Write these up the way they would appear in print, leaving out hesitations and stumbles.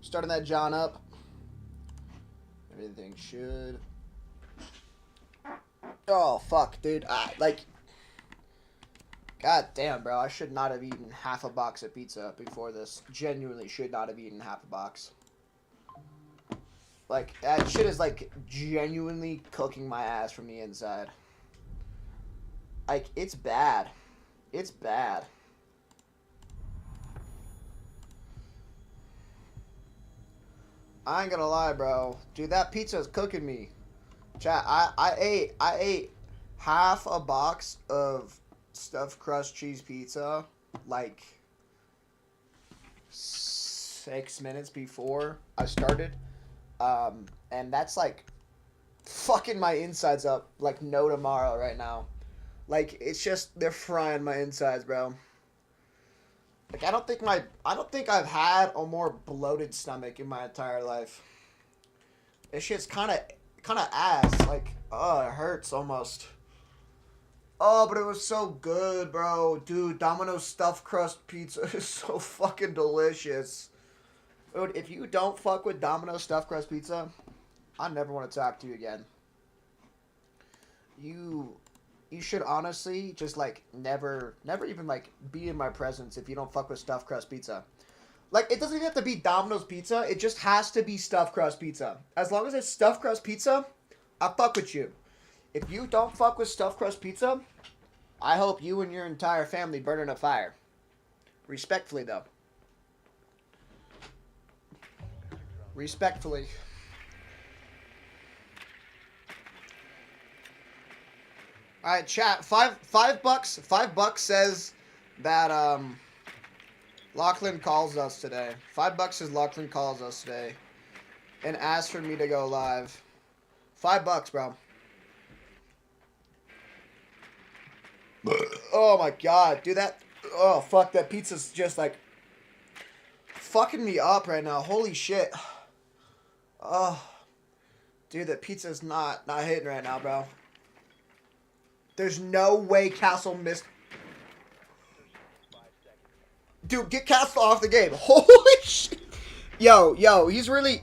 Starting that John up. Everything should. Oh, fuck, dude. Like, god damn, bro. I should not have eaten half a box of pizza before this. Genuinely should not have eaten half a box. Like, that shit is, like, genuinely cooking my ass from the inside. Like, it's bad. It's bad. I ain't gonna lie, bro. Dude, that pizza is cooking me. Chat, I ate half a box of stuffed crust cheese pizza, like, 6 minutes before I started. And that's, like, fucking my insides up like no tomorrow right now. Like, it's just, they're frying my insides, bro. Like, I don't think I've had a more bloated stomach in my entire life. This shit's kind of ass. Like, oh, it hurts almost. Oh, but it was so good, bro. Dude, Domino's stuffed crust pizza is so fucking delicious. Dude, if you don't fuck with Domino's stuffed crust pizza, I never want to talk to you again. You should honestly just, like, never even, like, be in my presence if you don't fuck with stuffed crust pizza. Like, it doesn't even have to be Domino's pizza. It just has to be stuffed crust pizza. As long as it's stuffed crust pizza, I fuck with you. If you don't fuck with stuffed crust pizza, I hope you and your entire family burn in a fire. Respectfully, though. Respectfully. All right, chat. $5. $5 says that Lachlan calls us today. $5 says Lachlan calls us today, and asks for me to go live. $5, bro. Oh my god, dude, that. Oh fuck, that pizza's just like fucking me up right now. Holy shit. Oh, dude, that pizza's not hitting right now, bro. There's no way Castle missed. Dude, get Castle off the game. Holy shit. Yo, he's really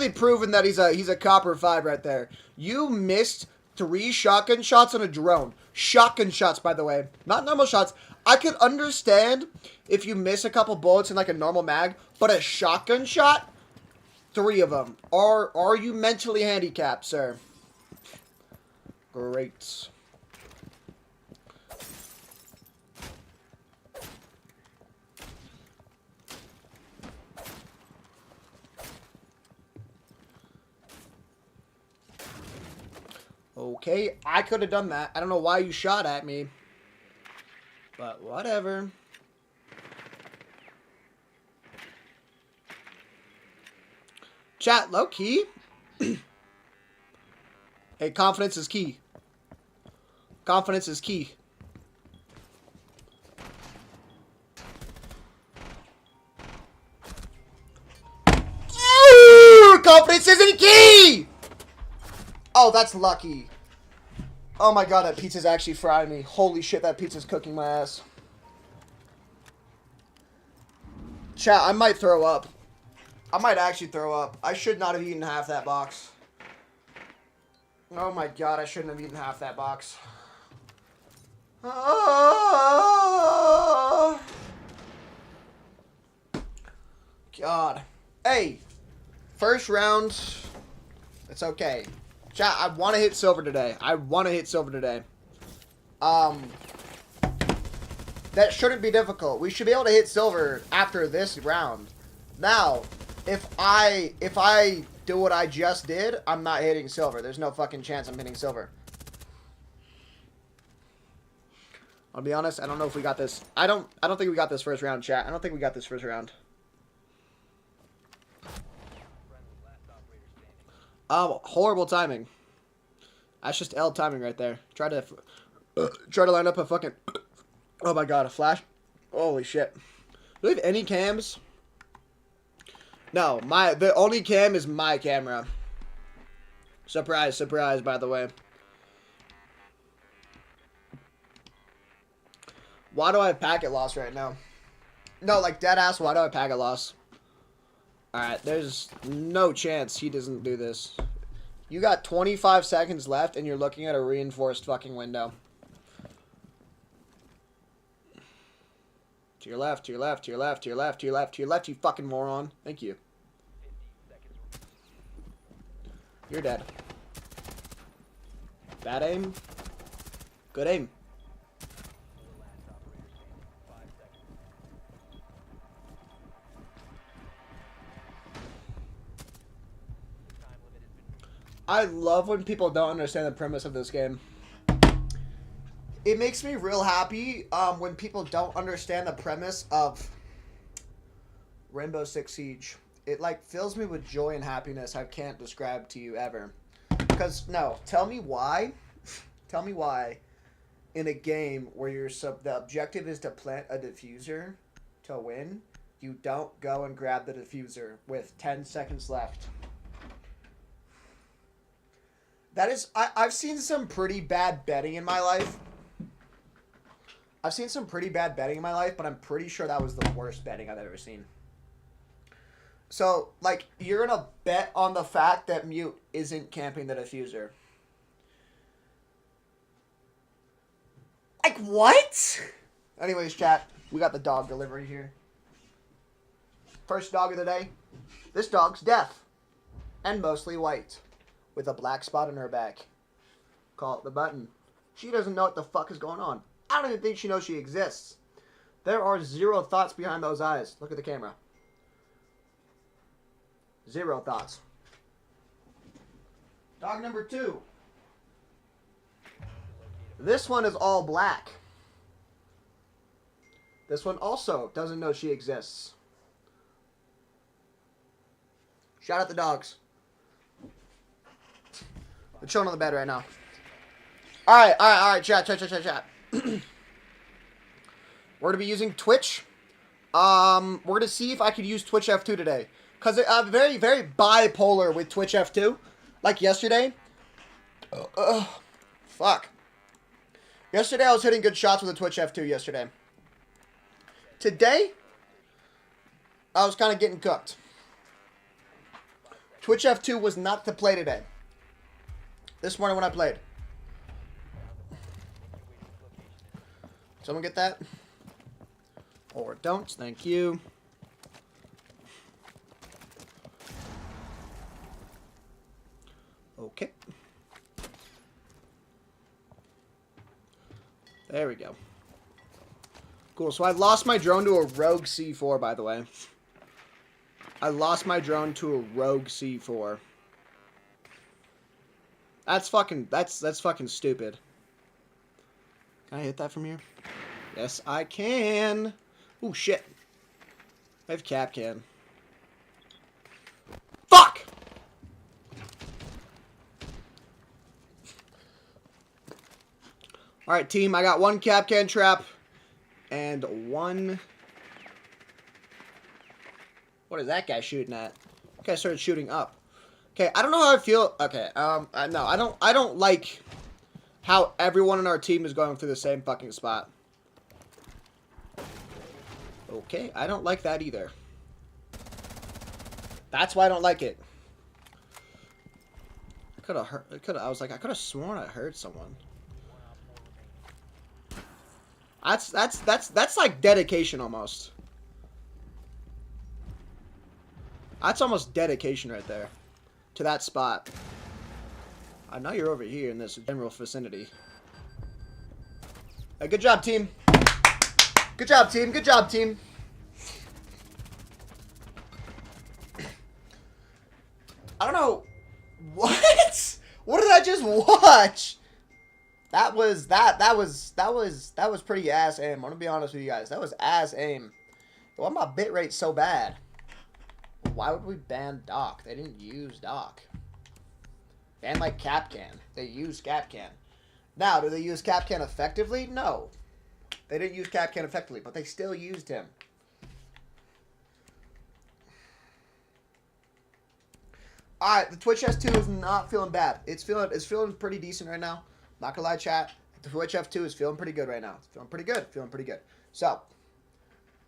proven that he's a copper 5 right there. You missed 3 shotgun shots on a drone. Shotgun shots, by the way, not normal shots. I could understand if you miss a couple bullets in like a normal mag, but a shotgun shot, 3 of them. Are you mentally handicapped, sir? Great. Okay, I could have done that. I don't know why you shot at me. But whatever. Chat, low key. Hey, confidence is key. Confidence is key. Ooh, confidence isn't key! Oh, that's lucky. Oh my god, that pizza's actually frying me. Holy shit, that pizza's cooking my ass. Chat, I might throw up. I might actually throw up. I should not have eaten half that box. Oh my god, I shouldn't have eaten half that box. Oh, god. Hey, first round, it's okay. Chat, I want to hit silver today. That shouldn't be difficult. We should be able to hit silver after this round. Now, if I do what I just did, I'm not hitting silver. There's no fucking chance I'm hitting silver. I'll be honest, I don't know if we got this. I don't think we got this first round, chat. I don't think we got this first round. Horrible timing. That's just L timing right there. Try to line up a fucking. Oh my god, a flash. Holy shit. Do we have any cams? No, the only cam is my camera. Surprise, surprise, by the way. Why do I have packet loss right now? No, like dead ass, why do I have packet loss? Alright, there's no chance he doesn't do this. You got 25 seconds left, and you're looking at a reinforced fucking window. To your left, to your left, to your left, to your left, to your left, to your left, you fucking moron. Thank you. You're dead. Bad aim. Good aim. I love when people don't understand the premise of this game. It makes me real happy when people don't understand the premise of Rainbow Six Siege. It like fills me with joy and happiness I can't describe to you ever. Because no, tell me why in a game where the objective is to plant a diffuser to win, you don't go and grab the diffuser with 10 seconds left. That is, I've seen some pretty bad betting in my life. I've seen some pretty bad betting in my life, but I'm pretty sure that was the worst betting I've ever seen. So, like, you're going to bet on the fact that Mute isn't camping the diffuser. Like, what? Anyways, chat, we got the dog delivery here. First dog of the day. This dog's deaf and mostly white, with a black spot on her back. Call it the button. She doesn't know what the fuck is going on. I don't even think she knows she exists. There are zero thoughts behind those eyes. Look at the camera. Zero thoughts. Dog number 2. This one is all black. This one also doesn't know she exists. Shout out the dogs. They're chilling on the bed right now. Alright, chat. We're going to be using Twitch. We're going to see if I could use Twitch F2 today. Because I'm very, very bipolar with Twitch F2. Like yesterday. Fuck. Yesterday I was hitting good shots with a Twitch F2 yesterday. Today, I was kind of getting cooked. Twitch F2 was not to play today. This morning when I played. Someone get that? Or don't, thank you. Okay. There we go. Cool, so I lost my drone to a Rogue C4, by the way. I lost my drone to a Rogue C4. That's fucking stupid. Can I hit that from here? Yes, I can. Ooh, shit. I have Kapkan. Fuck! Alright, team, I got one Kapkan trap and one... What is that guy shooting at? That guy started shooting up. Okay, I don't know how I feel. Okay, no, I don't like how everyone in our team is going through the same fucking spot. Okay, I don't like that either. That's why I don't like it. I could have heard. I was like, I could have sworn I heard someone. That's like dedication almost. That's almost dedication right there. To that spot. I know you're over here in this general vicinity. Hey, good job, team. Good job, team. Good job, team. I don't know. What? What did I just watch? That was pretty ass aim. I'm gonna be honest with you guys. That was ass aim. Why my bitrate so bad? Why would we ban Doc? They didn't use Doc. Ban like Kapkan. They use Kapkan. Now, do they use Kapkan effectively? No. They didn't use Kapkan effectively, but they still used him. Alright, the Twitch S2 is not feeling bad. It's feeling pretty decent right now. Not gonna lie, chat. The Twitch F2 is feeling pretty good right now. It's feeling pretty good. Feeling pretty good. So,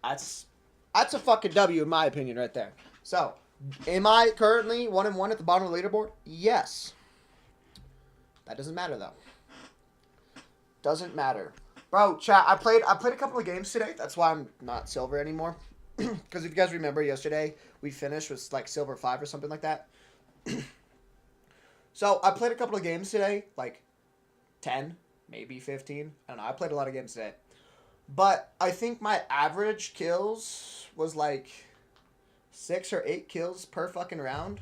that's a fucking W in my opinion right there. So, Am I currently 1-1 at the bottom of the leaderboard? Yes. That doesn't matter though. Doesn't matter. Bro, chat, I played a couple of games today. That's why I'm not silver anymore. Because if you guys remember yesterday, we finished with like silver 5 or something like that. So I played a couple of games today, like 10, maybe 15. I don't know. I played a lot of games today. But I think my average kills was like 6 or 8 kills per fucking round.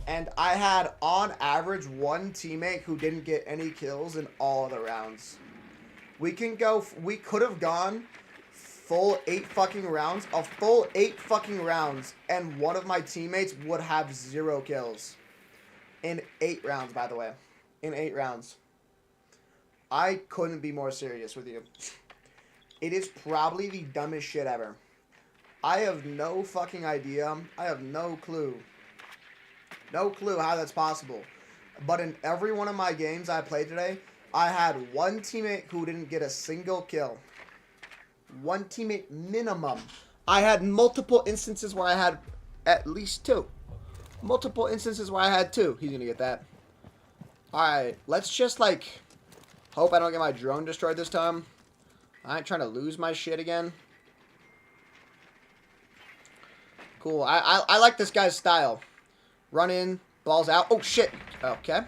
And I had, on average, one teammate who didn't get any kills in all of the rounds. We could have gone full 8 fucking rounds, a full 8 fucking rounds, and one of my teammates would have 0 kills. In 8 rounds, by the way. In 8 rounds. I couldn't be more serious with you. It is probably the dumbest shit ever. I have no fucking idea. I have no clue. No clue how that's possible. But in every one of my games I played today, I had one teammate who didn't get a single kill. One teammate minimum. I had multiple instances where I had at least 2. Multiple instances where I had 2. He's gonna get that. Alright, let's just like hope I don't get my drone destroyed this time. I ain't trying to lose my shit again. Cool. I like this guy's style. Run in, balls out. Oh, shit. Okay.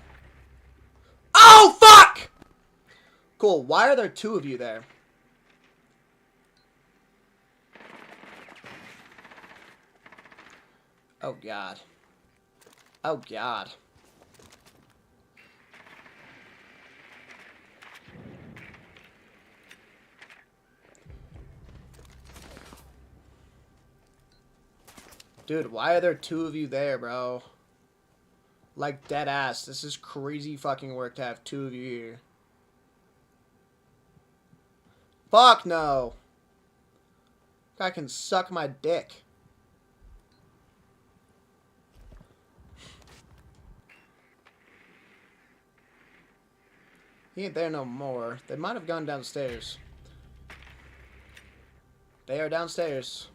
Oh, fuck! Cool. Why are there 2 of you there? Oh, God. Oh, God. Dude, why are there 2 of you there, bro? Like, dead ass. This is crazy fucking work to have 2 of you here. Fuck no. Guy can suck my dick. He ain't there no more. They might have gone downstairs. They are downstairs.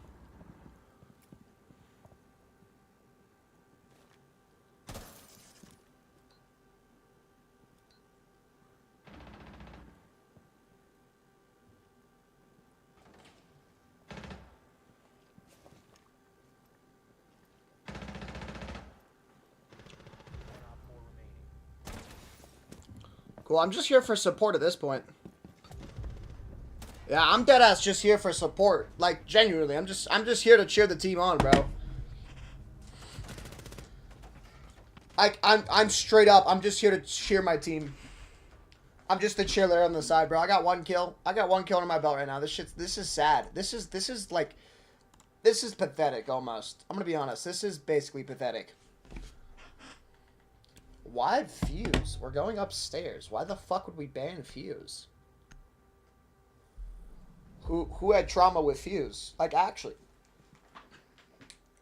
Cool, I'm just here for support at this point. Yeah, I'm deadass just here for support. Like, genuinely, I'm just here to cheer the team on, bro. I'm straight up. I'm just here to cheer my team. I'm just the cheerleader on the side, bro. I got 1 kill. I got 1 kill under my belt right now. This is sad. This is pathetic almost. I'm gonna be honest. This is basically pathetic. Why Fuse? We're going upstairs. Why the fuck would we ban Fuse? Who had trauma with Fuse? Like, actually.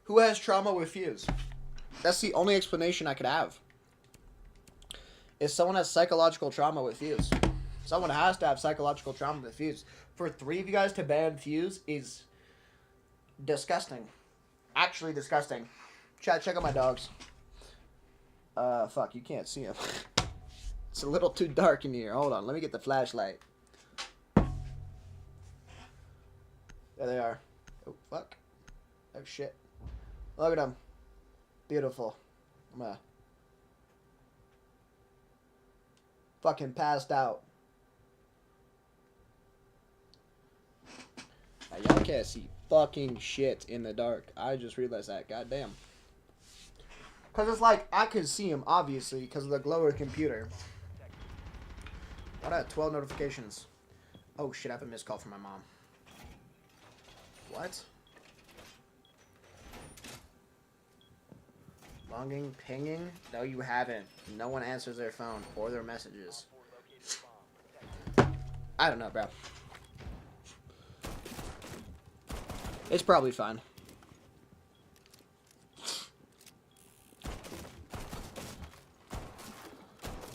Who has trauma with Fuse? That's the only explanation I could have. If someone has psychological trauma with Fuse. Someone has to have psychological trauma with Fuse. For 3 of you guys to ban Fuse is disgusting. Actually disgusting. Chat, check out my dogs. Fuck, you can't see him. It's a little too dark in here. Hold on, let me get the flashlight. There they are. Oh, fuck. Oh, shit. Look at them. Beautiful. I'm fucking passed out. Now, y'all can't see fucking shit in the dark. I just realized that. Goddamn. Because it's like, I can see him, obviously, because of the glow of the computer. What? 12 notifications. Oh, shit, I have a missed call from my mom. What? Longing, pinging? No, you haven't. No one answers their phone or their messages. I don't know, bro. It's probably fine.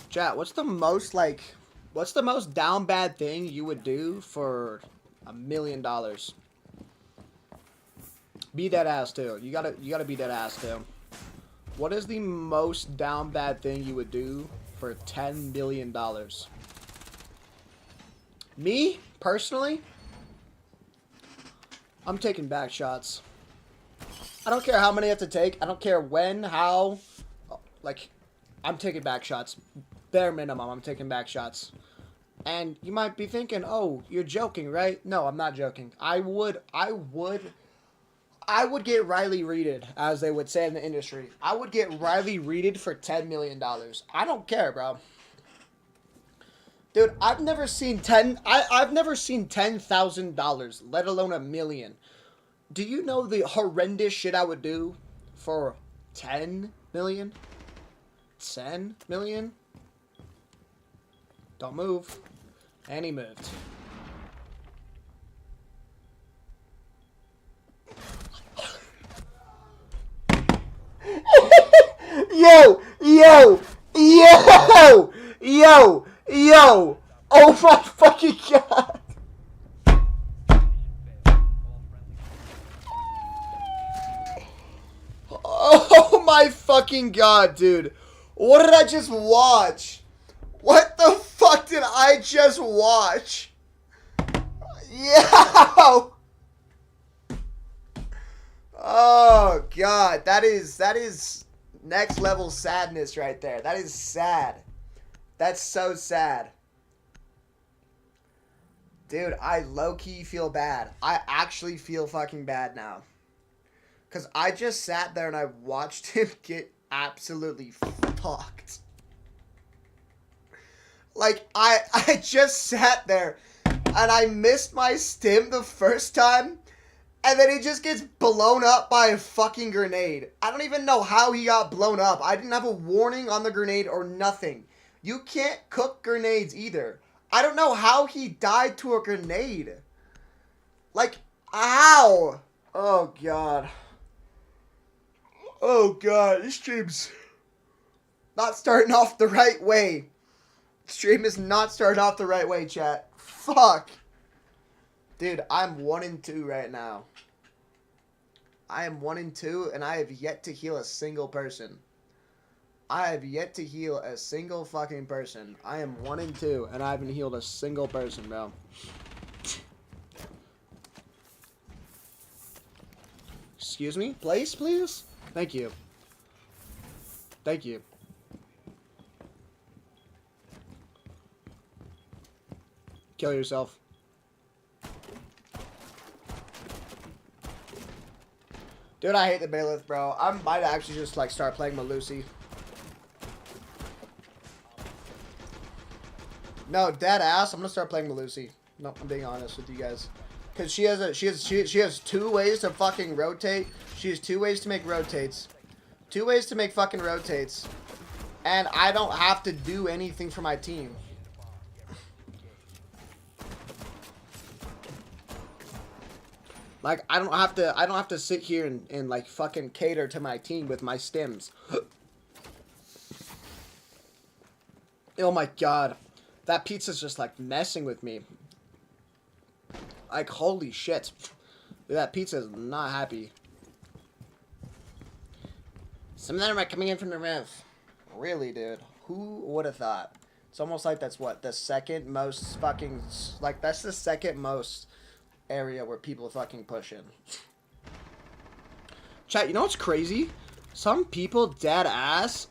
Chat, what's the most down bad thing you would do for $1 million? Be that ass too. You gotta be that ass too. What is the most down bad thing you would do for $10 billion? Me, personally, I'm taking back shots. I don't care how many I have to take. I don't care when, how. Like, I'm taking back shots. Bare minimum, I'm taking back shots. And you might be thinking, oh, you're joking, right? No, I'm not joking. I would get Riley Reeded, as they would say in the industry. I would get Riley Reeded for $10 million. I don't care, bro. Dude, I've never seen $10,000, let alone $1 million. Do you know the horrendous shit I would do for 10 million? 10 million? Don't move. And he moved. Yo! Yo! Yo! Yo! Yo! Oh my fucking god! Oh my fucking god, dude. What did I just watch? What the fuck did I just watch? Yo! Oh god, that is next level sadness right there. That is sad. That's so sad. Dude, I low-key feel bad. I actually feel fucking bad now. Because I just sat there and I watched him get absolutely fucked. Like, I just sat there and I missed my stim the first time. And then he just gets blown up by a fucking grenade. I don't even know how he got blown up. I didn't have a warning on the grenade or nothing. You can't cook grenades either. I don't know how he died to a grenade. Like, how? Oh, God. Oh, God. This stream's not starting off the right way. Stream is not starting off the right way, chat. Fuck. Dude, I'm 1-2 right now. I am 1-2, and I have yet to heal a single person. I have yet to heal a single fucking person. I am 1-2, and I haven't healed a single person, bro. Excuse me? Place, please? Thank you. Thank you. Kill yourself. Dude, I hate the Bailiff, bro. I might actually just, like, start playing Melusi. No, dead ass. I'm gonna start playing Melusi. No, I'm being honest with you guys. Cause she has 2 ways to fucking rotate. She has 2 ways to make rotates. 2 ways to make fucking rotates. And I don't have to do anything for my team. Like, I don't have to sit here and like fucking cater to my team with my stims. Oh my god. That pizza's just like messing with me. Like, holy shit. That pizza is not happy. Some of them are coming in from the roof. Really, dude? Who would have thought? It's almost like that's what? The second most fucking... Like, that's the second most area where people fucking push in. Chat, you know what's crazy? Some people dead ass...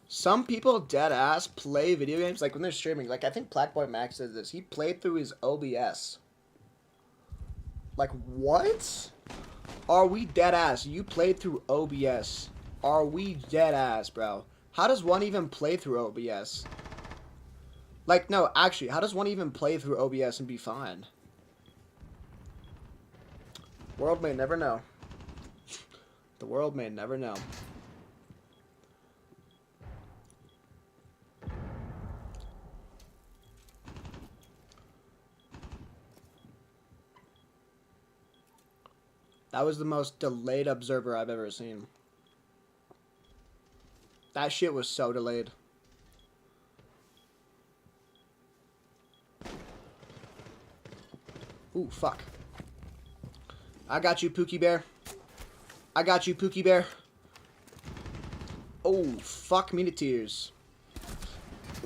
Some people dead ass play video games like when they're streaming. Like, I think Blackboy Max does this. He played through his OBS. Like, what? Are we dead ass? You played through OBS. Are we dead ass, bro? How does one even play through OBS? Like, no, actually, how does one even play through OBS and be fine? World may never know. The world may never know. That was the most delayed observer I've ever seen. That shit was so delayed. Ooh, fuck. I got you, Pookie Bear. I got you, Pookie Bear. Oh, fuck me to tears.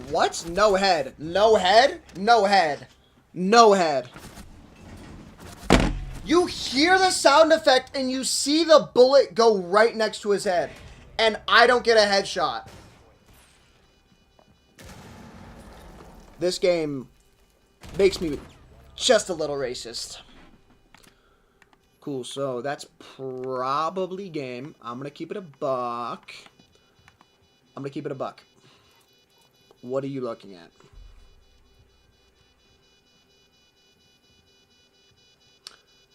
What? No head. No head? No head. No head. You hear the sound effect and you see the bullet go right next to his head. And I don't get a headshot. This game makes me just a little racist. Cool, so that's probably game. I'm going to keep it a buck. I'm going to keep it a buck. What are you looking at?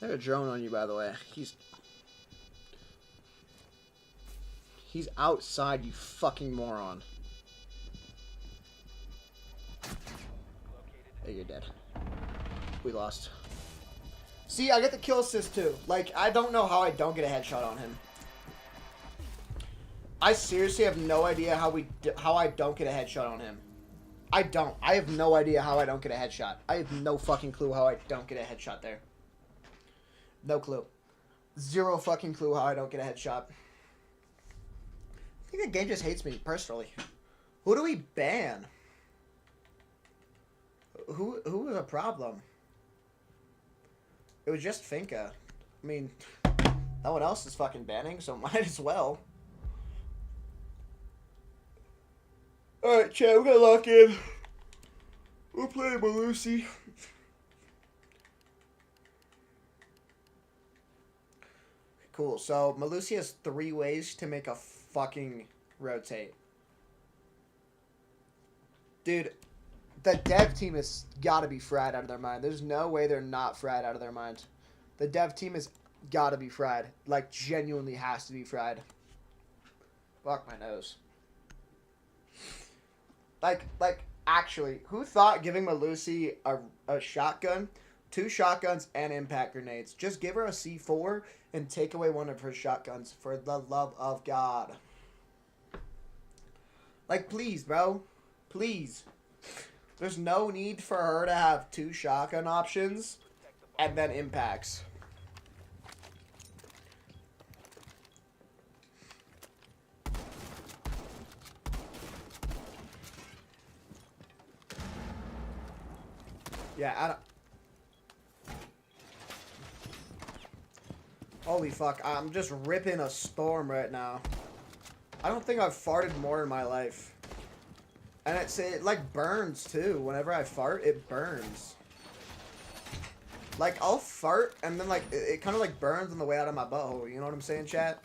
There's a drone on you, by the way. He's outside, you fucking moron. Hey, you're dead. We lost. See, I get the kill assist too. Like, I don't know how I don't get a headshot on him. I seriously have no idea how I don't get a headshot on him. I don't. I have no idea how I don't get a headshot. I have no fucking clue how I don't get a headshot there. No clue. Zero fucking clue how I don't get a headshot. I think the game just hates me, personally. Who do we ban? Who was a problem? It was just Finka. I mean, no one else is fucking banning, so might as well. Alright, chat, we're gonna lock in. We're playing Melusi. Cool, so Melusi has 3 ways to make a fucking rotate. Dude, the dev team has gotta be fried out of their mind. There's no way they're not fried out of their mind. The dev team has gotta be fried. Like, genuinely has to be fried. Fuck my nose. Like, actually, who thought giving Melusi a shotgun, 2 shotguns, and impact grenades? Just give her a C4 and take away one of her shotguns, for the love of God. Like, please, bro. Please. There's no need for her to have 2 shotgun options and then impacts. Yeah, I don't... Holy fuck, I'm just ripping a storm right now. I don't think I've farted more in my life. And it like burns too. Whenever I fart, it burns. Like, I'll fart and then like it kind of like burns on the way out of my butthole. You know what I'm saying, chat?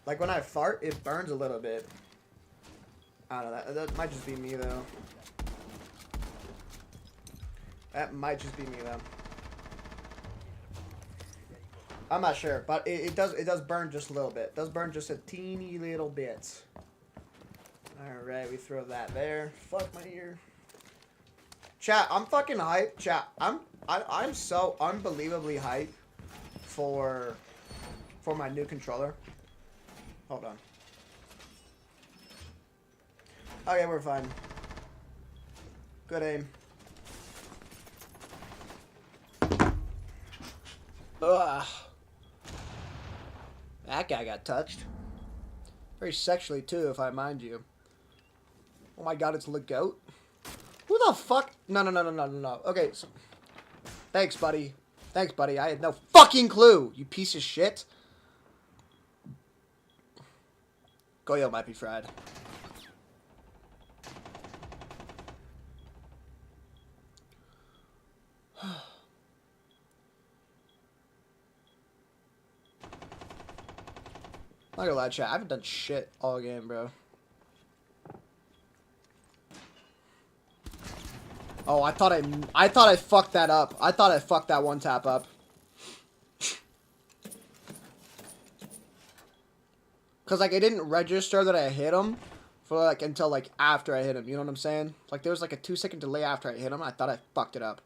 Like when I fart, it burns a little bit. I don't know. That might just be me though. That might just be me though. I'm not sure, but it does burn just a little bit. It does burn just a teeny little bit. Alright, we throw that there. Fuck my ear. Chat, I'm fucking hyped. Chat, I'm so unbelievably hyped for my new controller. Hold on. Okay, we're fine. Good aim. Ugh. That guy got touched. Very sexually too, if I mind you. Oh my god, it's Legoat. Who the fuck? No. Okay, so... Thanks, buddy. Thanks, buddy. I had no fucking clue, you piece of shit. Goyo might be fried. Not gonna lie, chat. I haven't done shit all game, bro. Oh, I thought I fucked that up. I thought I fucked that one tap up. Cause like it didn't register that I hit him for like until like after I hit him. You know what I'm saying? Like there was like a 2-second delay after I hit him. I thought I fucked it up.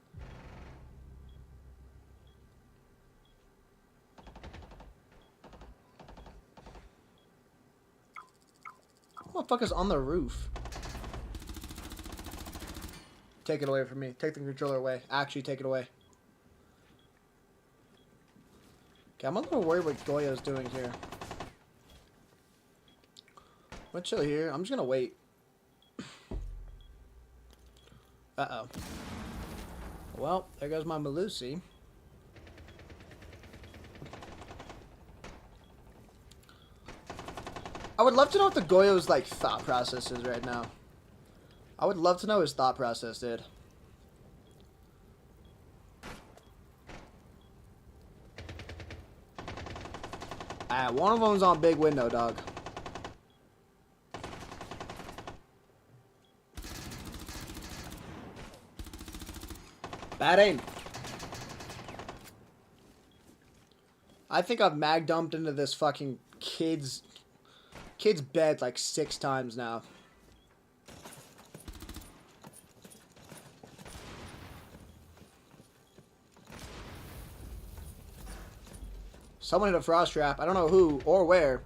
Who the fuck is on the roof? Take it away from me. Take the controller away. Actually, take it away. Okay, I'm a little worried what Goyo's doing here. I'm gonna chill here. I'm just gonna wait. Uh-oh. Well, there goes my Melusi. I would love to know what the Goyo's, like, thought process is right now. I would love to know his thought process, dude. One of them's on big window, dog. Bad aim. I think I've mag dumped into this fucking kid's bed like 6 times now. Someone hit a frost trap. I don't know who or where.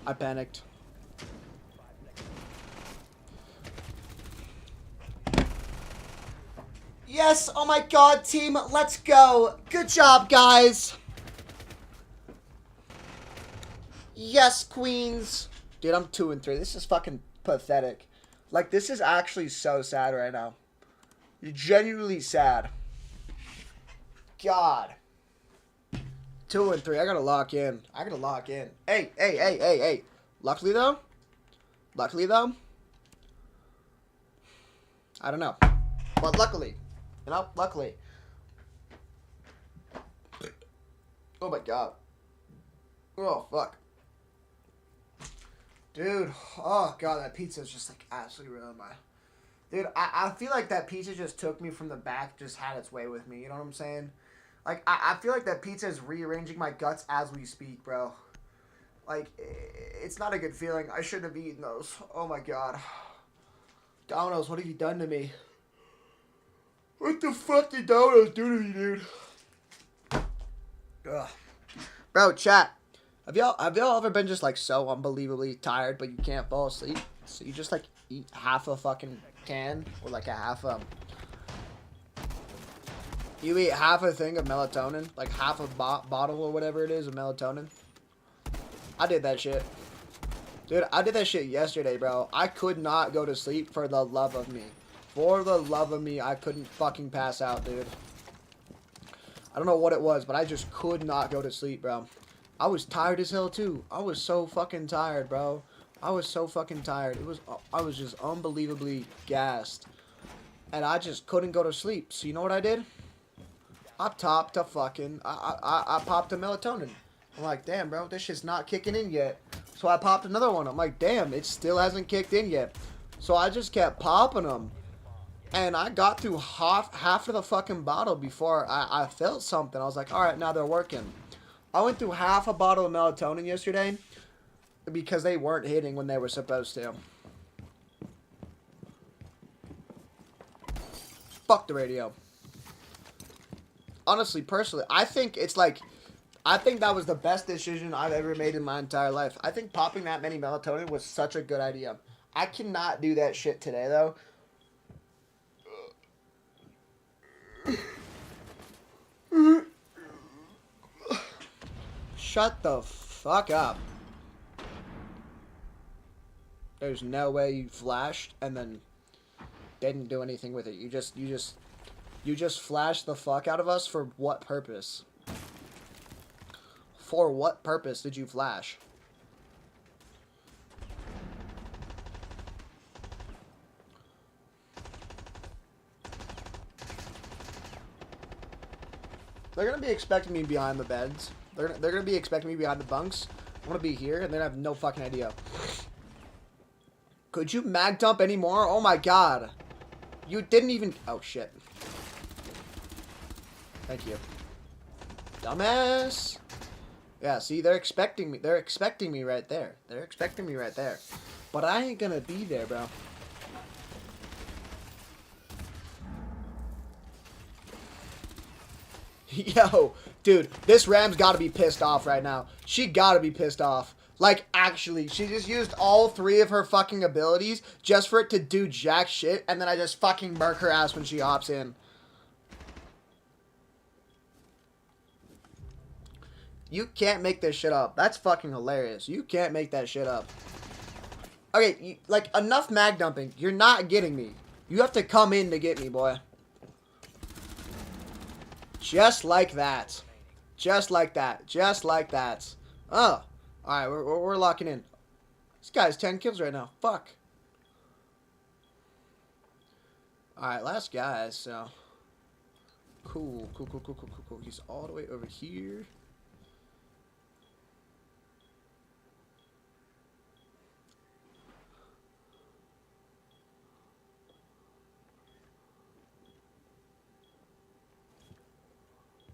I panicked. Yes, oh my god, team, let's go. Good job, guys. Yes, queens. Dude, I'm 2 and 3. This is fucking pathetic. Like, this is actually so sad right now. You're genuinely sad. God. 2 and 3. I gotta lock in. I gotta lock in. Hey. Luckily, though, I don't know. But luckily, luckily. Oh my god. Oh, fuck. Dude, oh god, that pizza is just like absolutely ruined my... Dude, I feel like that pizza just took me from the back, just had its way with me, you know what I'm saying? Like, I feel like that pizza is rearranging my guts as we speak, bro. Like, it's not a good feeling. I shouldn't have eaten those. Oh my god. Domino's, what have you done to me? What the fuck did Domino's do to me, dude? Ugh. Bro, chat. Have y'all ever been just like so unbelievably tired but you can't fall asleep? So you just like eat half a fucking can or like a half you eat half a thing of melatonin, like half a bottle or whatever it is of melatonin. I did that shit. Dude, I did that shit yesterday, bro. I could not go to sleep for the love of me. For the love of me, I couldn't fucking pass out, dude. I don't know what it was, but I just could not go to sleep, bro. I was tired as hell, too. I was so fucking tired, bro. I was so fucking tired. I was just unbelievably gassed. And I just couldn't go to sleep. So you know what I did? I popped a melatonin. I'm like, damn, bro, this shit's not kicking in yet. So I popped another one. I'm like, damn, it still hasn't kicked in yet. So I just kept popping them. And I got through half of the fucking bottle before I felt something. I was like, all right, now they're working. I went through half a bottle of melatonin yesterday because they weren't hitting when they were supposed to. Fuck the radio. Honestly, personally, I think that was the best decision I've ever made in my entire life. I think popping that many melatonin was such a good idea. I cannot do that shit today, though. Shut the fuck up. There's no way you flashed and then didn't do anything with it. You just flashed the fuck out of us for what purpose? For what purpose did you flash? They're gonna be expecting me behind the beds. They're gonna be expecting me behind the bunks. I'm gonna be here, and they have no fucking idea. Could you mag dump anymore? Oh my god. You didn't even... Oh, shit. Thank you. Dumbass. Yeah, see, they're expecting me. They're expecting me right there. They're expecting me right there. But I ain't gonna be there, bro. Yo, dude, this Ram's gotta be pissed off right now. She gotta be pissed off. Like, actually, she just used all 3 of her fucking abilities just for it to do jack shit, and then I just fucking murk her ass when she hops in. You can't make this shit up. That's fucking hilarious. You can't make that shit up. Okay, like, enough mag dumping. You're not getting me. You have to come in to get me, boy. Just like that. Just like that. Just like that. Oh. Alright, we're locking in. This guy's 10 kills right now. Fuck. Alright, last guy, so... Cool. He's all the way over here.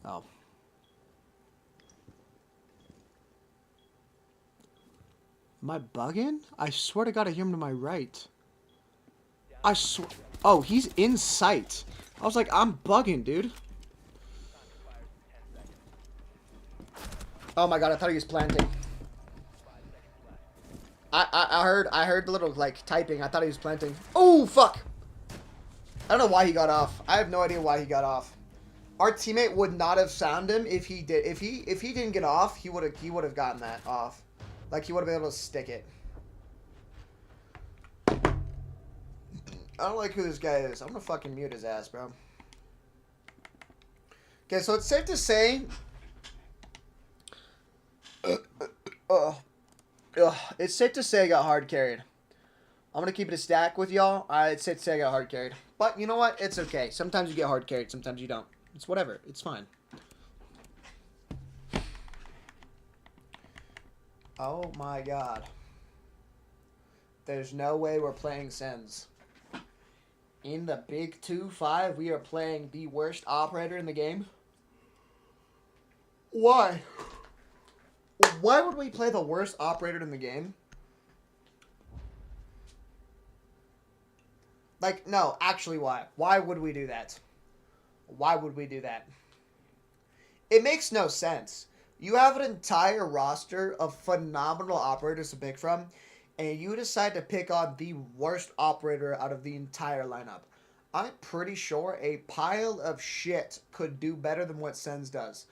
Oh. Am I bugging? I swear to God I hear him to my right. I swear... Oh, he's in sight. I was like, I'm bugging, dude. Oh my God, I thought he was planting. I heard the little, like, typing. I thought he was planting. Oh, fuck! I don't know why he got off. I have no idea why he got off. Our teammate would not have found him if he did. If he didn't get off, he would have gotten that off. Like, he would have been able to stick it. I don't like who this guy is. I'm gonna fucking mute his ass, bro. Okay, so it's safe to say... it's safe to say I got hard carried. I'm gonna keep it a stack with y'all. It's safe to say I got hard carried. But you know what? It's okay. Sometimes you get hard carried, sometimes you don't. It's whatever. It's fine. Oh my God. There's no way we're playing Sens. In the Big 2-5, we are playing the worst operator in the game. Why? Why would we play the worst operator in the game? Like, no, actually, why? Why would we do that? Why would we do that? It makes no sense. You have an entire roster of phenomenal operators to pick from, and you decide to pick on the worst operator out of the entire lineup. I'm pretty sure a pile of shit could do better than what Sens does.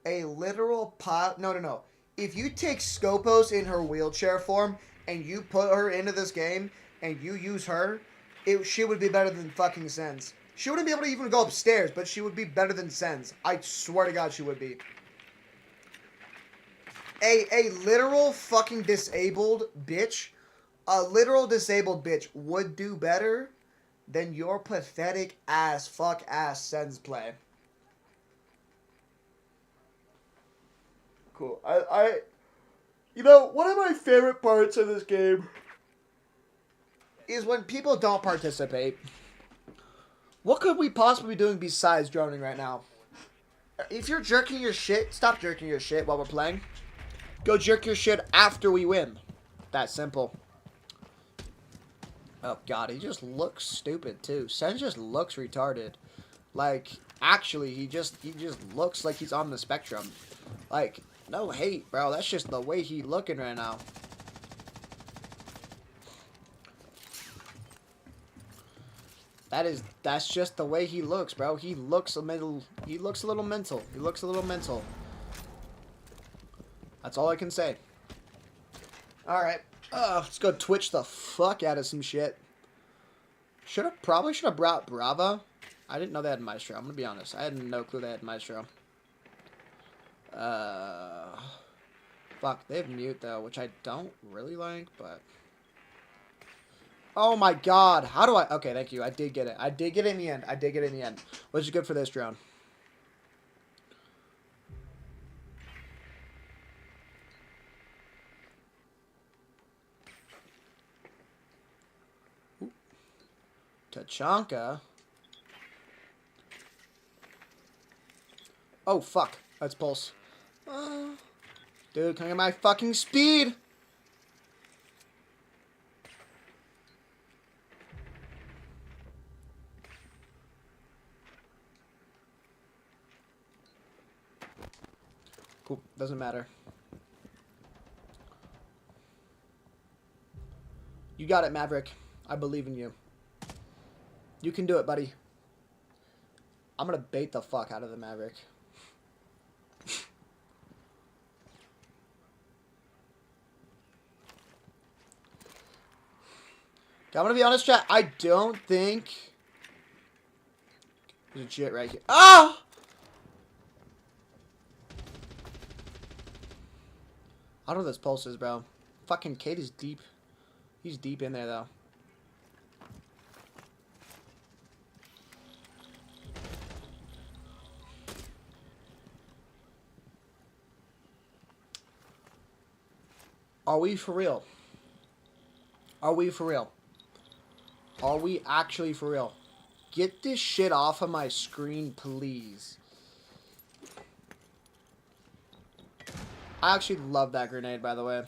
A literal pile... No. If you take Scopos in her wheelchair form, and you put her into this game, and you use her, she would be better than fucking Sens. She wouldn't be able to even go upstairs, but she would be better than Sens. I swear to God she would be. A literal fucking disabled bitch, a literal disabled bitch would do better than your pathetic ass, fuck ass Sens play. Cool. You know, one of my favorite parts of this game is when people don't participate. What could we possibly be doing besides droning right now? If you're jerking your shit, stop jerking your shit while we're playing. Go jerk your shit after we win. That simple. Oh God, he just looks stupid too. Sens just looks retarded. Like, actually, he just looks like he's on the spectrum. Like, no hate, bro. That's just the way he looking right now. That's just the way he looks, bro. He looks a little mental. He looks a little mental. That's all I can say. Alright. Let's go Twitch the fuck out of some shit. Probably should have brought Brava. I didn't know they had Maestro. I'm gonna be honest. I had no clue they had Maestro. Fuck, they have mute though, which I don't really like, but... Oh my God, how do I... Okay, thank you, I did get it. I did get it in the end. Which is good for this drone. Ooh. Tachanka. Oh, fuck. That's Pulse. Dude, can I get my fucking speed? Cool. Doesn't matter. You got it, Maverick. I believe in you. You can do it, buddy. I'm gonna bait the fuck out of the Maverick. I'm gonna be honest, chat. I don't think there's a shit right here. Ah! I don't know what this pulse is, bro. Fucking Kate is deep. He's deep in there, though. Are we for real? Are we for real? Are we actually for real? Get this shit off of my screen, please. I actually love that grenade, by the way.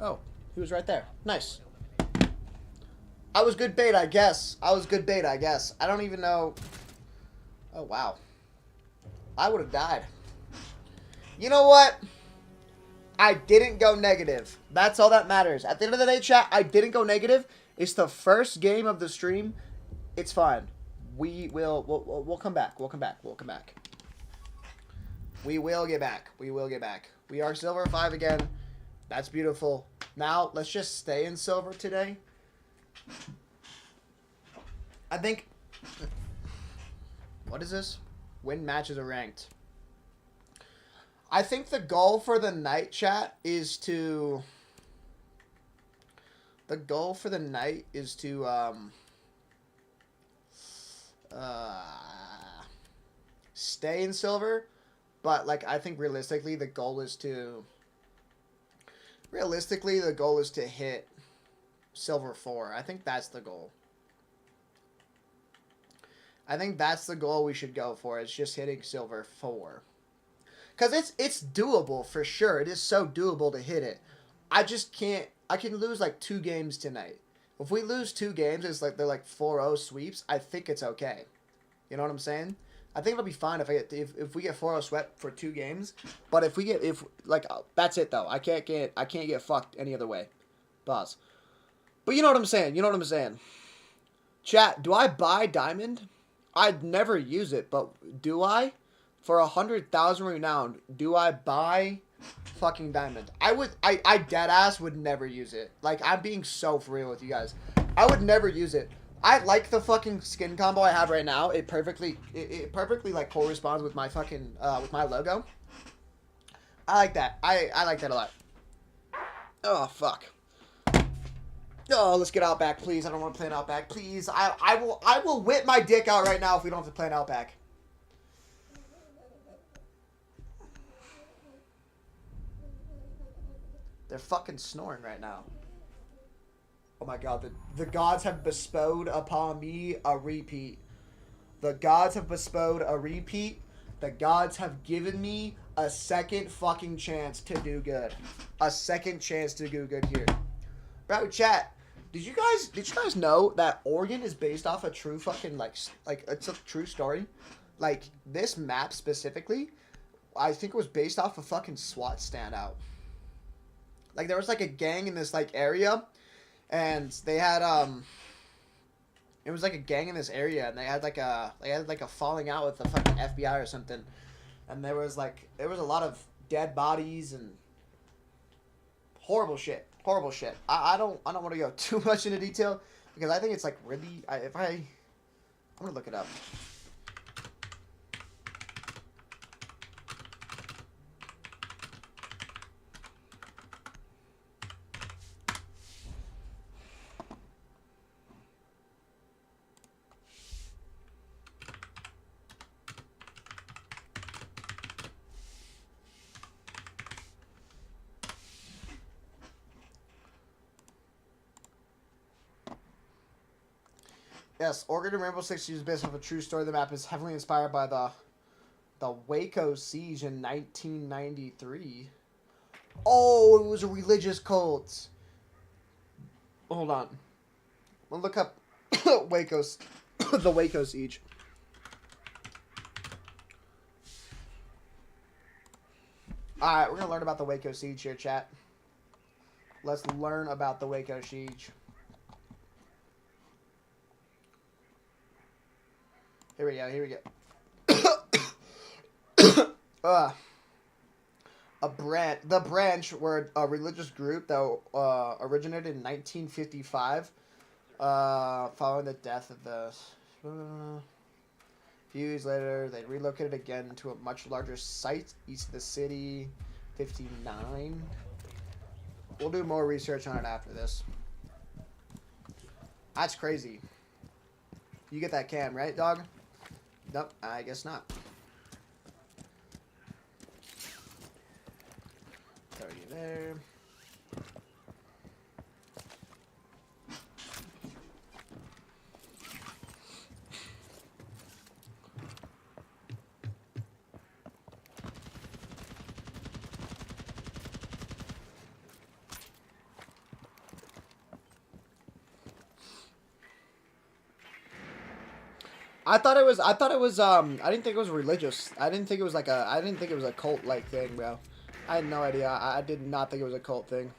Oh, he was right there. Nice. I was good bait, I guess. I was good bait, I guess. I don't even know. Oh, wow. I would have died. You know what? I didn't go negative. That's all that matters. At the end of the day, chat, I didn't go negative. It's the first game of the stream. It's fine. We'll come back. We'll come back. We'll come back. We will get back. We will get back. We are silver 5 again. That's beautiful. Now, let's just stay in silver today. I think... What is this? Win matches are ranked. I think the goal for the night, chat, is to... The goal for the night is to, stay in silver. But, like, I think realistically the goal is to... Realistically, the goal is to hit silver 4. I think that's the goal. I think that's the goal we should go for. It's just hitting silver 4. Because it's doable for sure. It is so doable to hit it. I just can't. I can lose like 2 games tonight. If we lose 2 games, it's like they're like 4-0 sweeps. I think it's okay. You know what I'm saying? I think it'll be fine if if we get 4-0 swept for 2 games. But if that's it though. I can't get fucked any other way. Pause. But you know what I'm saying. You know what I'm saying. Chat, do I buy diamond? I'd never use it, but do I? For 100,000 renown, do I buy fucking diamond? I dead ass would never use it. Like, I'm being so for real with you guys. I would never use it. I like the fucking skin combo I have right now. It perfectly like corresponds with my fucking with my logo. I like that. I like that a lot. Oh fuck. Oh, let's get Outback, please. I don't want to play an Outback, please. I will whip my dick out right now if we don't have to play an Outback. They're fucking snoring right now. Oh my god, the gods have bestowed upon me a repeat. The gods have bestowed a repeat. The gods have given me a second fucking chance to do good. A second chance to do good here. Bro, chat, did you guys know that Oregon is based off a true fucking like it's a true story? Like this map specifically, I think it was based off a fucking SWAT standout. Like there was like a gang in this like area. And they had it was like a gang in this area, and they had like a falling out with the fucking FBI or something, and there was a lot of dead bodies and horrible shit. I don't want to go too much into detail because I think it's like really I'm gonna look it up. Yes, Oregon and Rainbow Six is based off a true story. The map is heavily inspired by the Waco siege in 1993. Oh, it was a religious cult. Hold on. We'll look up Waco's the Waco siege. Alright, we're gonna learn about the Waco siege here, chat. Let's learn about the Waco siege. Here we go. Here we go. The branch were a religious group that originated in 1955, following the death of the. A few years later, they relocated again to a much larger site east of the city. 59. We'll do more research on it after this. That's crazy. You get that cam, right, dog? Nope, I guess not. Throw you there. I thought it was I didn't think it was religious. I didn't think it was a cult like thing, bro. I had no idea. I did not think it was a cult thing.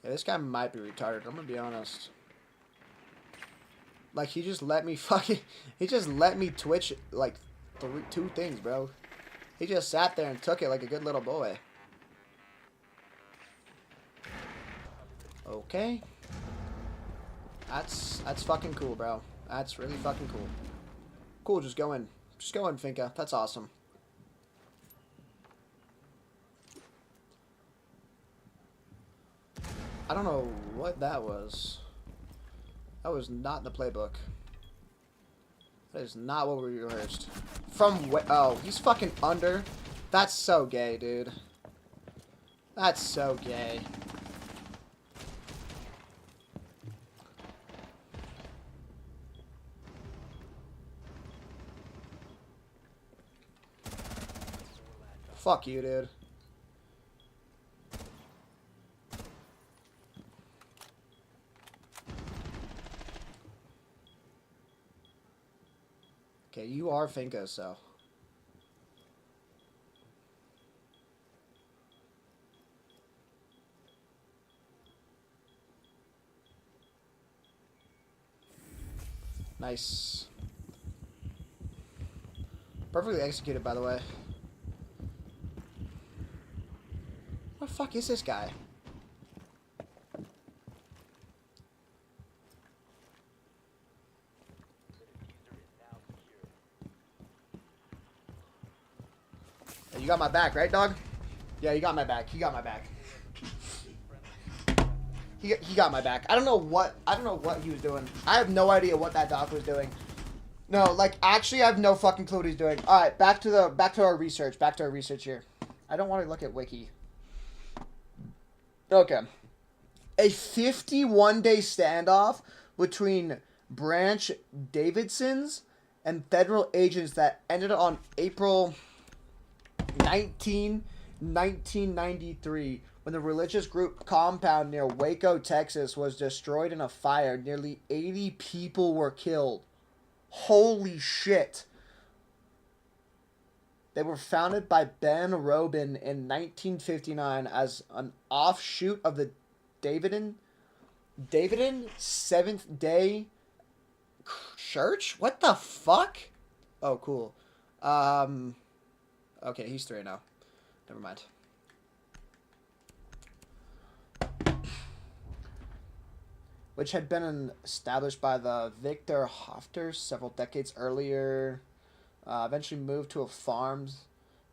Yeah, this guy might be retarded. I'm gonna be honest. Like he just let me twitch like two things, bro. He just sat there and took it like a good little boy. Okay. That's fucking cool, bro. That's really fucking cool. Cool, just go in. Just go in, Finka. That's awesome. I don't know what that was. That was not in the playbook. That is not what we rehearsed. Oh, he's fucking under. That's so gay, dude. That's so gay. Fuck you, dude. Okay, you are Finka, so. Nice. Perfectly executed, by the way. What the fuck is this guy? You got my back, right, dog? Yeah, you got my back. He got my back. He got my back. I don't know what he was doing. I have no idea what that doc was doing. No, like actually I have no fucking clue what he's doing. All right, back to our research. Back to our research here. I don't want to look at wiki. Okay. A 51-day standoff between Branch Davidsons and federal agents that ended on April 1993, when the religious group compound near Waco, Texas was destroyed in a fire. Nearly 80 people were killed. Holy shit. They were founded by Ben Robin in 1959 as an offshoot of the Davidian Seventh-day Church? What the fuck? Oh, cool. Okay, he's 3 now. Never mind. Which had been established by the Victor Hofters several decades earlier. Eventually moved to a farm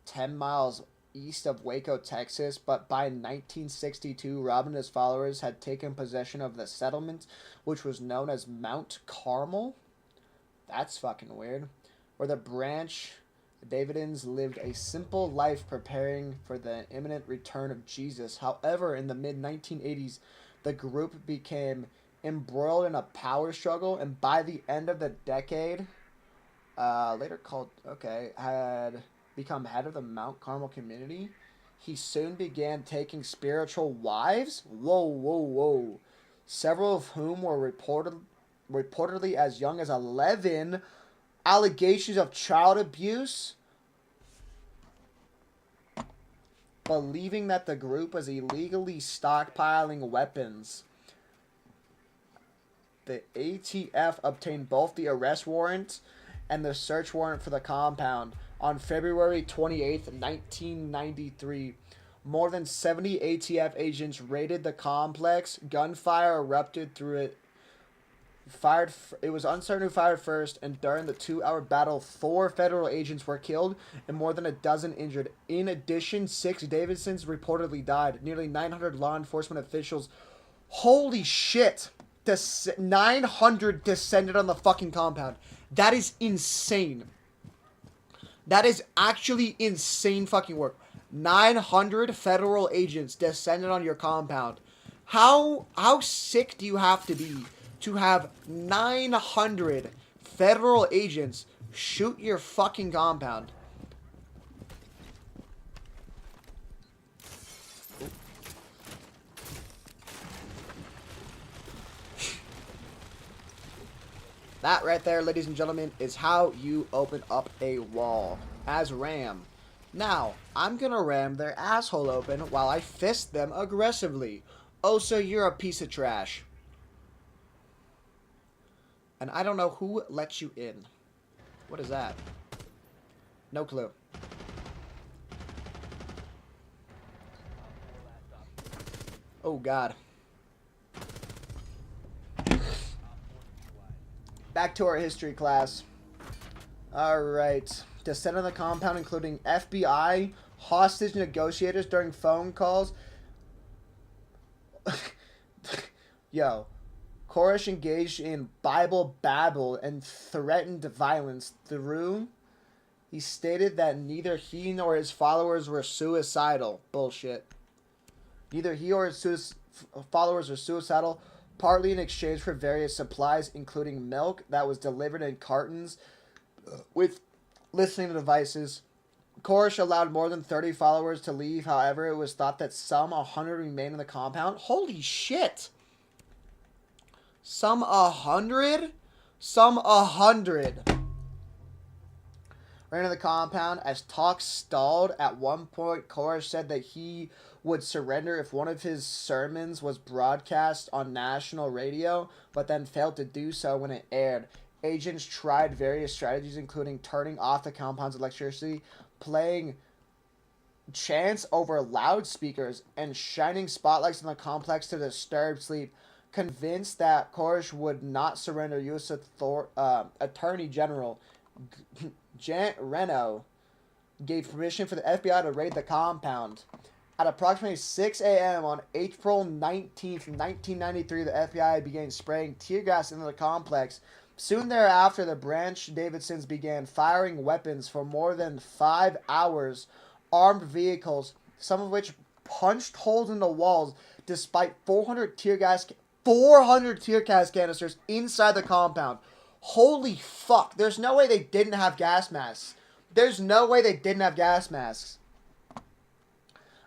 10 miles east of Waco, Texas. But by 1962, Robin and his followers had taken possession of the settlement, which was known as Mount Carmel. That's fucking weird. Where the Branch Davidians lived a simple life preparing for the imminent return of Jesus. However, in the mid-1980s, the group became embroiled in a power struggle, and by the end of the decade, had become head of the Mount Carmel community. He soon began taking spiritual wives. Whoa, whoa, whoa. Several of whom were reportedly as young as 11. Allegations of child abuse. Believing that the group was illegally stockpiling weapons. the ATF obtained both the arrest warrant and the search warrant for the compound on February 28th, 1993. More than 70 ATF agents raided the complex. Gunfire erupted through it. It was uncertain who fired first, and during the 2-hour battle, 4 federal agents were killed and more than a dozen injured. In addition, 6 Davidsons reportedly died. Nearly 900 law enforcement officials. Holy shit! 900 descended on the fucking compound. That is insane. That is actually insane fucking work. 900 federal agents descended on your compound. How sick do you have to have 900 federal agents shoot your fucking compound? That right there, ladies and gentlemen, is how you open up a wall as Ram. Now, I'm gonna ram their asshole open while I fist them aggressively. Oh, so you're a piece of trash. And I don't know who let you in. What is that? No clue. Oh, God. Back to our history class. Alright. Descent on the compound, including FBI, hostage negotiators during phone calls. Yo. Koresh engaged in Bible babble and threatened violence through. He stated that neither he nor his followers were suicidal. Bullshit. Neither he or his followers were suicidal, partly in exchange for various supplies, including milk that was delivered in cartons with listening devices. Koresh allowed more than 30 followers to leave. However, it was thought that some 100 remained in the compound. Holy shit! Some 100? Some 100. Ran into the compound as talks stalled. At one point, Koresh said that he would surrender if one of his sermons was broadcast on national radio, but then failed to do so when it aired. Agents tried various strategies, including turning off the compound's electricity, playing chants over loudspeakers, and shining spotlights on the complex to disturb sleep. Convinced that Koresh would not surrender, U.S. Attorney General Janet Reno gave permission for the FBI to raid the compound. At approximately 6 a.m. on April 19th, 1993, the FBI began spraying tear gas into the complex. Soon thereafter, the Branch Davidsons began firing weapons for more than 5 hours. Armed vehicles, some of which punched holes in the walls, despite 400 tear gas canisters inside the compound. Holy fuck. There's no way they didn't have gas masks. There's no way they didn't have gas masks.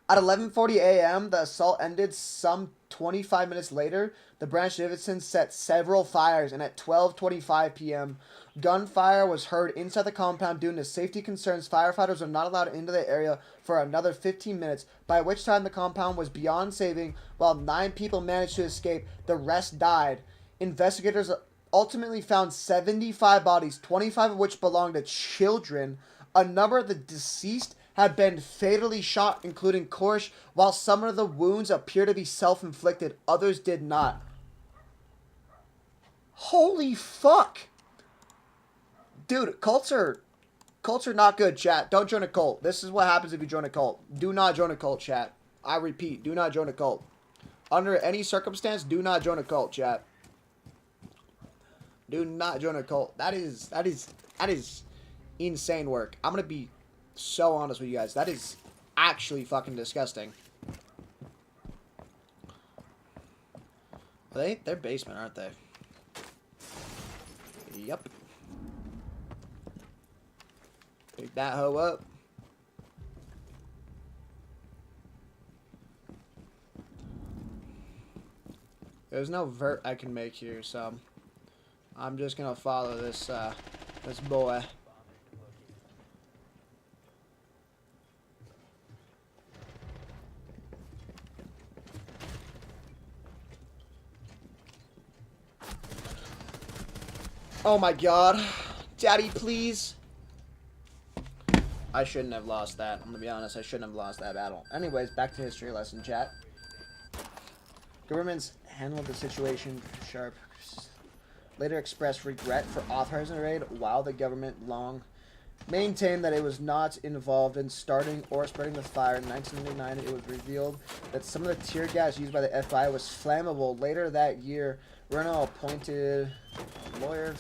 At 11:40 a.m., the assault ended. Some 25 minutes later, the Branch Davidsons set several fires, and at 12:25 p.m., gunfire was heard inside the compound. Due to safety concerns, firefighters were not allowed into the area for another 15 minutes, by which time the compound was beyond saving. While 9 people managed to escape, the rest died. Investigators ultimately found 75 bodies, 25 of which belonged to children. A number of the deceased had been fatally shot, including Koresh. While some of the wounds appear to be self-inflicted, others did not. Holy fuck! Dude, cults are not good, chat. Don't join a cult. This is what happens if you join a cult. Do not join a cult, chat. I repeat, do not join a cult. Under any circumstance, do not join a cult, chat. Do not join a cult. That is insane work. I'm gonna be so honest with you guys. That is actually fucking disgusting. They're basement, aren't they? Yep. Pick that hoe up. There's no vert I can make here, so I'm just gonna follow this this boy. Oh my god. Daddy, please. I shouldn't have lost that. I'm gonna be honest, I shouldn't have lost that battle. Anyways, back to history lesson, chat. Governments handled the situation sharp. Later expressed regret for authorizing the raid, while the government long maintained that it was not involved in starting or spreading the fire. In 1999, it was revealed that some of the tear gas used by the FBI was flammable. Later that year, Renault appointed a lawyer,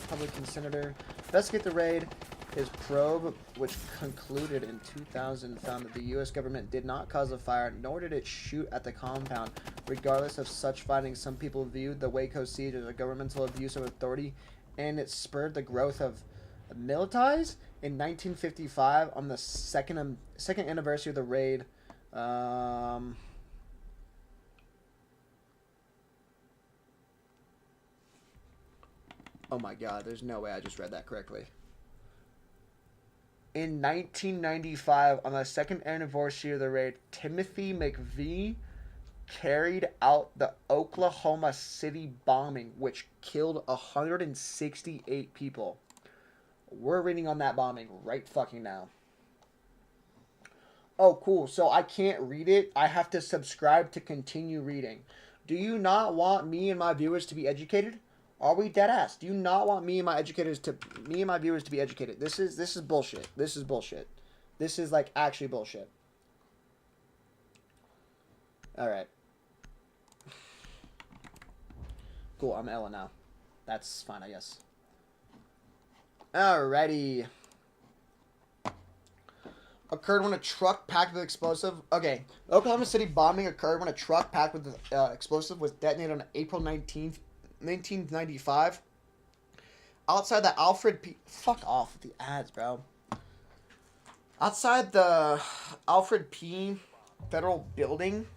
Republican senator, to investigate the raid. His probe, which concluded in 2000, found that the U.S. government did not cause the fire, nor did it shoot at the compound. Regardless of such findings, some people viewed the Waco siege as a governmental abuse of authority, and it spurred the growth of militars. In 1955, on the second anniversary of the raid, oh my god, there's no way I just read that correctly. In 1995, on the second anniversary of the raid, Timothy McVeigh carried out the Oklahoma City bombing, which killed 168 people. We're reading on that bombing right fucking now. Oh, cool. So I can't read it. I have to subscribe to continue reading. Do you not want me and my viewers to be educated? Are we dead ass? Do you not want me and my viewers to be educated? This is bullshit. This is bullshit. This is like actually bullshit. All right. Cool. I'm Ella now. That's fine, I guess. Alrighty. Occurred when a truck packed with explosive. Okay. Oklahoma City bombing occurred when a truck packed with explosive was detonated on April 19th, 1995. Outside the Alfred P. Fuck off with the ads, bro. Outside the Alfred P. Federal Building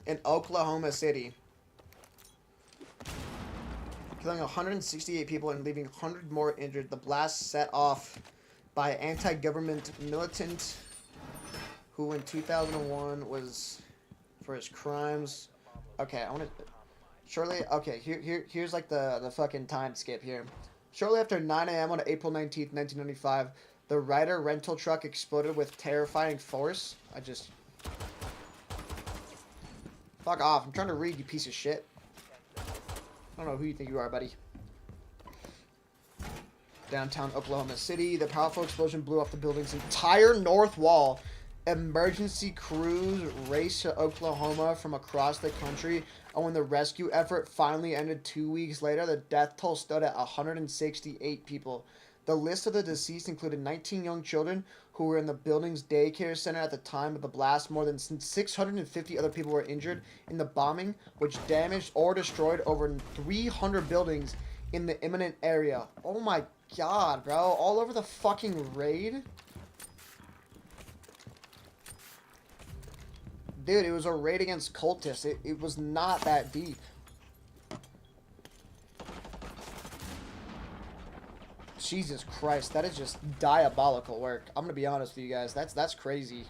in Oklahoma City. Killing 168 people and leaving 100 more injured. The blast set off by an anti-government militant who in 2001 was for his crimes. Okay, I want to... Shortly... Okay, here's like the fucking time skip here. Shortly after 9 a.m. on April 19th, 1995, the Ryder rental truck exploded with terrifying force. Fuck off. I'm trying to read, you piece of shit. I don't know who you think you are, buddy. Downtown Oklahoma City, the powerful explosion blew off the building's entire north wall. Emergency crews raced to Oklahoma from across the country, and when the rescue effort finally ended 2 weeks later, the death toll stood at 168 people. The list of the deceased included 19 young children who were in the building's daycare center at the time of the blast. More than 650 other people were injured in the bombing, which damaged or destroyed over 300 buildings in the imminent area. Oh my god, bro. All over the fucking raid? Dude, it was a raid against cultists. It was not that deep. Jesus Christ, that is just diabolical work. I'm gonna be honest with you guys. That's crazy.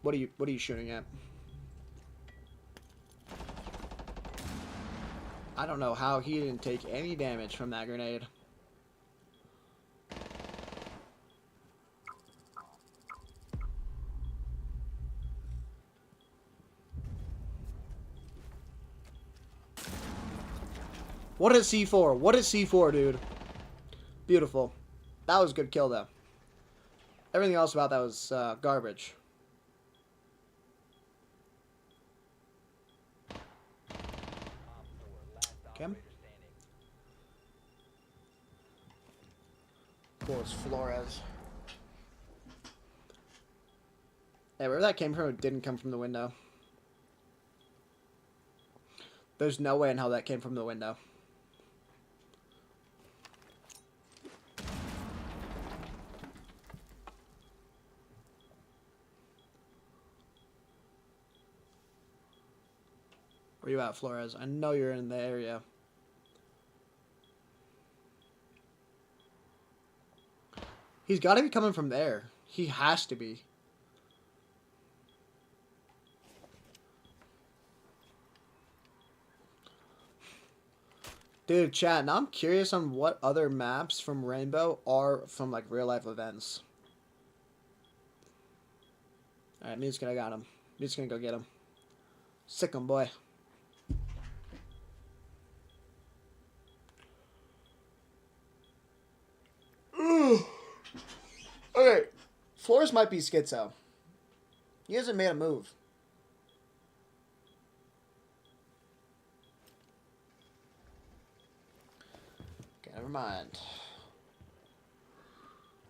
What are you shooting at? I don't know how he didn't take any damage from that grenade. What is C4? What is C4, dude? Beautiful. That was a good kill, though. Everything else about that was garbage. Okay. Cool, it's Flores. Hey, wherever that came from, it didn't come from the window. There's no way in hell that came from the window. Where you at, Flores? I know you're in the area. He's got to be coming from there. He has to be. Dude, chat, now I'm curious on what other maps from Rainbow are from, like, real-life events. Alright, Mute's gonna got him. Mute's gonna go get him. Sick him, boy. Okay, Flores might be schizo. He hasn't made a move. Okay, never mind.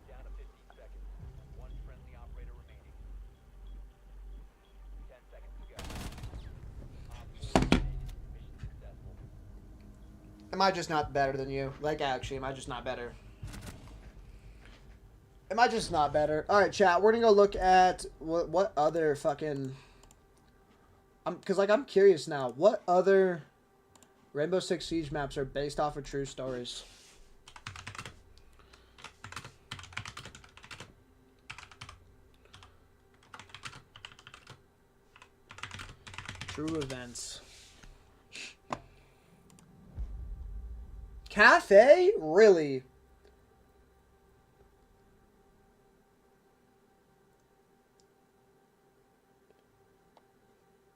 Down to 15 seconds. One friendly operator remaining. 10 seconds to go. Op 4 eliminated. Mission successful. Am I just not better than you? Like, actually, am I just not better? Am I just not better? Alright, chat, we're gonna go look at what other fucking... Because, like, I'm curious now. What other Rainbow Six Siege maps are based off of true stories? True events. Cafe? Really?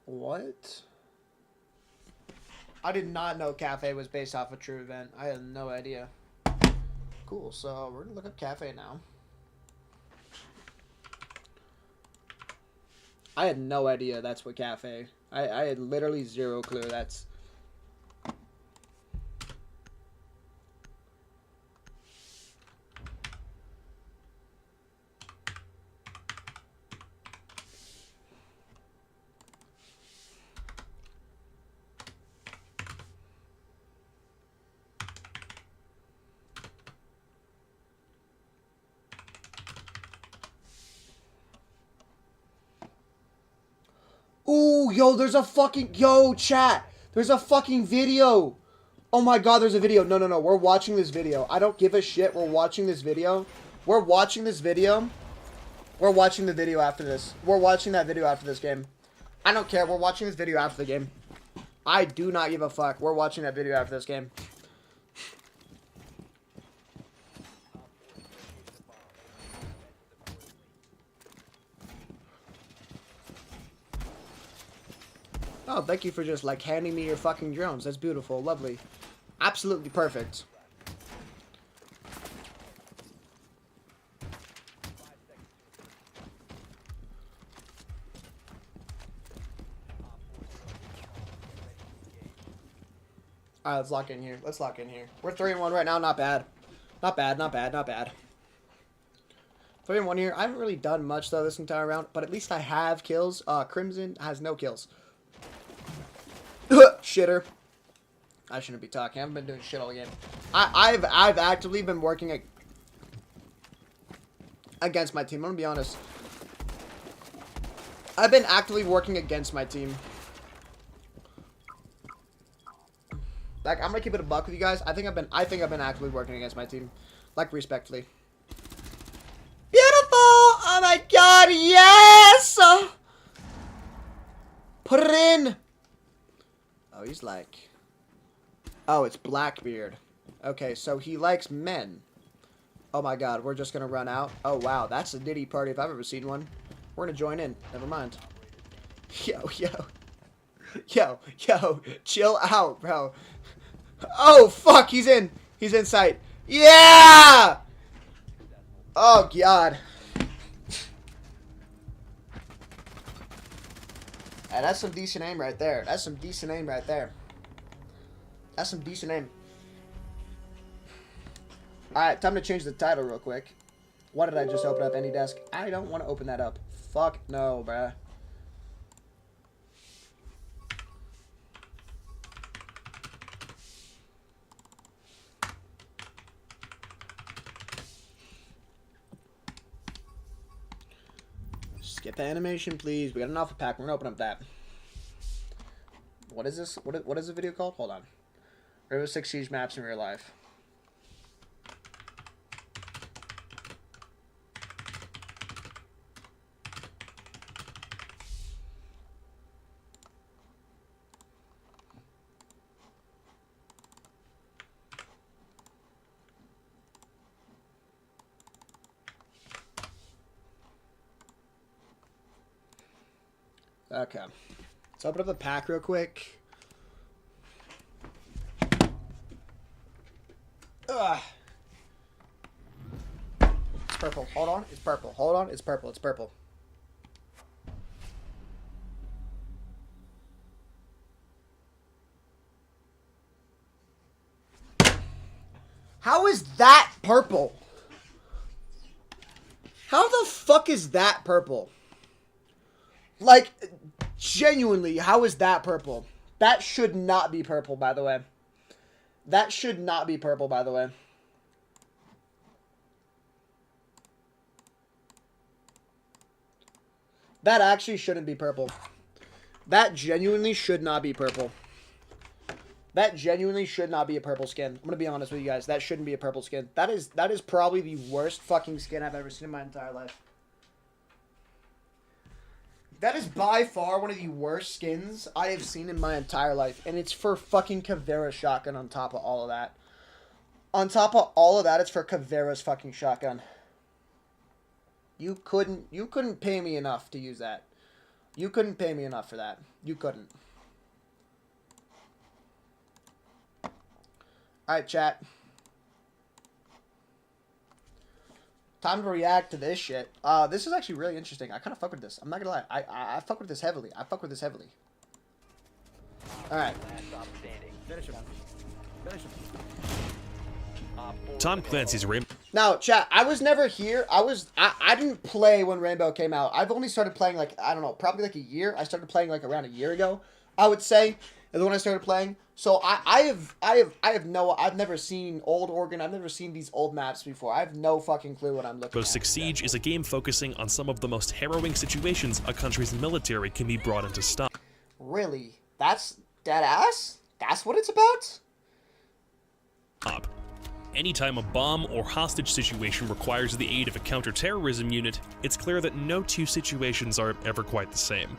What? I did not know Cafe was based off a true event. I had no idea. Cool, so we're gonna look up Cafe now. I had no idea that's what Cafe. I had literally zero clue that's... Ooh, yo, there's a fucking... Yo, chat. There's a fucking video. Oh my god, there's a video. No, no, no. We're watching this video. I don't give a shit. We're watching this video. We're watching this video. We're watching the video after this. We're watching that video after this game. I don't care. We're watching this video after the game. I do not give a fuck. We're watching that video after this game. Oh, thank you for just, like, handing me your fucking drones. That's beautiful. Lovely. Absolutely perfect. Alright, let's lock in here. Let's lock in here. We're 3-1 right now. Not bad. Not bad, not bad, not bad. 3-1 here. I haven't really done much, though, this entire round. But at least I have kills. Crimson has no kills. Shitter. I shouldn't be talking. I haven't been doing shit all game. I've actively been working against my team. I'm gonna be honest. I've been actively working against my team. Like, I'm gonna keep it a buck with you guys. I think I've been actively working against my team. Like, respectfully. Beautiful! Oh my god, yes! Put it in! Oh, he's like... Oh, it's Blackbeard. Okay, so he likes men. Oh my god, we're just gonna run out. Oh wow, that's a Diddy party if I've ever seen one. We're gonna join in. Never mind. Yo, yo. Yo, yo. Chill out, bro. Oh, fuck, he's in. He's in sight. Yeah! Oh, god. Hey, that's some decent aim right there. That's some decent aim right there. That's some decent aim. Alright, time to change the title real quick. Why did I just open up AnyDesk? I don't want to open that up. Fuck no, bruh. Skip the animation, please. We got an alpha pack. We're gonna open up that. What is this? What is the video called? Hold on. Rainbow Six Siege maps in real life. Okay. Let's open up the pack real quick. Ugh. It's purple. Hold on. It's purple. Hold on. It's purple. It's purple. How is that purple? How the fuck is that purple? Like, genuinely, how is that purple? That should not be purple, by the way. That should not be purple, by the way. That actually shouldn't be purple. That genuinely should not be purple. That genuinely should not be a purple skin. I'm gonna be honest with you guys. That shouldn't be a purple skin. That is probably the worst fucking skin I've ever seen in my entire life. That is by far one of the worst skins I have seen in my entire life. And it's for fucking Caveira shotgun on top of all of that. On top of all of that, it's for Caveira's fucking shotgun. You couldn't pay me enough to use that. You couldn't pay me enough for that. You couldn't. Alright, chat. Time to react to this shit. This is actually really interesting. I kind of fuck with this. I'm not gonna lie. I fuck with this heavily. I fuck with this heavily. Alright. Last stop standing. Finish him. Finish him. Tom Clancy's Rainbow. Now, chat, I was never here. I didn't play when Rainbow came out. I've only started playing, like, I don't know, probably like a year. I started playing like around a year ago, I would say, is when I started playing. So I've never seen Old Oregon. I've never seen these old maps before. I have no fucking clue what I'm looking Rainbow at. Six Siege is a game focusing on some of the most harrowing situations a country's military can be brought into stop. Really? That's dead ass? That's what it's about? Anytime a bomb or hostage situation requires the aid of a counterterrorism unit, it's clear that no two situations are ever quite the same.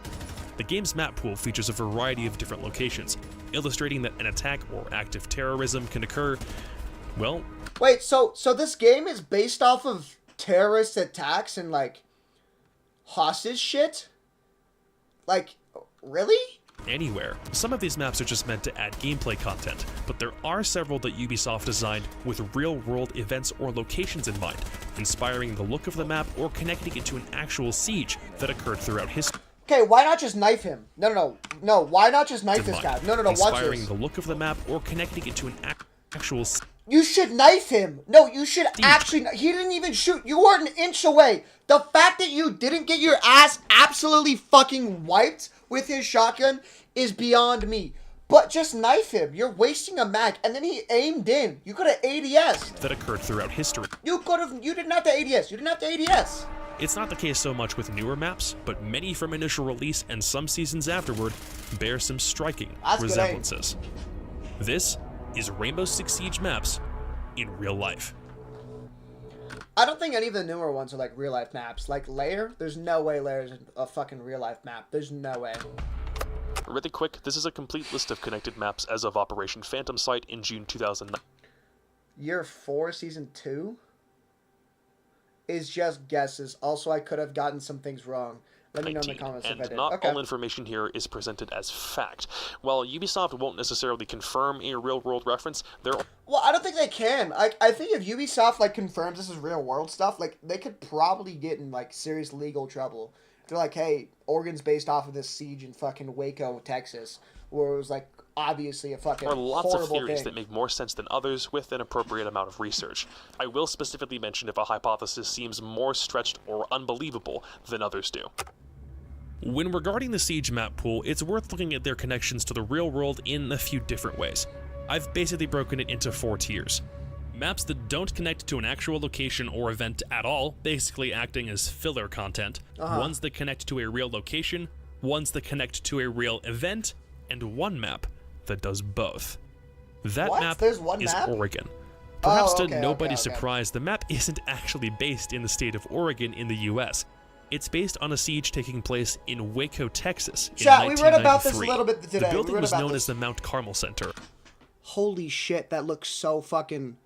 The game's map pool features a variety of different locations, illustrating that an attack or active terrorism can occur, well... Wait, so this game is based off of terrorist attacks and, like, hostage shit? Like, really? Anywhere. Some of these maps are just meant to add gameplay content, but there are several that Ubisoft designed with real-world events or locations in mind, inspiring the look of the map or connecting it to an actual siege that occurred throughout history. Okay, why not just knife him? No, why not just knife this guy? No, watch Inspiring this. the look of the map or connecting it to an actual You should knife him. No, you should actually... He didn't even shoot. You were an inch away. The fact that you didn't get your ass absolutely fucking wiped with his shotgun is beyond me. But just knife him. You're wasting a mag. And then he aimed in. You could have ADS. that occurred throughout history. You didn't have to ADS. You didn't have to ADS. It's not the case so much with newer maps, but many from initial release and some seasons afterward bear some striking That's good aim. resemblances. This is Rainbow Six Siege maps in real life. I don't think any of the newer ones are like real life maps. Like Lair, there's no way Lair is a fucking real life map. There's no way. Really quick, this is a complete list of connected maps as of Operation Phantom Sight in June 2009. Year 4, Season 2 is just guesses. Also, I could have gotten some things wrong. Let me know in the comments if I And did. not Okay. all information here is presented as fact. While Ubisoft won't necessarily confirm a real-world reference, there are Well, I don't think they can. I think if Ubisoft like confirms this is real world stuff, like they could probably get in like serious legal trouble. They're like, hey, Oregon's based off of this siege in fucking Waco, Texas, where it was like obviously a fucking There are lots of horrible theories thing. that make more sense than others with an appropriate amount of research. I will specifically mention if a hypothesis seems more stretched or unbelievable than others do. When regarding the Siege map pool, it's worth looking at their connections to the real world in a few different ways. I've basically broken it into 4 tiers. Maps that don't connect to an actual location or event at all, basically acting as filler content. Ones that connect to a real location, ones that connect to a real event, and one map that does both. That What? map There's one is map? Oregon. Perhaps to okay, nobody's okay. surprise, the map isn't actually based in the state of Oregon in the US. It's based on a siege taking place in Waco, Texas in Chat, we read about this a 1993. little bit today. The We building read was about known this. as the Mount Carmel Center. Holy shit, that looks so fucking...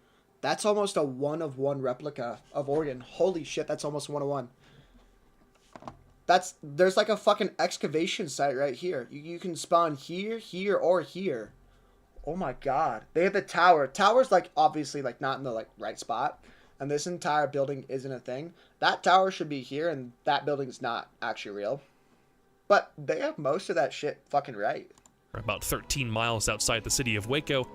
That's almost a 1-of-1 replica of Oregon. Holy shit, that's almost 1-of-1. There's like a fucking excavation site right here. You can spawn here, here, or here. Oh my god. They have the tower. Tower's like obviously like not in the like right spot. And this entire building isn't a thing. That tower should be here and that building's not actually real. But they have most of that shit fucking right. About 13 miles outside the city of Waco,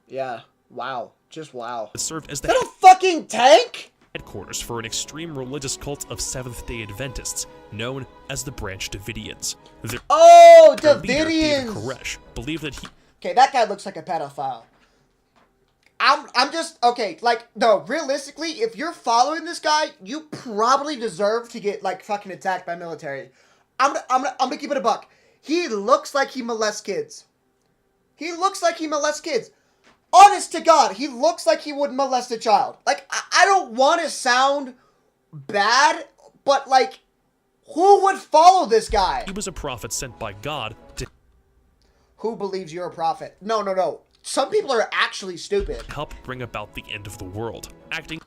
Yeah. Wow. Just wow. that served as Is the that a fucking tank? headquarters for an extreme religious cult of Seventh-day Adventists known as the Branch Davidians. Their Oh, leader, David Davidians. Koresh, believed that he Okay, that guy looks like a pedophile. I'm just okay. Like, no, realistically, if you're following this guy, you probably deserve to get like fucking attacked by military. I'm gonna keep it a buck. He looks like he molests kids. He looks like he molests kids. Honest to God, he looks like he would molest a child. Like, I don't want to sound bad, but like, who would follow this guy? was a prophet sent by God to Who believes you're a prophet? No. Some people are actually stupid. help bring about the end of the world, acting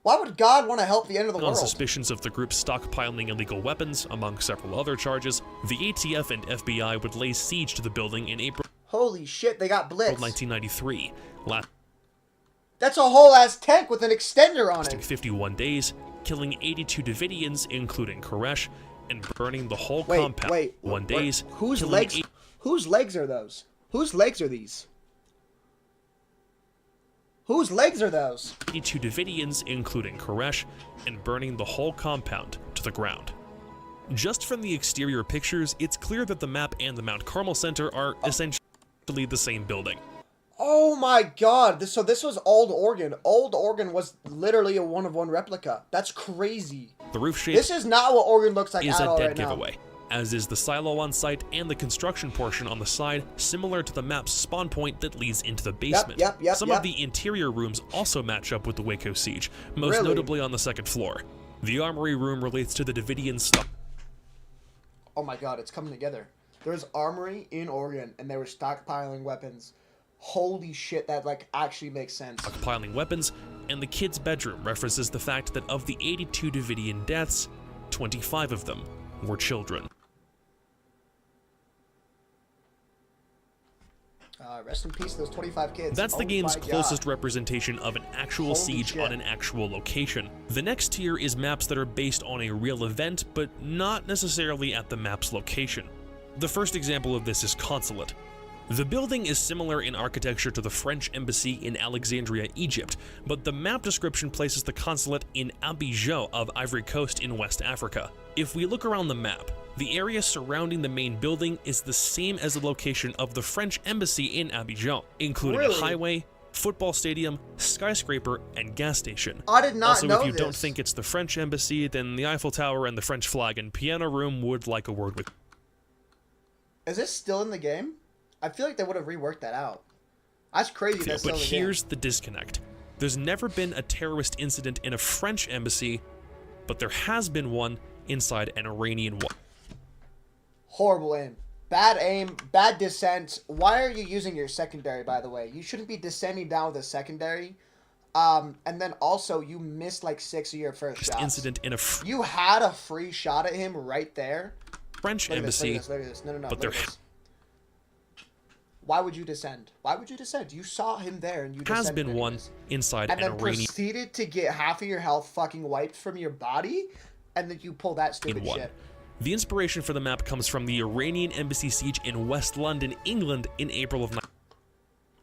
Why would God want to help the end of the on world? suspicions of the group stockpiling illegal weapons, among several other charges. The ATF and FBI would lay siege to the building in April Holy shit, they got blitzed. 1993, lasting That's a whole ass tank with an extender on it. 51 days, killing 82 Davidians, including Koresh, and burning the whole Wait, compound. wait. 1 days, Whose killing legs? Whose legs are those? Whose legs are these? Whose legs are those? 82 Davidians, including Koresh, and burning the whole compound to the ground. Just from the exterior pictures, it's clear that the map and the Mount Carmel Center are essentially the same building. Oh my god. So this was Old Oregon. Old Oregon was literally a one-of-one replica. That's crazy. The roof shape This is not what Oregon looks like is at a all dead right now. giveaway, as is the silo on site and the construction portion on the side, similar to the map's spawn point that leads into the basement. yep, Some yep. of the interior rooms also match up with the Waco siege, most Really? notably on the second floor. The armory room relates to the Davidian stock Oh my god, it's coming together. There's armory in Oregon, and they were stockpiling weapons. Holy shit, that like actually makes sense. piling weapons, and the kid's bedroom references the fact that of the 82 Davidian deaths, 25 of them were children. Rest in peace, those 25 kids. That's the Oh game's my God. closest representation of an actual Holy siege shit. on an actual location. The next tier is maps that are based on a real event, but not necessarily at the map's location. The first example of this is Consulate. The building is similar in architecture to the French embassy in Alexandria, Egypt, but the map description places the consulate in Abidjan of Ivory Coast in West Africa. If we look around the map, the area surrounding the main building is the same as the location of the French embassy in Abidjan, including Really? a highway, football stadium, skyscraper, and gas station. I did not Also, know if you this. don't think it's the French embassy, then the Eiffel Tower and the French flag and piano room would like a word with. Is this still in the game? I feel like they would have reworked that out. That's crazy. That's still But in the game. here's the disconnect. There's never been a terrorist incident in a French embassy, but there has been one inside an Iranian one. Horrible aim. Bad aim, bad descent. Why are you using your secondary, by the way? You shouldn't be descending down with a secondary. And then also, you missed like 6 of your first shots. Incident in a You had a free shot at him right there. French Look at this, embassy. look at this. No. but look there at this. Why would you descend? Why would you descend? You saw him there and you descended. has been one anyways. inside And an then Iranian proceeded to get half of your health fucking wiped from your body, and then you pull that stupid one. shit. The inspiration for the map comes from the Iranian embassy siege in West London, England in April of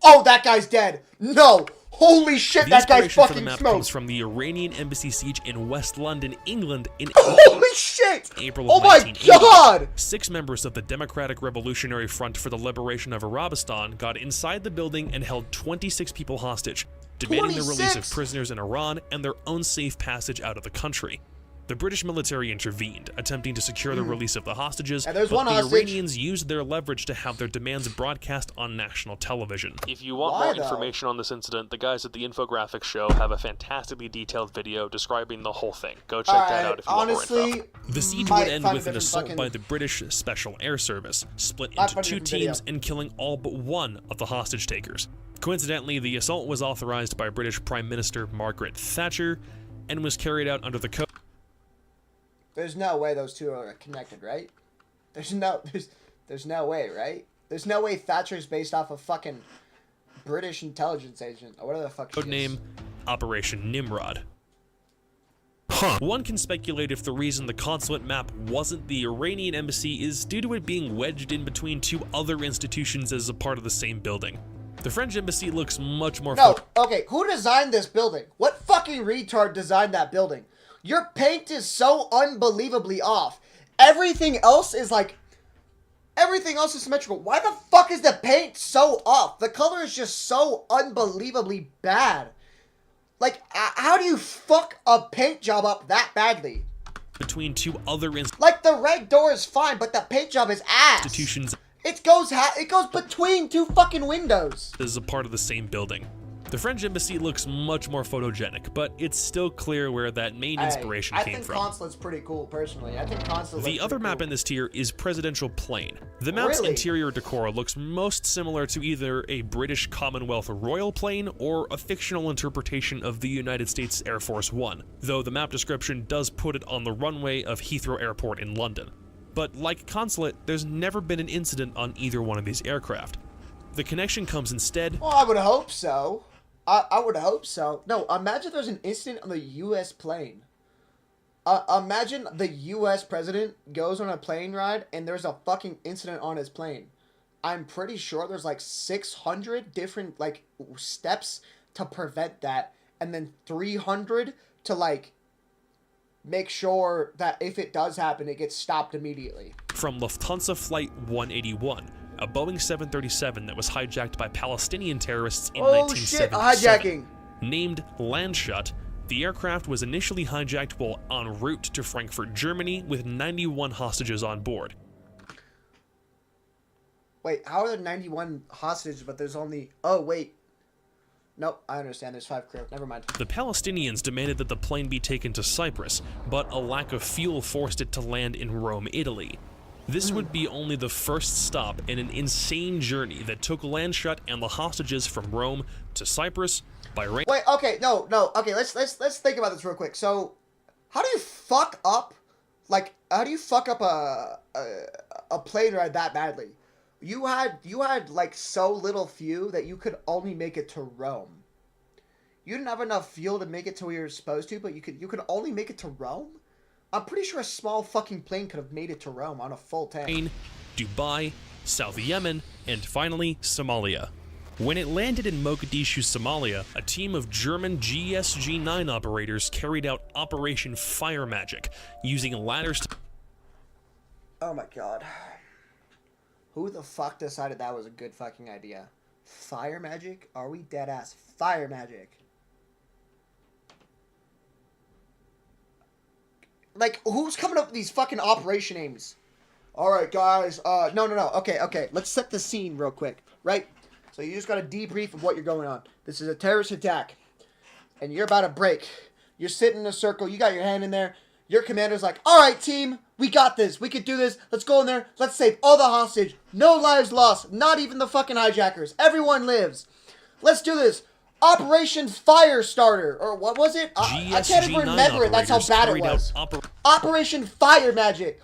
Oh, that guy's dead. No. Holy shit, The that guy's inspiration for the fucking map smoked. comes from the Iranian embassy siege in West London, England in Holy shit. April Oh of my 1980. god. 6 members of the Democratic Revolutionary Front for the Liberation of Arabistan got inside the building and held 26 people hostage, demanding the release of 26? prisoners in Iran and their own safe passage out of the country. The British military intervened, attempting to secure the release of the hostages, And there's but one the hostage. Iranians used their leverage to have their demands broadcast on national television. If you want Why, more though? information on this incident, the guys at the Infographics Show have a fantastically detailed video describing the whole thing. Go check that out if you want more honestly, info. The siege might would end find a with an different assault fucking- by the British Special Air Service, split Might into find a 2 different video. teams and killing all but one of the hostage takers. Coincidentally, the assault was authorized by British Prime Minister Margaret Thatcher, and was carried out under the code. There's no way those two are connected, right? There's no way, right? There's no way Thatcher's based off a fucking British intelligence agent or whatever the fuck she is. Codename Operation Nimrod. One can speculate if the reason the consulate map wasn't the Iranian embassy is due to it being wedged in between two other institutions as a part of the same building. The French embassy looks much more... No, okay, who designed this building? What fucking retard designed that building? Your paint is so unbelievably off. Everything else is symmetrical. Why the fuck is the paint so off? The color is just so unbelievably bad. Like, how do you fuck a paint job up that badly? Between two other Like, the red door is fine, but the paint job is ass. institutions It goes between two fucking windows. as a part of the same building. The French embassy looks much more photogenic, but it's still clear where that main inspiration I came think from. Consulate's pretty cool, personally. I think Consulate The looks other pretty map cool. in this tier is Presidential Plane. The map's Really? interior decor looks most similar to either a British Commonwealth royal plane or a fictional interpretation of the United States Air Force One, though the map description does put it on the runway of Heathrow Airport in London. But like Consulate, there's never been an incident on either one of these aircraft. The connection comes instead... Well, I would hope so. I would hope so. No, imagine there's an incident on the U.S. plane. Imagine the U.S. president goes on a plane ride and there's a fucking incident on his plane. I'm pretty sure there's like 600 different like steps to prevent that, and then 300 to like make sure that if it does happen, it gets stopped immediately. From Lufthansa Flight 181, a Boeing 737 that was hijacked by Palestinian terrorists in Oh shit, 1977. hijacking. Named Landshut, the aircraft was initially hijacked while en route to Frankfurt, Germany, with 91 hostages on board. Wait, how are there 91 hostages, but there's only... Oh, wait. Nope, I understand. There's 5 crew. Never mind. The Palestinians demanded that the plane be taken to Cyprus, but a lack of fuel forced it to land in Rome, Italy. This would be only the first stop in an insane journey that took Landshut and the hostages from Rome to Cyprus by rail. Wait, okay, no, okay, let's think about this real quick. So, how do you fuck up, a plane ride that badly? You had like so little fuel that you could only make it to Rome. You didn't have enough fuel to make it to where you're supposed to, but you could only make it to Rome? I'm pretty sure a small fucking plane could have made it to Rome on a full tank. Dubai, South Yemen, and finally Somalia. When it landed in Mogadishu, Somalia, a team of German GSG-9 operators carried out Operation Fire Magic, using ladders to... Oh my god. Who the fuck decided that was a good fucking idea? Fire magic? Are we dead ass? Fire magic. Like, who's coming up with these fucking operation names? Alright, guys. No. Okay. Let's set the scene real quick. Right? So you just got a debrief of what you're going on. This is a terrorist attack. And you're about to break. You're sitting in a circle. You got your hand in there. Your commander's like, alright, team. We got this. We can do this. Let's go in there. Let's save all the hostage. No lives lost. Not even the fucking hijackers. Everyone lives. Let's do this. Operation Firestarter. Or what was it? I can't even remember it. That's how bad it was. Operation Fire Magic.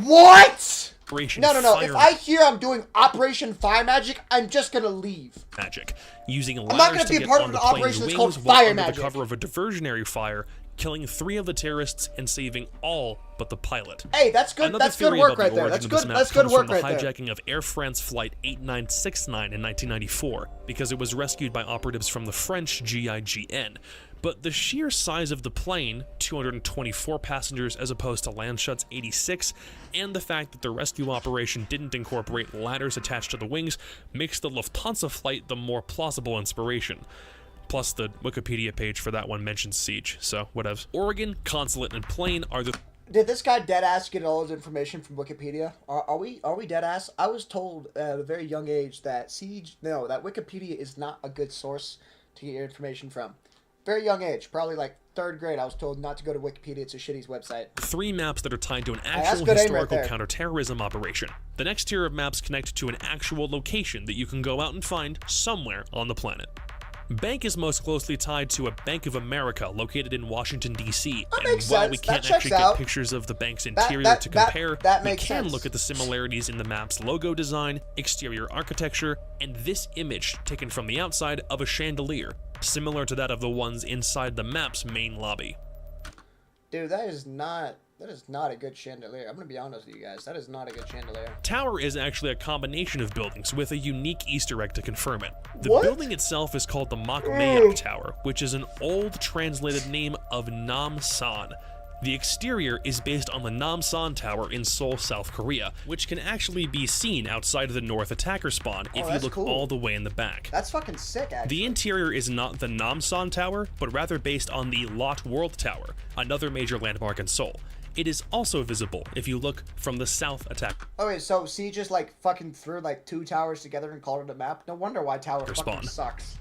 What? No. If I hear I'm doing Operation Fire Magic, I'm just gonna leave. Magic, using ladders not gonna to be a get part of on an the plane's operation that's wings called while Fire under Magic. the cover of a diversionary fire, killing 3 of the terrorists and saving all but the pilot. Hey, that's good. Another That's good theory work about the right there. origin That's of this good. map That's good comes work from the right there. hijacking of Air France Flight 8969 in 1994, because it was rescued by operatives from the French GIGN. But the sheer size of the plane, 224 passengers as opposed to Landshut's 86, and the fact that the rescue operation didn't incorporate ladders attached to the wings makes the Lufthansa flight the more plausible inspiration. Plus, the Wikipedia page for that one mentions siege, so whatevs. Oregon, Consulate, and Plane are the... Did this guy deadass get all his information from Wikipedia? Are we deadass? I was told at a very young age that that Wikipedia is not a good source to get your information from. Very young age, probably like 3rd grade, I was told not to go to Wikipedia. It's a shitty website. 3 maps that are tied to an that's actual good aim right historical there. counterterrorism operation. The next tier of maps connect to an actual location that you can go out and find somewhere on the planet. Bank is most closely tied to a Bank of America located in Washington, D.C. That And makes while we sense. That can't checks actually get out. pictures of the bank's interior that- to that- compare, that we makes can sense. look at the similarities in the map's logo design, exterior architecture, and this image taken from the outside of a chandelier, similar to that of the ones inside the map's main lobby. Dude, that is not a good chandelier. I'm gonna be honest with you guys. That is not a good chandelier. Tower is actually a combination of buildings with a unique Easter egg to confirm it. The What? building itself is called the Makmayak Tower, which is an old translated name of Nam San. The exterior is based on the Nam San Tower in Seoul, South Korea, which can actually be seen outside of the North attacker spawn if you that's look cool. all the way in the back. That's fucking sick, actually. The interior is not the Nam San Tower, but rather based on the Lot World Tower, another major landmark in Seoul. It is also visible if you look from the south attack Okay, so C just like fucking threw like 2 towers together and called it a map. No wonder why Tower Spawn. fucking sucks.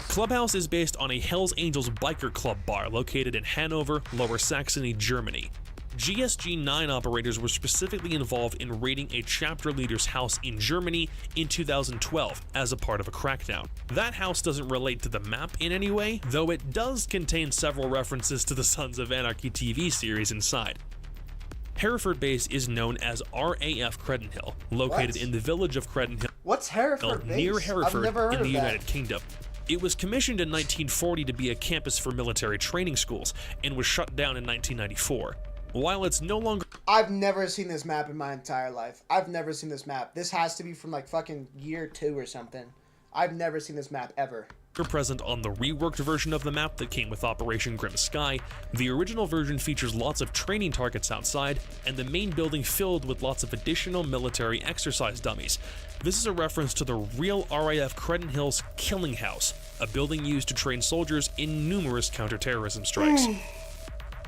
Clubhouse is based on a Hells Angels biker club bar located in Hanover, Lower Saxony, Germany. GSG-9 operators were specifically involved in raiding a chapter leader's house in Germany in 2012 as a part of a crackdown. That house doesn't relate to the map in any way, though it does contain several references to the Sons of Anarchy TV series inside. Hereford Base is known as RAF Credenhill, located What? in the village of Credenhill What's Hereford Base? near I've Hereford never heard in of the that. United Kingdom. It was commissioned in 1940 to be a campus for military training schools and was shut down in 1994. While it's no longer I've never seen this map in my entire life. I've never seen this map. This has to be from like fucking year 2 or something. I've never seen this map ever. present on the reworked version of the map that came with Operation Grim Sky, the original version features lots of training targets outside, and the main building filled with lots of additional military exercise dummies. This is a reference to the real RAF Credenhill's Killing House, a building used to train soldiers in numerous counterterrorism strikes.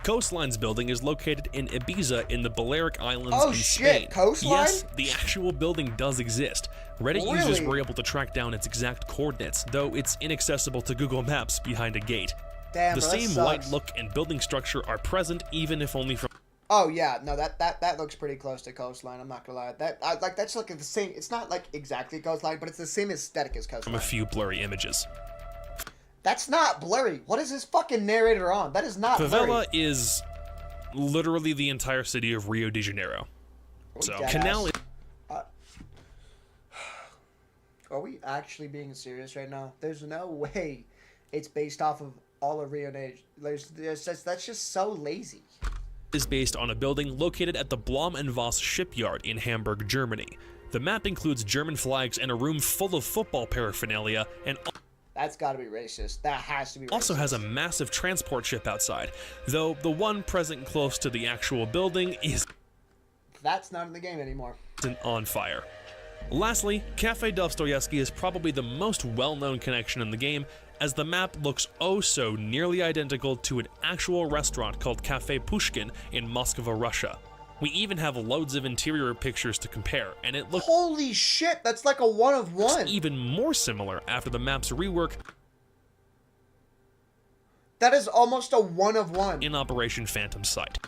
Coastline's building is located in Ibiza in the Balearic Islands Oh in shit, Spain. Coastline? Yes, the actual building does exist. Reddit users Really? were able to track down its exact coordinates, though it's inaccessible to Google Maps behind a gate. Damn, The bro, that same sucks. white look and building structure are present, even if only from Oh yeah, no, that looks pretty close to Coastline. I'm not gonna lie. That's like the same. It's not like exactly Coastline, but it's the same aesthetic as a Coastline. few blurry images. That's not blurry. What is this fucking narrator on? That is not Favela blurry. is literally the entire city of Rio de Janeiro. So, Deadass. Canal is Are we actually being serious right now? There's no way it's based off of all of Rio de Janeiro. That's just so lazy. based on a building located at the Blom and Voss shipyard in Hamburg, Germany. The map includes German flags and a room full of football paraphernalia, and That's got to be racist. That has to be racist. also has a massive transport ship outside, though the one present close to the actual building isn't That's not in the game anymore. on fire. Lastly, Cafe Dostoevsky is probably the most well-known connection in the game, as the map looks oh so nearly identical to an actual restaurant called Cafe Pushkin in Moscow, Russia. We even have loads of interior pictures to compare, and it looks Holy shit, that's like a one of one. even more similar after the map's rework That is almost a one of one. in Operation Phantom Sight.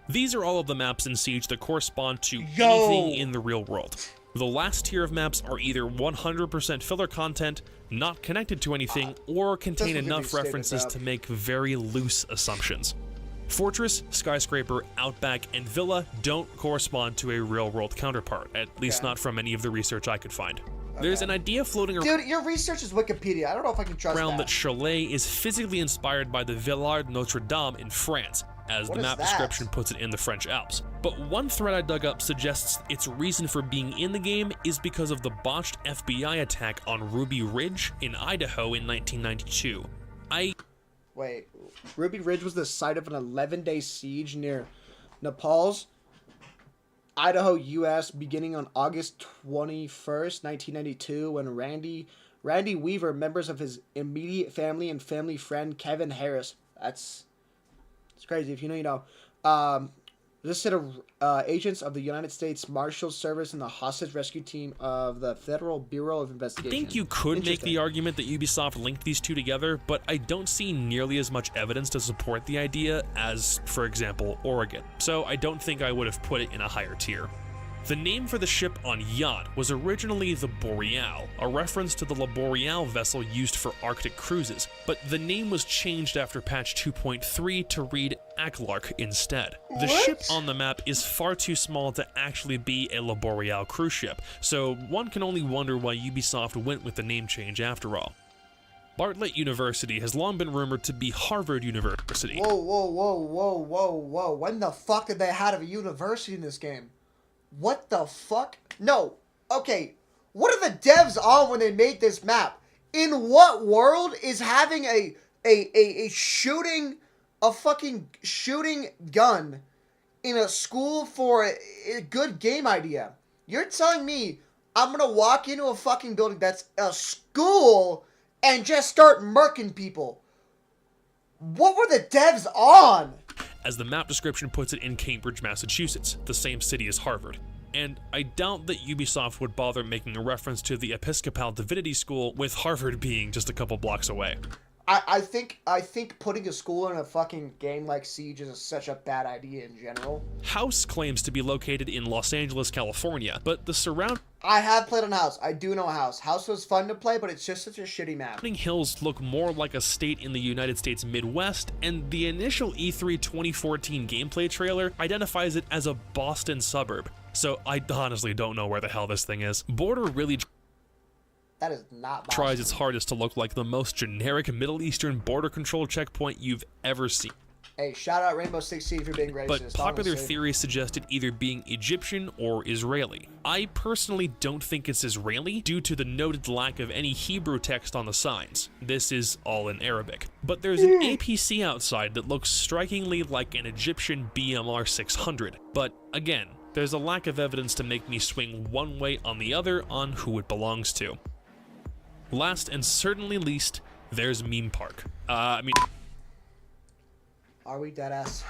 These are all of the maps in Siege that correspond to anything in the real world. The last tier of maps are either 100% filler content, not connected to anything, or contain This was gonna be enough stupid, references bro. to make very loose assumptions. Fortress, Skyscraper, Outback, and Villa don't correspond to a real-world counterpart, at least Okay. not from any of the research I could find. There's an idea floating Dude, your research is Wikipedia. I don't know if I can trust around that. that Cholet is physically inspired by the Villard Notre Dame in France, as What the is map that? description puts it in the French Alps. But one thread I dug up suggests its reason for being in the game is because of the botched FBI attack on Ruby Ridge in Idaho in 1992. Wait, Ruby Ridge was the site of an 11-day siege near Nepal's Idaho, U.S., beginning on August 21st, 1992, when Randy Weaver, members of his immediate family and family friend Kevin Harris, it's crazy, if you know, you know, this set of agents of the United States Marshal Service and the hostage rescue team of the Federal Bureau of I Investigation. think you could make Interesting. the argument that Ubisoft linked these two together, but I don't see nearly as much evidence to support the idea as, for example, Oregon. So I don't think I would have put it in a higher tier. The name for the ship on yacht was originally the Boreal, a reference to the La Boreal vessel used for Arctic cruises, but the name was changed after patch 2.3 to read Aglark instead. The ship on the map is far too small to actually be a La Boreal cruise ship, so one can only wonder why Ubisoft went with the name change after all. Bartlett University has long been rumored to be Harvard University. Whoa, whoa, whoa, whoa, whoa, whoa. When the fuck did they have a university in this game? What the fuck? No. Okay. What are the devs on when they made this map? In what world is having a fucking shooting gun in a school for a good game idea? You're telling me I'm gonna walk into a fucking building that's a school and just start murking people? What were the devs on? As the map description puts it, in Cambridge, Massachusetts, the same city as Harvard. And I doubt that Ubisoft would bother making a reference to the Episcopal Divinity School, with Harvard being just a couple blocks away. I think putting a school in a fucking game like Siege is such a bad idea in general. House claims to be located in Los Angeles, California, but the surrounding I have played on House. I do know House. House was fun to play, but it's just such a shitty map. hills look more like a state in the United States Midwest, and the initial E3 2014 gameplay trailer identifies it as a Boston suburb. So I honestly don't know where the hell this thing is. Border really That is not Boston. tries its hardest to look like the most generic Middle Eastern border control checkpoint you've ever seen. Hey, shout out Rainbow Six Siege for being racist. But popular honestly. theories suggested either being Egyptian or Israeli. I personally don't think it's Israeli due to the noted lack of any Hebrew text on the signs. This is all in Arabic. But there's an APC outside that looks strikingly like an Egyptian BMR 600. But again, there's a lack of evidence to make me swing one way on the other on who it belongs to. Last and certainly least, there's Meme Park. Are we deadass?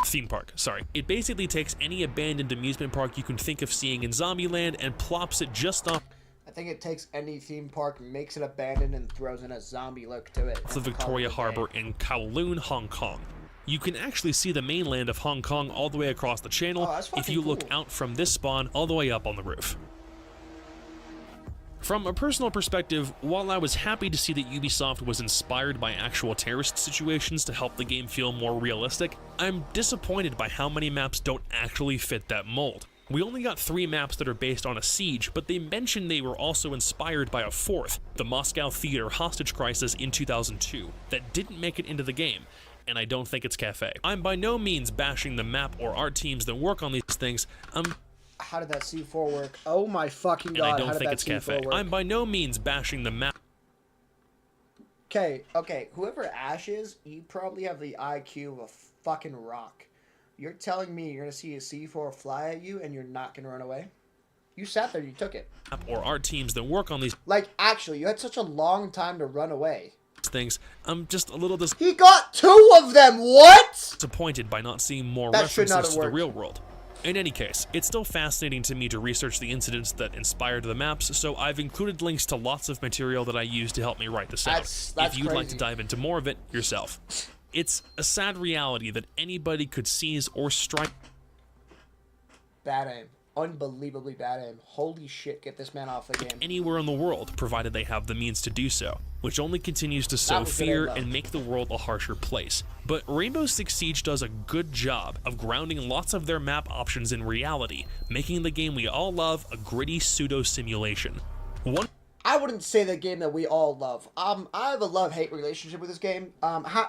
Theme park, sorry. It basically takes any abandoned amusement park you can think of seeing in Zombieland and plops it just off I think it takes any theme park, makes it abandoned, and throws in a zombie look to it. the Victoria Harbor in Kowloon, Hong Kong. You can actually see the mainland of Hong Kong all the way across the channel Oh, that's if fucking you look cool. out from this spawn all the way up on the roof. From a personal perspective, while I was happy to see that Ubisoft was inspired by actual terrorist situations to help the game feel more realistic, I'm disappointed by how many maps don't actually fit that mold. We only got 3 maps that are based on a siege, but they mentioned they were also inspired by a 4th, the Moscow Theater hostage crisis in 2002, that didn't make it into the game, and I don't think it's Cafe. I'm by no means bashing the map or art teams that work on these things, How did that C4 work? Oh my fucking and god, I how don't did think that it's C4 Cafe. work? I'm by no means bashing the map Okay, whoever Ash is, you probably have the IQ of a fucking rock. You're telling me you're gonna see a C4 fly at you and you're not gonna run away? You sat there, you took it. or art teams that work on these Like, actually, you had such a long time to run away. things. I'm just a little He got 2 of them, what?! disappointed by not seeing more That should not references have to the worked. real world. In any case, it's still fascinating to me to research the incidents that inspired the maps, so I've included links to lots of material that I used to help me write this out. That's if you'd like to crazy. dive into more of it yourself. It's a sad reality that anybody could seize or strike Bad aim. Unbelievably bad aim. Holy shit, get this man off the game. anywhere in the world, provided they have the means to do so, which only continues to sow was good fear aim, though. and make the world a harsher place. But Rainbow Six Siege does a good job of grounding lots of their map options in reality, making the game we all love a gritty pseudo-simulation. One I wouldn't say the game that we all love. I have a love-hate relationship with this game.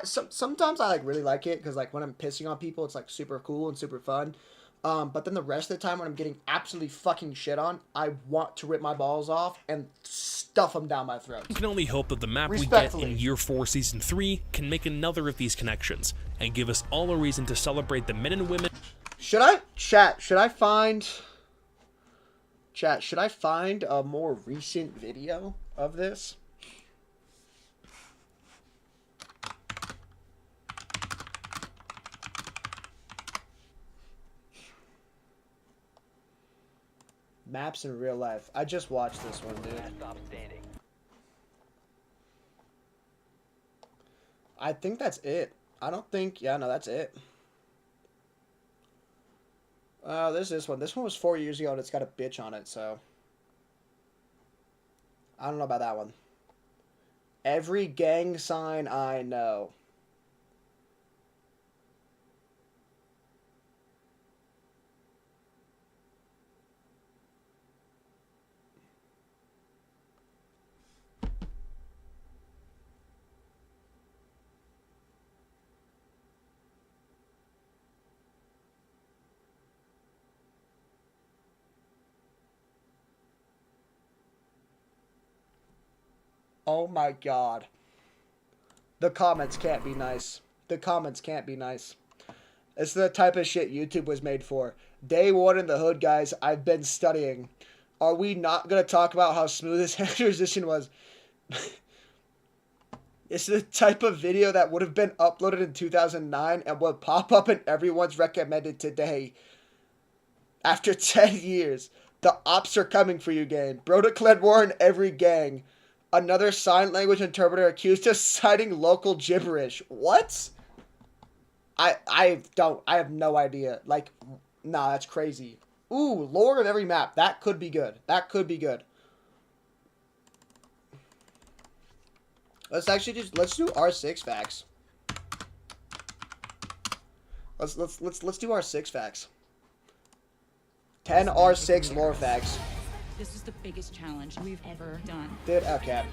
Sometimes I really like it because when I'm pissing on people, it's super cool and super fun. But then the rest of the time when I'm getting absolutely fucking shit on, I want to rip my balls off and stuff them down my throat. can only hope that the map we get Respectfully. in Year 4 Season 3 can make another of these connections, and give us all a reason to celebrate the men and women Should I find a more recent video of this? Maps in real life. I just watched this one, dude. Last stop standing. I think that's it. I don't think... Yeah, no, that's it. There's this one. This one was 4 years ago, and it's got a bitch on it, so... I don't know about that one. Every gang sign I know. Oh my god. The comments can't be nice. The comments can't be nice. It's the type of shit YouTube was made for. Day one in the hood, guys. I've been studying. Are we not going to talk about how smooth this transition was? It's the type of video that would have been uploaded in 2009 and would pop up in everyone's recommended today. After 10 years. The ops are coming for you, gang. Bro declared war in every gang. Another sign language interpreter accused of citing local gibberish. What? I have no idea. Like, nah, that's crazy. Ooh, lore of every map. That could be good. That could be good. Let's actually let's do R6 facts. Let's do R6 facts. 10 R6 lore facts. This is the biggest challenge we've ever done. Dude, okay.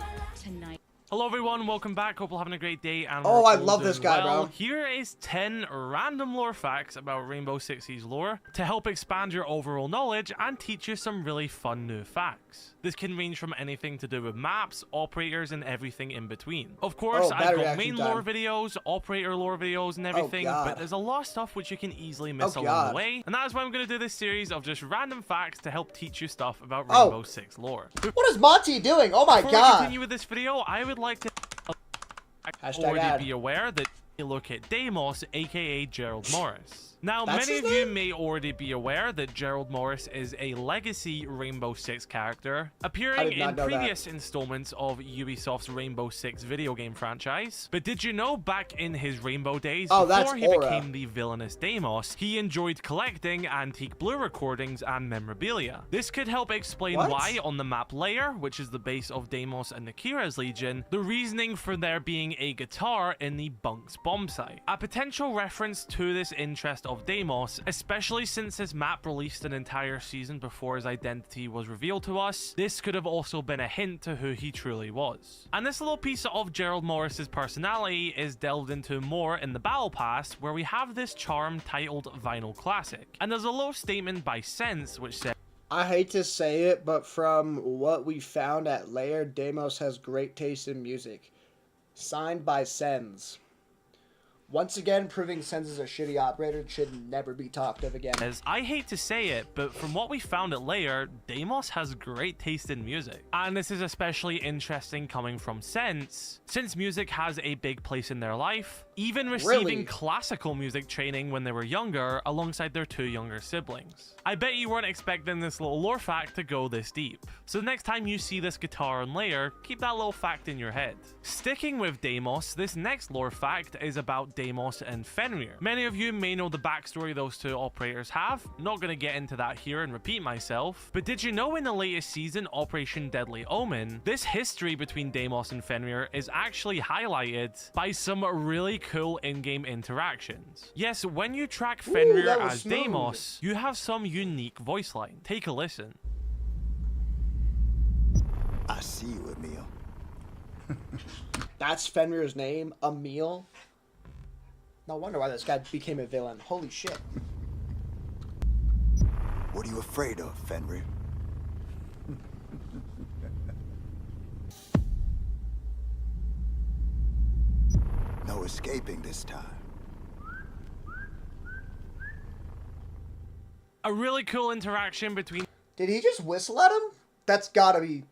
Tonight. Hello everyone, welcome back. Hope you're having a great day. And Oh, we're I all love this doing guy, well. bro. Here is 10 random lore facts about Rainbow Six Siege lore to help expand your overall knowledge and teach you some really fun new facts. This can range from anything to do with maps, operators, and everything in between. Of course, Oh, I've battery got main action lore time. videos, operator lore videos, and everything, God. but there's a lot of stuff which you can easily miss Oh, along God. the way. And that is why I'm going to do this series of just random facts to help teach you stuff about Oh. Rainbow Six lore. What is Monty doing? Oh my Before we god. continue with this video, I would like to Hashtag already ad. be aware that you look at Deimos, aka Gerald Morris. Now, That's many his of you name? may already be aware that Gerald Morris is a legacy Rainbow Six character, I appearing did not in know that. previous installments of Ubisoft's Rainbow Six video game franchise. But did you know back in his Rainbow days, Oh, that's before he Aura. became the villainous Deimos, he enjoyed collecting antique Blue recordings and memorabilia. This could help explain What? why on the map Lair, which is the base of Deimos and Nakira's Legion, the reasoning for there being a guitar in the Bunks bomb site. A potential reference to this interest of Deimos, especially since this map released an entire season before his identity was revealed to us, this could have also been a hint to who he truly was. And this little piece of Gerald Morris's personality is delved into more in the Battle Pass, where we have this charm titled Vinyl Classic. And there's a little statement by Sense which says, I hate to say it, but from what we found at Lair, Deimos has great taste in music. Signed by Sens. Once again, proving Sens is a shitty operator and should never be talked of again. I hate to say it, but from what we found at Lair, Deimos has great taste in music. And this is especially interesting coming from Sense, since music has a big place in their life, even receiving Really? classical music training when they were younger alongside their two younger siblings. I bet you weren't expecting this little lore fact to go this deep. So the next time you see this guitar on Lair, keep that little fact in your head. Sticking with Deimos, this next lore fact is about Deimos and Fenrir. Many of you may know the backstory those two operators have. Not going to get into that here and repeat myself, but did you know in the latest season, Operation Deadly Omen, this history between Deimos and Fenrir is actually highlighted by some really cool in-game interactions. Yes, when you track Fenrir that was as smooth. Deimos, you have some unique voice line. Take a listen. I see you, Emil. That's Fenrir's name, Emil. No wonder why this guy became a villain. Holy shit. What are you afraid of, Fenrir? No escaping this time. A really cool interaction between Did he just whistle at him? That's gotta be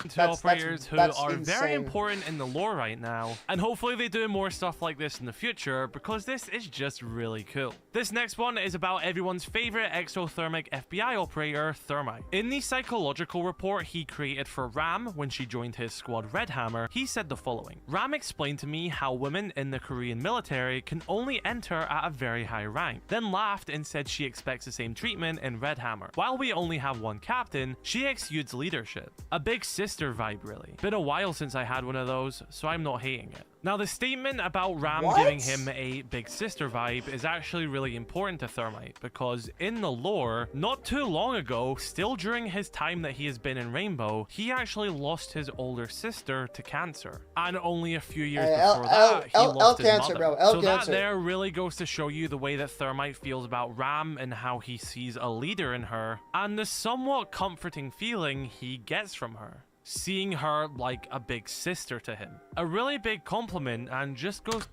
Two operators who that's are very insane. important in the lore right now, and hopefully they do more stuff like this in the future because this is just really cool. This next one is about everyone's favorite exothermic FBI operator, Thermite. In the psychological report he created for Ram when she joined his squad Red Hammer, he said the following: Ram explained to me how women in the Korean military can only enter at a very high rank, then laughed and said she expects the same treatment in Red Hammer. While we only have one captain, she exudes leadership. A big sister vibe, really. Been a while since I had one of those, so I'm not hating it. Now, the statement about Ram What? giving him a big sister vibe is actually really important to Thermite, because in the lore, not too long ago, still during his time that he has been in Rainbow, he actually lost his older sister to cancer. And only a few years before that, he lost his cancer, mother. bro. L So cancer. that there really goes to show you the way that Thermite feels about Ram and how he sees a leader in her, and the somewhat comforting feeling he gets from her, seeing her like a big sister to him. A really big compliment, and just goes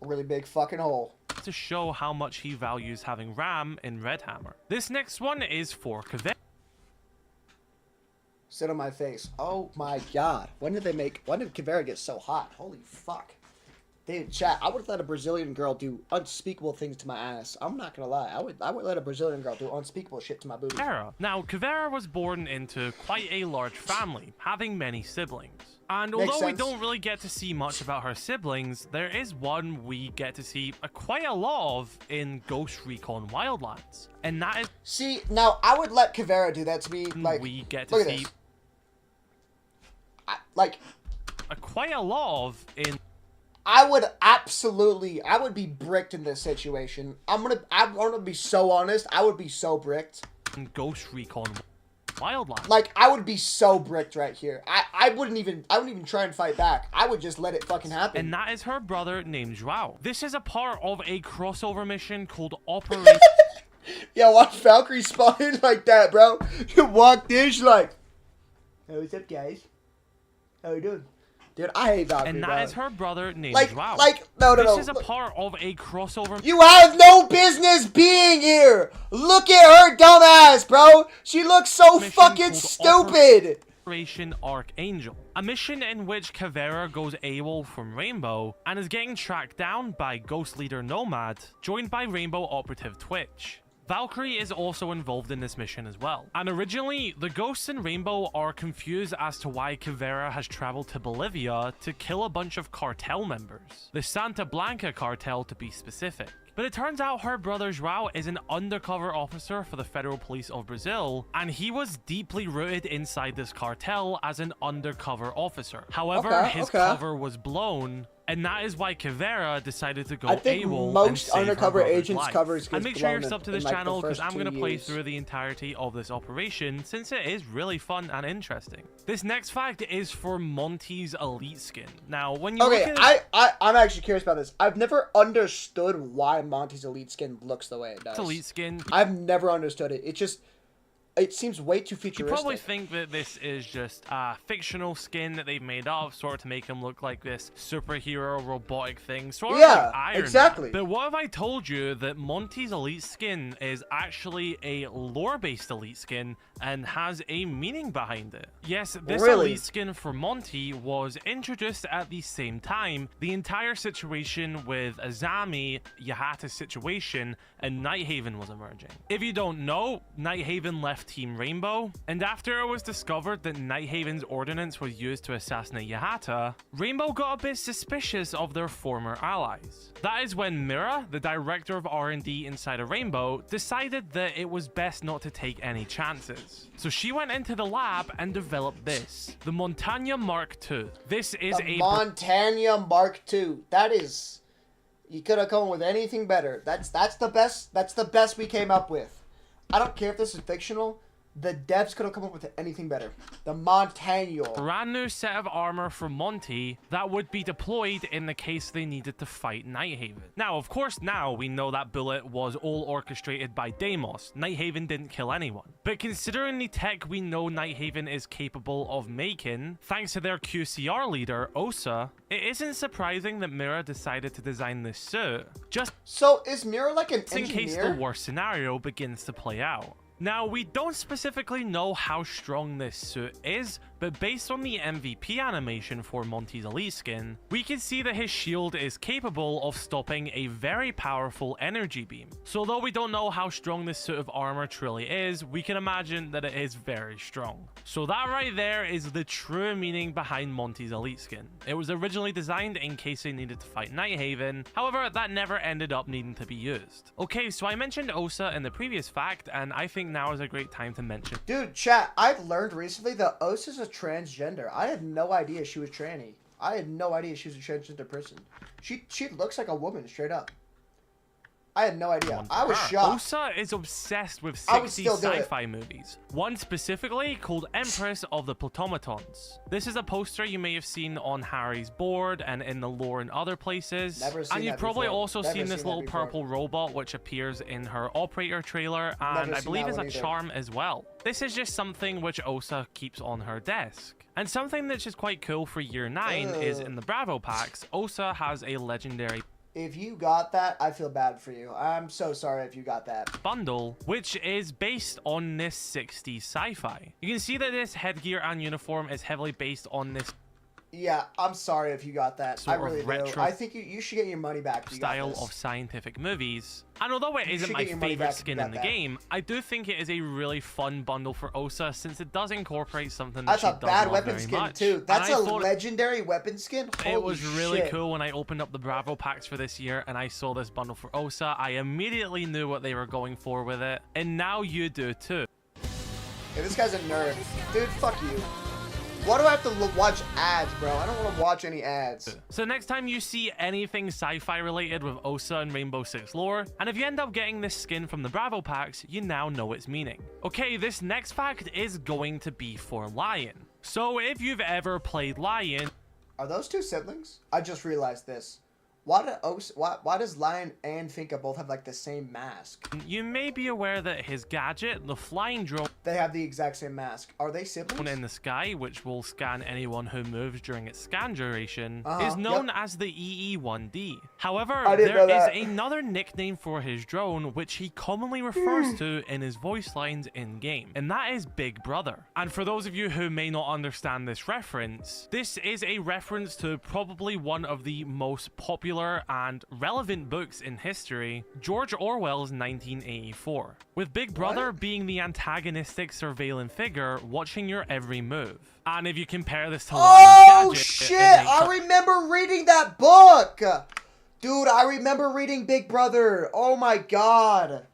Really big fucking hole. to show how much he values having Ram in Red Hammer. This next one is for Kaveh. Sit on my face. Oh my god. When did Kavera get so hot? Holy fuck. Dude, chat, I would let a Brazilian girl do unspeakable things to my ass. I'm not gonna lie. I would let a Brazilian girl do unspeakable shit to my booty. Now, Kavera was born into quite a large family, having many siblings. And Makes although we sense. don't really get to see much about her siblings, there is one we get to see quite a lot of in Ghost Recon Wildlands. And that is See, now I would let Kavera do that to me. Like, we get to look at see this. quite a lot of in I would be bricked in this situation. I'm gonna be so honest. I would be so bricked. Ghost Recon Wildlands. Like, I would be so bricked right here. I wouldn't even try and fight back. I would just let it fucking happen. And that is her brother named Joao. This is a part of a crossover mission called Operation Yeah, watch Valkyrie spawn in like that, bro. You walked in, she's like, hey, what's up, guys? How you doing? Dude, I hate Valkyrie, And bro. that is her brother named Joao. No. This is a part of a crossover You have no business being here. Look at her dumb ass, bro. She looks so Mission fucking called stupid. Operation Archangel, a mission in which Kavera goes AWOL from Rainbow and is getting tracked down by Ghost Leader Nomad, joined by Rainbow Operative Twitch. Valkyrie is also involved in this mission as well. And originally, the Ghosts in Rainbow are confused as to why Kavera has traveled to Bolivia to kill a bunch of cartel members. The Santa Blanca cartel to be specific. But it turns out her brother Joao is an undercover officer for the Federal Police of Brazil, and he was deeply rooted inside this cartel as an undercover officer. However, his cover was blown, and that is why Kavera decided to go I think AWOL and most save her undercover brother's agents' life. covers And get make sure you're blown subbed to in, this like, the channel because first I'm going to 2 play years. through the entirety of this operation since it is really fun and interesting. This next fact is for Monty's elite skin. Now, when you look Okay, at I'm actually curious about this. I've never understood why Monty's elite skin looks the way it does. his elite skin, I've never understood it. It seems way too you futuristic. probably think that this is just a fictional skin that they've made up, sort of to make him look like this superhero robotic thing, sort of Yeah, like Iron exactly. Man. But what if I told you that Monty's elite skin is actually a lore-based elite skin and has a meaning behind it? Yes, this Really? elite skin for Monty was introduced at the same time the entire situation with Azami, Yahata's situation, and Nighthaven was emerging. If you don't know, Nighthaven left Team Rainbow, and after it was discovered that Nighthaven's ordnance was used to assassinate Yahata, Rainbow got a bit suspicious of their former allies. That is when Mira, the director of R&D inside of Rainbow, decided that it was best not to take any chances. So she went into the lab and developed this, the Montagna Mark II. This is The a Montagna Mark II. That is, you could have come up with anything better. That's the best. That's the best we came up with. I don't care if this is fictional. The devs could have come up with anything better. The Montagna. brand new set of armor for Monty that would be deployed in the case they needed to fight Nighthaven. Now, of course, now we know that bullet was all orchestrated by Deimos. Nighthaven didn't kill anyone. But considering the tech we know Nighthaven is capable of making, thanks to their QCR leader, Osa, it isn't surprising that Mira decided to design this suit just So is Mira like an in case the engineer? worst scenario begins to play out. Now, we don't specifically know how strong this suit is, but based on the MVP animation for Monty's Elite skin, we can see that his shield is capable of stopping a very powerful energy beam. So although we don't know how strong this suit of armor truly is, we can imagine that it is very strong. So that right there is the true meaning behind Monty's Elite skin. It was originally designed in case they needed to fight Nighthaven, however that never ended up needing to be used. Okay, so I mentioned Osa in the previous fact, and I think now is a great time to mention. Dude, chat, I've learned recently that Osa's a transgender. I had no idea she was tranny. I had no idea she was a transgender person. She looks like a woman, straight up. I had no idea. I was shocked. Osa is obsessed with I would 60s still do it. sci-fi movies. One specifically called Empress of the Platomatons. This is a poster you may have seen on Harry's board and in the lore in other places. Never seen And you've that probably before. also Never seen this seen that little before. purple robot which appears in her operator trailer, and Never I seen believe that is a one either. charm as well. This is just something which Osa keeps on her desk. And something that's just quite cool for year 9 is in the Bravo packs, Osa has a legendary If you got that, I feel bad for you. I'm so sorry if you got that. bundle, which is based on this 60s sci-fi. You can see that this headgear and uniform is heavily based on this Yeah, I'm sorry if you got that. Sort I of really do. retro I think you should get your money back if you got style this. of scientific movies. And although it isn't should my get your money favorite back if you skin got in the that. game, I do think it is a really fun bundle for Osa since it does incorporate something that That's she a does bad love weapon very skin much. too. That's And I a thought legendary weapon skin. it Holy was really shit. cool when I opened up the Bravo packs for this year and I saw this bundle for Osa. I immediately knew what they were going for with it, and now you do too. Hey, this guy's a nerd. Dude, fuck you. Why do I have to watch ads, bro? I don't want to watch any ads. So next time you see anything sci-fi related with Osa and Rainbow Six lore, and if you end up getting this skin from the Bravo packs, you now know its meaning. Okay, this next fact is going to be for Lion. So if you've ever played Lion, Are those two siblings? I just realized this. Why does Lion and Finka both have like the same mask? you may be aware that his gadget, the flying drone They have the exact same mask. Are they siblings? in the sky, which will scan anyone who moves during its scan duration, Uh-huh, is known yep. as the EE-1D. However, I didn't there know is that. another nickname for his drone, which he commonly refers to in his voice lines in-game, and that is Big Brother. And for those of you who may not understand this reference, this is a reference to probably one of the most popular and relevant books in history, George Orwell's 1984, with Big Brother being the antagonistic surveilling figure watching your every move. And if you compare this to Oh Lion's Gadget, shit! it makes I remember reading that book! Dude, I remember reading Big Brother. Oh my god.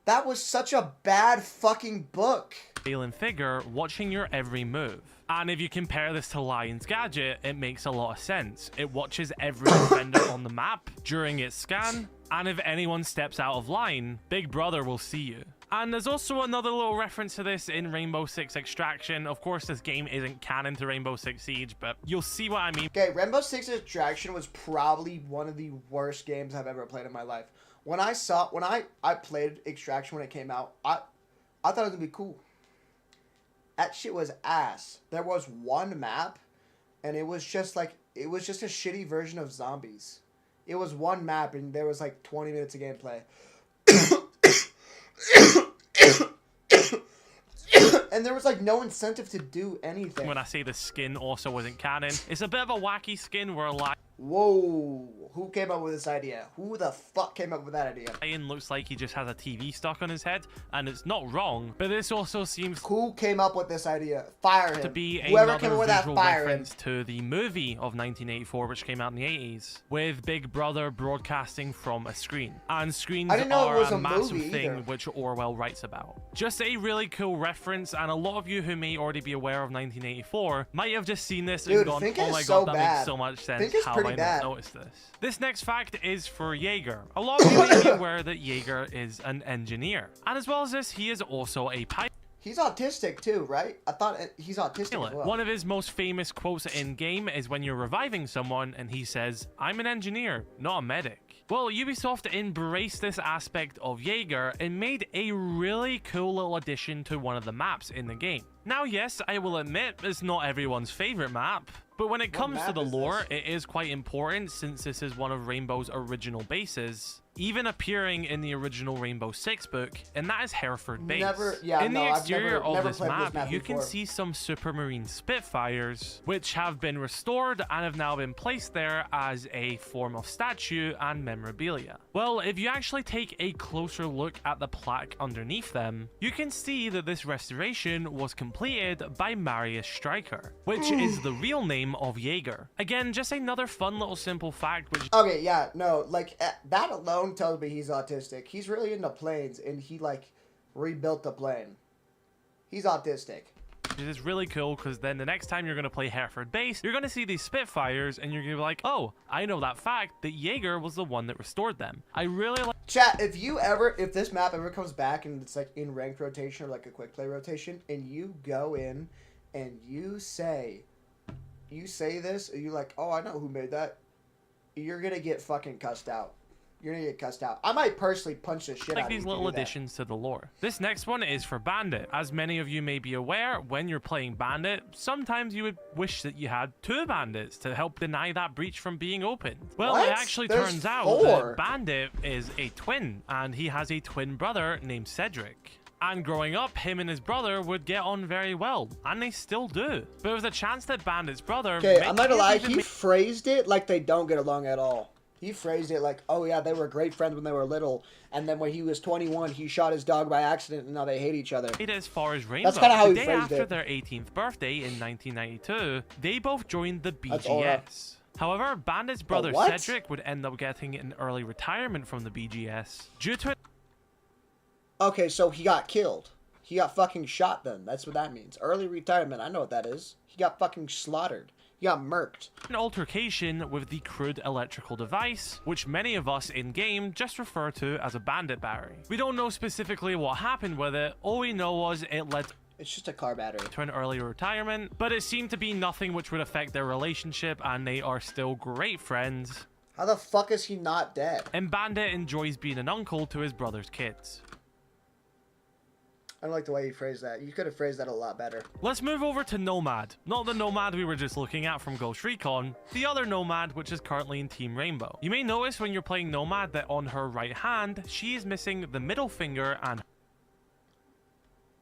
That was such a bad fucking book. alien figure watching your every move. And if you compare this to Lion's Gadget, it makes a lot of sense. It watches every defender on the map during its scan, and if anyone steps out of line, Big Brother will see you. And there's also another little reference to this in Rainbow Six Extraction. Of course, this game isn't canon to Rainbow Six Siege, but you'll see what I mean. Okay, Rainbow Six Extraction was probably one of the worst games I've ever played in my life. When I played Extraction when it came out, I thought it was gonna be cool. That shit was ass. There was one map, and it was just a shitty version of zombies. It was one map, and there was like 20 minutes of gameplay. And there was like no incentive to do anything. When I say the skin also wasn't canon, it's a bit of a wacky skin where Whoa, who came up with this idea? Who the fuck came up with that idea? Lion looks like he just has a TV stuck on his head, and it's not wrong, but this also seems Who came up with this idea? Fire him. to be Whoever another came up with that, visual fire him. reference to the movie of 1984, which came out in the 80s, with Big Brother broadcasting from a screen. And screens I didn't know it are was a a massive movie thing either. which Orwell writes about. Just a really cool reference, and a lot of you who may already be aware of 1984 might have just seen this Dude, and gone, Finka oh is my so god, that bad. makes so much sense. Finka's How pretty have I bad. not noticed this? This next fact is for Jaeger. A lot of you may be aware that Jaeger is an engineer. And as well as this, he is also a pilot. He's autistic too, right? I thought he's autistic as well. One of his most famous quotes in game is when you're reviving someone and he says, "I'm an engineer, not a medic." Well, Ubisoft embraced this aspect of Jaeger and made a really cool little addition to one of the maps in the game. Now, yes, I will admit it's not everyone's favorite map, but when it comes to map the is lore, this? it is quite important since this is one of Rainbow's original bases, even appearing in the original Rainbow Six book, and that is Hereford Base. In the exterior of this map, you can see some Supermarine Spitfires, which have been restored and have now been placed there as a form of statue and memorabilia. Well, if you actually take a closer look at the plaque underneath them, you can see that this restoration was completed by Marius Stryker, which is the real name of Jaeger. Again, just another fun little simple fact which Okay, yeah, no, like that alone tells me he's autistic. He's really into planes, and he like rebuilt the plane. He's autistic. is really cool because then the next time you're going to play Hereford Base, you're going to see these Spitfires and you're going to be like, oh, I know that fact that Jaeger was the one that restored them. I really like. Chat, if this map ever comes back and it's like in ranked rotation or like a quick play rotation, and you go in and you say this, and you're like, oh, I know who made that, you're gonna get fucking cussed out. You're gonna get cussed out. I might personally punch the shit out of you. These to little do that. additions to the lore. This next one is for Bandit. As many of you may be aware, when you're playing Bandit, sometimes you would wish that you had 2 bandits to help deny that breach from being opened. Well, What? it actually There's turns out 4. that Bandit is a twin, and he has a twin brother named Cedric. And growing up, him and his brother would get on very well, and they still do. But with a chance that Bandit's brother... Okay, I'm not gonna lie, even he phrased it like they don't get along at all. He phrased it like, oh yeah, they were great friends when they were little, and then when he was 21, he shot his dog by accident, and now they hate each other. As far as Rainbow, That's kinda how the he day phrased after it. their 18th birthday in 1992, they both joined the That's all right. BGS. However, Bandit's brother what? Cedric would end up getting an early retirement from the BGS due to Okay, so he got killed. He got fucking shot then. That's what that means. Early retirement, I know what that is. He got fucking slaughtered. He got murked. an altercation with the crude electrical device, which many of us in-game just refer to as a bandit battery. We don't know specifically what happened with it, all we know was it led It's just a car battery. to an early retirement, but it seemed to be nothing which would affect their relationship, and they are still great friends. How the fuck is he not dead? And Bandit enjoys being an uncle to his brother's kids. I don't like the way you phrased that. You could have phrased that a lot better. Let's move over to Nomad. Not the Nomad we were just looking at from Ghost Recon, the other Nomad which is currently in Team Rainbow. You may notice when you're playing Nomad that on her right hand, she is missing the middle finger and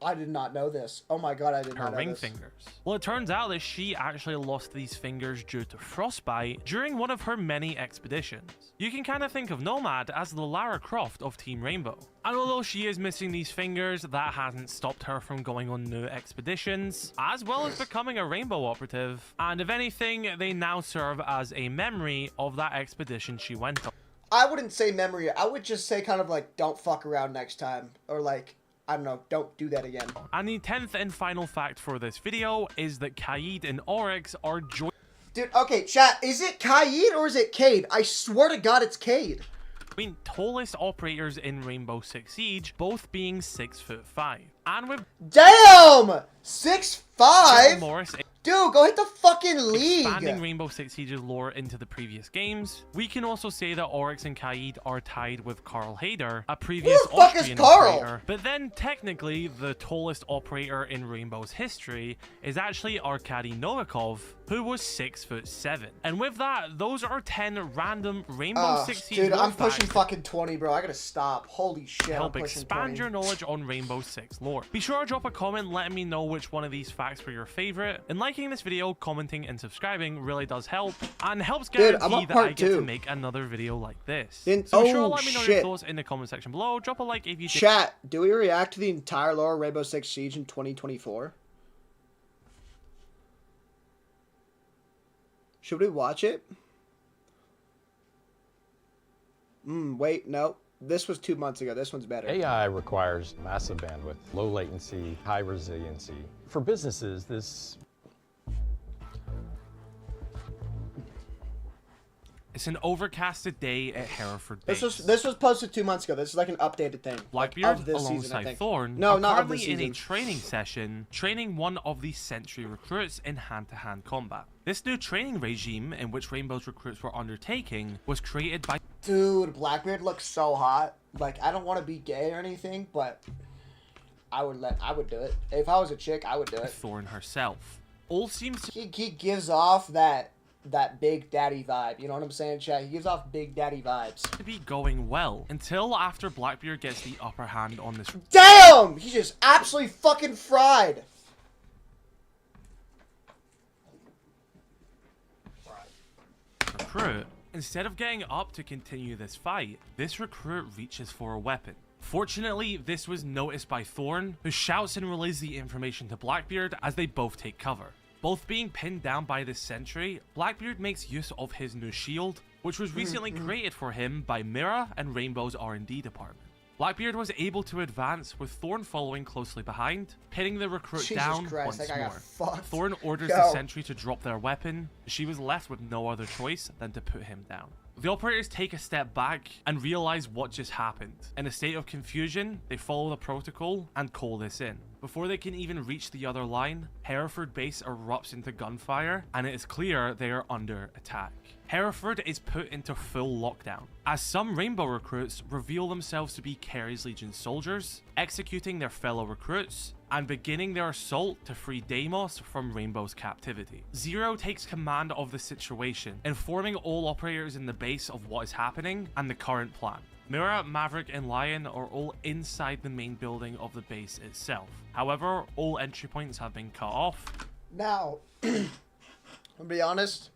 I did not know this. Oh my god, I did her not know ring this. fingers. Well, it turns out that she actually lost these fingers due to frostbite during one of her many expeditions. You can kind of think of Nomad as the Lara Croft of Team Rainbow. And although she is missing these fingers, that hasn't stopped her from going on new expeditions, as well as becoming a Rainbow operative. And if anything, they now serve as a memory of that expedition she went on. I wouldn't say memory. I would just say kind of like, don't fuck around next time. Or like, I don't know, don't do that again. And the 10th and final fact for this video is that Kaid and Oryx are joined Dude, okay, chat, is it Kaid or is it Cade? I swear to god it's Cade. tallest operators in Rainbow Six Siege, both being 6'5". And with Damn! 6'5"? Morris Dude, go hit the fucking league! expanding Rainbow Six Siege's lore into the previous games, we can also say that Oryx and Kaid are tied with Karl Hader, a previous Who the fuck is Austrian Karl? operator. But then technically, the tallest operator in Rainbow's history is actually Arkady Novikov, who was 6'7". And with that, those are 10 random Rainbow Six Siege dude, lore I'm pushing facts fucking 20, bro. I gotta stop. Holy shit, help I'm pushing expand 20. your knowledge on Rainbow Six lore. Be sure to drop a comment letting me know which one of these facts were your favorite. And liking this video, commenting, and subscribing really does help, and helps Dude, guarantee I'm on that part I get to 2. make another video like this. Oh, So be sure to let me know your shit. thoughts in the comment section below. Drop a like if you did. Chat, do we react to the entire lore of Rainbow Six Siege in 2024? Should we watch it? Wait, no. This was 2 months ago. This one's better. AI requires massive bandwidth, low latency, high resiliency. For businesses, this It's an overcasted day at Hereford Base. This was posted 2 months ago. This is like an updated thing. Blackbeard of this alongside season, I think. Thorn No, are not of currently this in a season. training session, training one of the Sentry recruits in hand-to-hand combat. This new training regime in which Rainbow's recruits were undertaking was created by Dude, Blackbeard looks so hot. Like, I don't want to be gay or anything, but I would do it. If I was a chick, I would do it. Thorn herself. All seems to He gives off that big daddy vibe. You know what I'm saying, chat? He gives off big daddy vibes. be going well until after Blackbeard gets the upper hand on this Damn! He's just absolutely fucking fried. recruit. Instead of getting up to continue this fight, this recruit reaches for a weapon. Fortunately, this was noticed by Thorn, who shouts and relays the information to Blackbeard as they both take cover. Both being pinned down by this sentry, Blackbeard makes use of his new shield, which was recently created for him by Mira and Rainbow's R&D department. Blackbeard was able to advance, with Thorn following closely behind, pinning the recruit Jesus down Christ, once that guy got more. fucked. Thorn orders Yo. the sentry to drop their weapon. She was left with no other choice than to put him down. The operators take a step back and realize what just happened. In a state of confusion, they follow the protocol and call this in. Before they can even reach the other line, Hereford base erupts into gunfire, and it is clear they are under attack. Hereford is put into full lockdown, as some Rainbow recruits reveal themselves to be Kerry's Legion soldiers, executing their fellow recruits, and beginning their assault to free Deimos from Rainbow's captivity. Zero takes command of the situation, informing all operators in the base of what is happening and the current plan. Mira, Maverick, and Lion are all inside the main building of the base itself. However, all entry points have been cut off. Now, I'll be honest.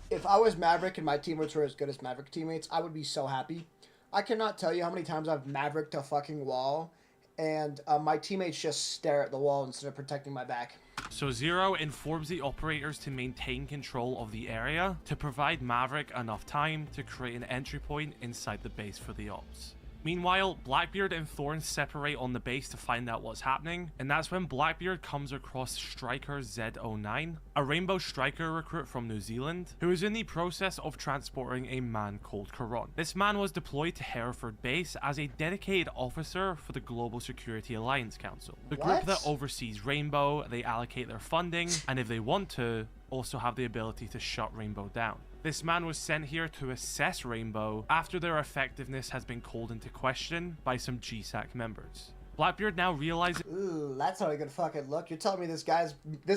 If I was Maverick and my teammates were as good as Maverick teammates, I would be so happy. I cannot tell you how many times I've Mavericked a fucking wall, and my teammates just stare at the wall instead of protecting my back. So Zero informs the operators to maintain control of the area to provide Maverick enough time to create an entry point inside the base for the ops. Meanwhile, Blackbeard and Thorn separate on the base to find out what's happening, and that's when Blackbeard comes across Striker Z09, a Rainbow Striker recruit from New Zealand, who is in the process of transporting a man called Karon. This man was deployed to Hereford base as a dedicated officer for the Global Security Alliance Council, the group What? that oversees Rainbow. They allocate their funding, and if they want to, also have the ability to shut Rainbow down. This man was sent here to assess Rainbow after their effectiveness has been called into question by some GSAC members. Blackbeard now realizes Ooh, that's not a good fucking look. You're telling me this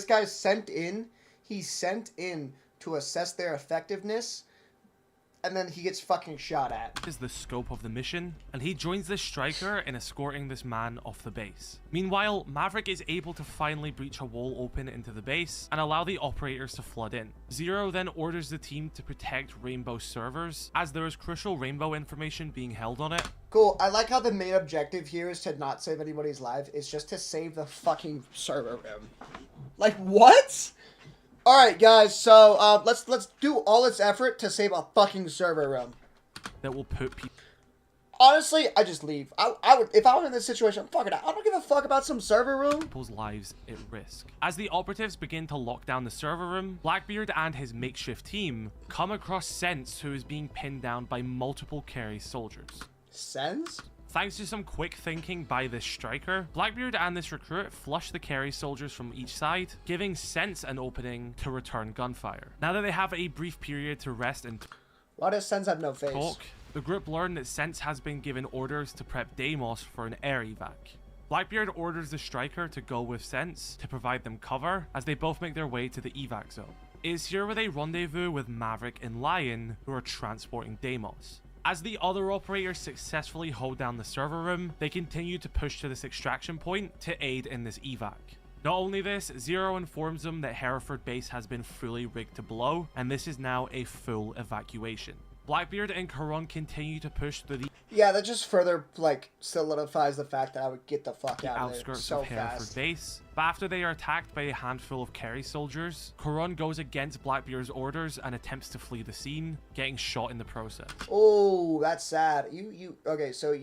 guy's sent in. He's sent in to assess their effectiveness, and then he gets fucking shot at. the scope of the mission, and he joins the Striker in escorting this man off the base. Meanwhile, Maverick is able to finally breach a wall open into the base and allow the operators to flood in. Zero then orders the team to protect Rainbow servers, as there is crucial Rainbow information being held on it. Cool. I like how the main objective here is to not save anybody's life. It's just to save the fucking server room. Like, what? Alright, guys, so let's do all its effort to save a fucking server room. That will put Honestly, I just leave. I would, if I was in this situation, fuck it. I don't give a fuck about some server room. people's lives at risk. As the operatives begin to lock down the server room, Blackbeard and his makeshift team come across Sense, who is being pinned down by multiple Kerry soldiers. Sense? Thanks to some quick thinking by this Striker, Blackbeard and this recruit flush the Kerry soldiers from each side, giving Sense an opening to return gunfire. Now that they have a brief period to rest and Why does Sense have no face? talk, the group learn that Sense has been given orders to prep Deimos for an air evac. Blackbeard orders the Striker to go with Sense to provide them cover as they both make their way to the evac zone. It is here where they rendezvous with Maverick and Lion, who are transporting Deimos. As the other operators successfully hold down the server room, they continue to push to this extraction point to aid in this evac. Not only this, Zero informs them that Hereford base has been fully rigged to blow, and this is now a full evacuation. Blackbeard and Karon continue to push through the Yeah, that just further, like, solidifies the fact that I would get the fuck out of there outskirts so of Hereford fast. base, but after they are attacked by a handful of Kerry soldiers, Karon goes against Blackbeard's orders and attempts to flee the scene, getting shot in the process. Oh, that's sad. Okay, so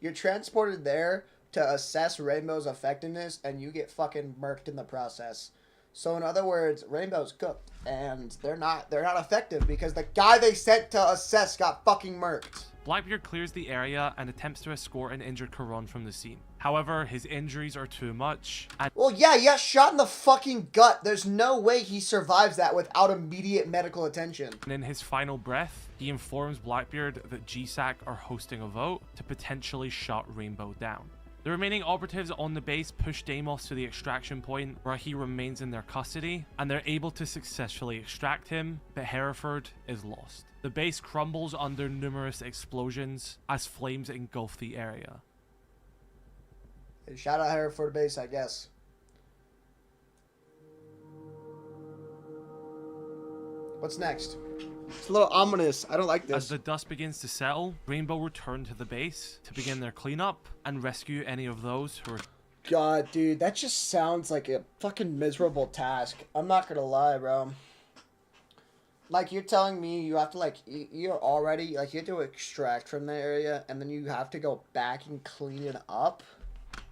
you're transported there to assess Rainbow's effectiveness, and you get fucking murked in the process. So in other words, Rainbow's cooked, and they're not effective because the guy they sent to assess got fucking murked. Blackbeard clears the area and attempts to escort an injured Karon from the scene. However, his injuries are too much, and Well, yeah, he got shot in the fucking gut. There's no way he survives that without immediate medical attention. in his final breath, he informs Blackbeard that GSAC are hosting a vote to potentially shut Rainbow down. The remaining operatives on the base push Deimos to the extraction point where he remains in their custody, and they're able to successfully extract him, but Hereford is lost. The base crumbles under numerous explosions as flames engulf the area. Shout out Hereford base, I guess. What's next? It's a little ominous. I don't like As this. the dust begins to settle, Rainbow return to the base to begin their cleanup and rescue any of those who are God, dude, that just sounds like a fucking miserable task. I'm not gonna lie, bro. Like, you're telling me you have to, like, you're already, like, you have to extract from the area, and then you have to go back and clean it up?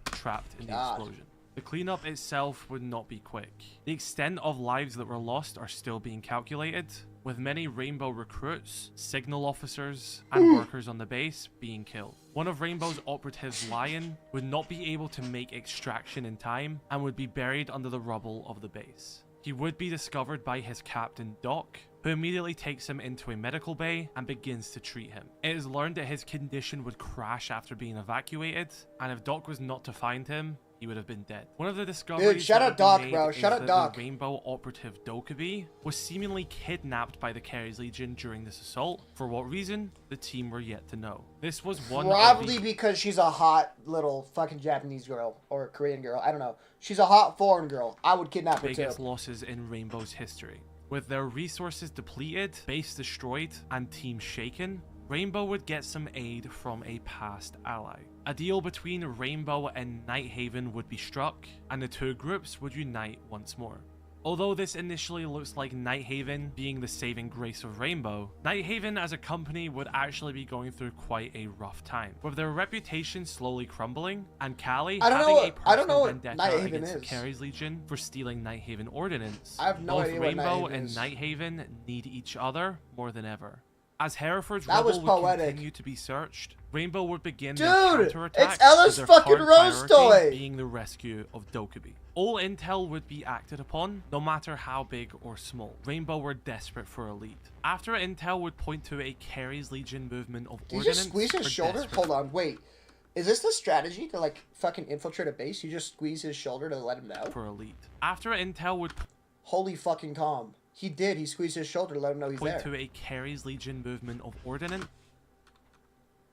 trapped in the God. explosion. The cleanup itself would not be quick. The extent of lives that were lost are still being calculated, with many Rainbow recruits, signal officers, and workers on the base being killed. One of Rainbow's operatives, Lion, would not be able to make extraction in time and would be buried under the rubble of the base. He would be discovered by his captain, Doc, who immediately takes him into a medical bay and begins to treat him. It is learned that his condition would crash after being evacuated, and if Doc was not to find him, he would have been dead. One of the discoveries shout that out would be Doc, made bro. is Shout out that Doc. the Rainbow operative Dokkaebi was seemingly kidnapped by the Keres Legion during this assault. For what reason, the team were yet to know. This was one Probably of the because she's a hot little fucking Japanese girl or Korean girl. I don't know. She's a hot foreign girl. I would kidnap her too. biggest losses in Rainbow's history. With their resources depleted, base destroyed, and team shaken, Rainbow would get some aid from a past ally. A deal between Rainbow and Nighthaven would be struck, and the two groups would unite once more. Although this initially looks like Nighthaven being the saving grace of Rainbow, Nighthaven as a company would actually be going through quite a rough time, with their reputation slowly crumbling, and Callie I don't having know a what- I don't know personal what vendetta Nighthaven against the is. Keres Legion for stealing Nighthaven ordnance. I have no Both idea what Rainbow Nighthaven and is. Nighthaven need each other more than ever. As Hereford's That was rubble would poetic. continue to be searched, Rainbow would begin Dude, their counterattack, it's Ella's with their fucking current roast priority toy. being the rescue of Dokkaebi. All intel would be acted upon, no matter how big or small. Rainbow were desperate for a lead. After intel would point to a Keres Legion movement of Did you ordnance, just squeeze his or shoulder? desperate Hold on, wait. Is this the strategy to, like, fucking infiltrate a base? You just squeeze his shoulder to let him know? for a lead. After intel would Holy fucking calm. He did. He squeezed his shoulder to let him know he's point there. to a Keres Legion movement of ordnance,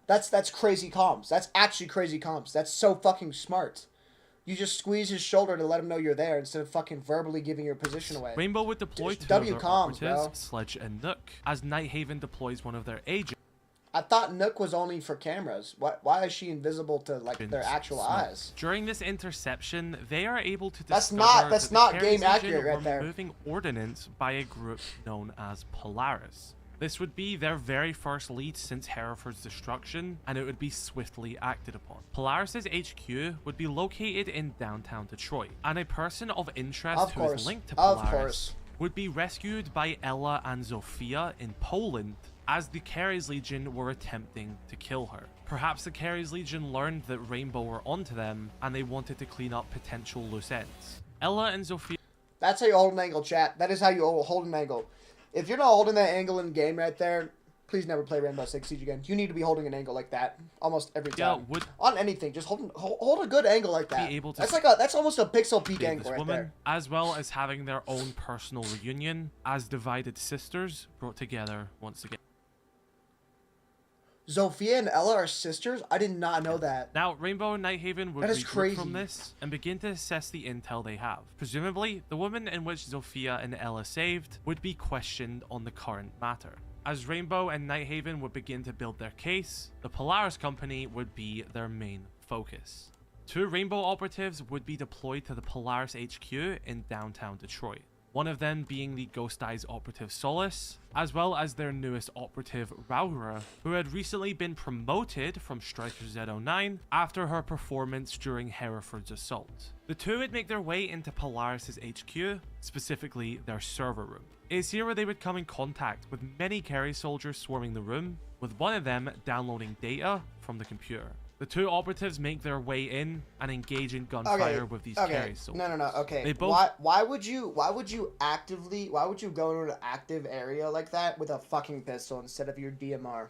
That's crazy comms. That's actually crazy comms. That's so fucking smart. You just squeeze his shoulder to let him know you're there instead of fucking verbally giving your position away. Rainbow would deploy Just two W of their comms, operatives, bro. Sledge and Nook, as Nighthaven deploys one of their agents. I thought Nook was only for cameras. Why is she invisible to, like, their actual Smoke. eyes? During this interception, they are able to That's discover not- that's that the not Keres game Legion accurate right were there. moving ordnance by a group known as Polaris. This would be their very first lead since Hereford's destruction, and it would be swiftly acted upon. Polaris's HQ would be located in downtown Detroit, and a person of interest Of who is course. linked to Of Polaris course. would be rescued by Ella and Zofia in Poland, as the Keres Legion were attempting to kill her. Perhaps the Keres Legion learned that Rainbow were onto them, and they wanted to clean up potential loose ends. Ella and Zofia That's how you hold an angle, chat. That is how you hold an angle. If you're not holding that angle in game right there, please never play Rainbow Six Siege again. You need to be holding an angle like that almost every time. would On anything, just hold a good angle like that. able to That's almost a pixel peak save angle this right woman, there. as well as having their own personal reunion as divided sisters brought together once again. Zofia and Ella are sisters? I did not know that. Now, Rainbow and Nighthaven would That is regroup crazy. from this and begin to assess the intel they have. Presumably, the woman in which Zofia and Ella saved would be questioned on the current matter. As Rainbow and Nighthaven would begin to build their case, the Polaris Company would be their main focus. Two Rainbow operatives would be deployed to the Polaris HQ in downtown Detroit. One of them being the Ghost Eyes operative Solace, as well as their newest operative Raura, who had recently been promoted from Striker Z09 after her performance during Hereford's assault. The two would make their way into Polaris' HQ, specifically their server room. It is here where they would come in contact with many Keres soldiers swarming the room, with one of them downloading data from the computer. The two operatives make their way in and engage in gunfire with these Keres soldiers. No. Okay. They both Why would you go into an active area like that with a fucking pistol instead of your DMR?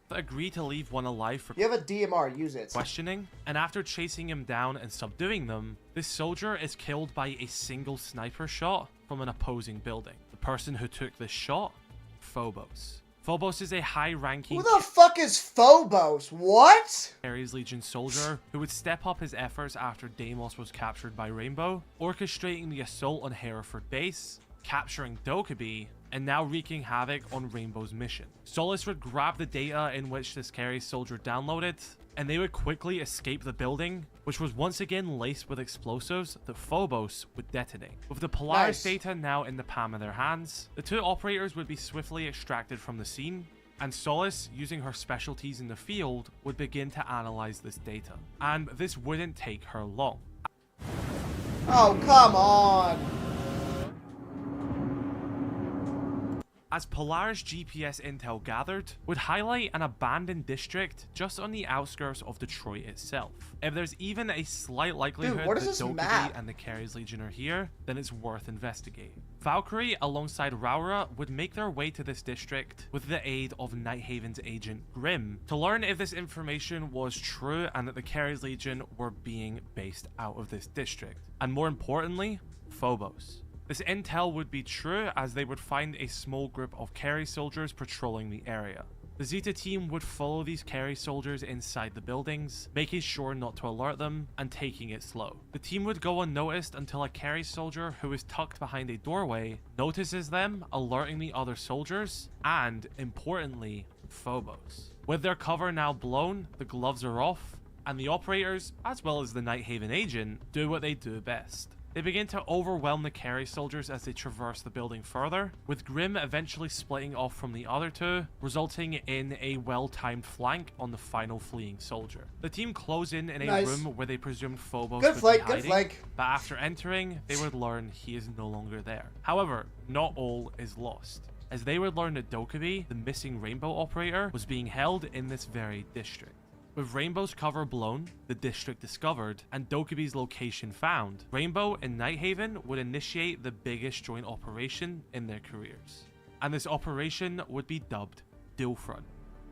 that agree to leave one alive for You have a DMR, use it. questioning, and after chasing him down and subduing them, this soldier is killed by a single sniper shot from an opposing building. The person who took this shot? Phobos. Phobos is a high-ranking Who the fuck is Phobos? What? Ares Legion soldier who would step up his efforts after Deimos was captured by Rainbow, orchestrating the assault on Hereford base, capturing Dokkaebi, and now wreaking havoc on Rainbow's mission. Solis would grab the data in which this Ares soldier downloaded, and they would quickly escape the building, which was once again laced with explosives that Phobos would detonate. With the Polaris Nice. data now in the palm of their hands, the two operators would be swiftly extracted from the scene, and Solis, using her specialties in the field, would begin to analyze this data. And this wouldn't take her long. Oh, come on. As Polaris GPS intel gathered, would highlight an abandoned district just on the outskirts of Detroit itself. If there's even a slight likelihood what is that this Dokkaebi map? and the Ares Legion are here, then it's worth investigating. Valkyrie alongside Raura would make their way to this district with the aid of Nighthaven's agent Grim to learn if this information was true and that the Ares Legion were being based out of this district. And more importantly, Phobos. This intel would be true as they would find a small group of Carry soldiers patrolling the area. The Zeta team would follow these Carry soldiers inside the buildings, making sure not to alert them and taking it slow. The team would go unnoticed until a Carry soldier who is tucked behind a doorway notices them, alerting the other soldiers, and, importantly, Phobos. With their cover now blown, the gloves are off, and the operators, as well as the Nighthaven agent, do what they do best. They begin to overwhelm the Carry soldiers as they traverse the building further, with Grim eventually splitting off from the other two, resulting in a well-timed flank on the final fleeing soldier. The team close in a Nice. room where they presumed Phobos Good would flank, be good hiding, flank. but after entering, they would learn he is no longer there. However, not all is lost, as they would learn that Dokkaebi, the missing Rainbow operator, was being held in this very district. With Rainbow's cover blown, the district discovered, and Dokkaebi's location found, Rainbow and Nighthaven would initiate the biggest joint operation in their careers. And this operation would be dubbed Dual Front.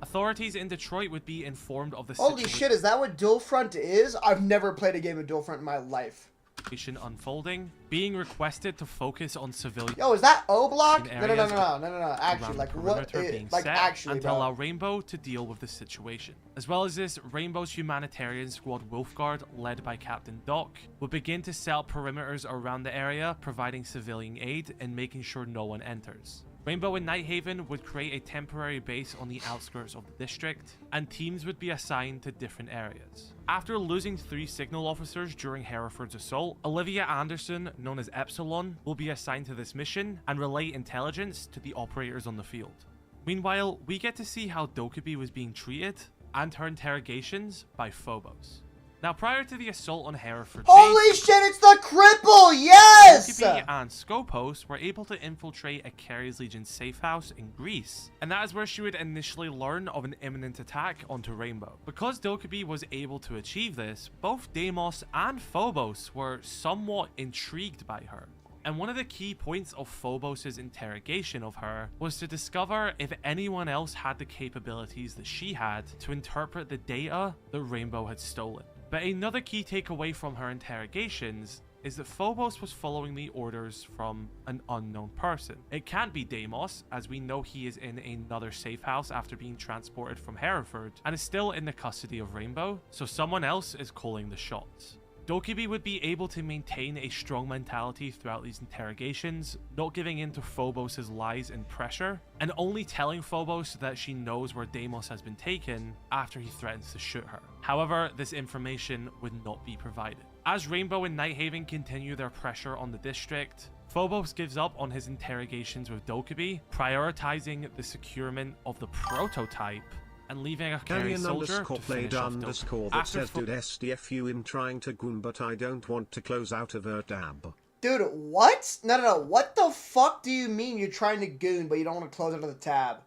Authorities in Detroit would be informed of the Holy shit, is that what Dual Front is? I've never played a game of Dual Front in my life. situation unfolding, being requested to focus on civilian Yo, is that O Block? in No, no, no, areas no, no, no, no. around Actually, the like, what? perimeter being Like, set, actually, and to bro. allow Rainbow to deal with the situation. As well as this, Rainbow's humanitarian squad Wolfguard, led by Captain Doc, would begin to set up perimeters around the area, providing civilian aid and making sure no one enters. Rainbow and Nighthaven would create a temporary base on the outskirts of the district, and teams would be assigned to different areas. After losing 3 signal officers during Hereford's assault, Olivia Anderson, known as Epsilon, will be assigned to this mission and relay intelligence to the operators on the field. Meanwhile, we get to see how Dokkaebi was being treated and her interrogations by Phobos. Now, prior to the assault on Hereford Holy shit, it's the cripple! Yes! Dokkaebi and Skopos were able to infiltrate a Ares Legion safe house in Greece, and that is where she would initially learn of an imminent attack onto Rainbow. Because Dokkaebi was able to achieve this, both Deimos and Phobos were somewhat intrigued by her. And one of the key points of Phobos' interrogation of her was to discover if anyone else had the capabilities that she had to interpret the data that Rainbow had stolen. But another key takeaway from her interrogations is that Phobos was following the orders from an unknown person. It can't be Deimos, as we know he is in another safe house after being transported from Hereford and is still in the custody of Rainbow, so someone else is calling the shots. Dokkaebi would be able to maintain a strong mentality throughout these interrogations, not giving in to Phobos' lies and pressure, and only telling Phobos that she knows where Deimos has been taken after he threatens to shoot her. However, this information would not be provided. As Rainbow and Nighthaven continue their pressure on the district, Phobos gives up on his interrogations with Dokkaebi, prioritizing the securement of the prototype and leaving a Carry soldier to finish off Dokkaebi. that says dude SDFU in trying to goon, but I don't want to close out of her dab. Dude, what? No, no, no. What the fuck do you mean you're trying to goon, but you don't want to close out of the tab?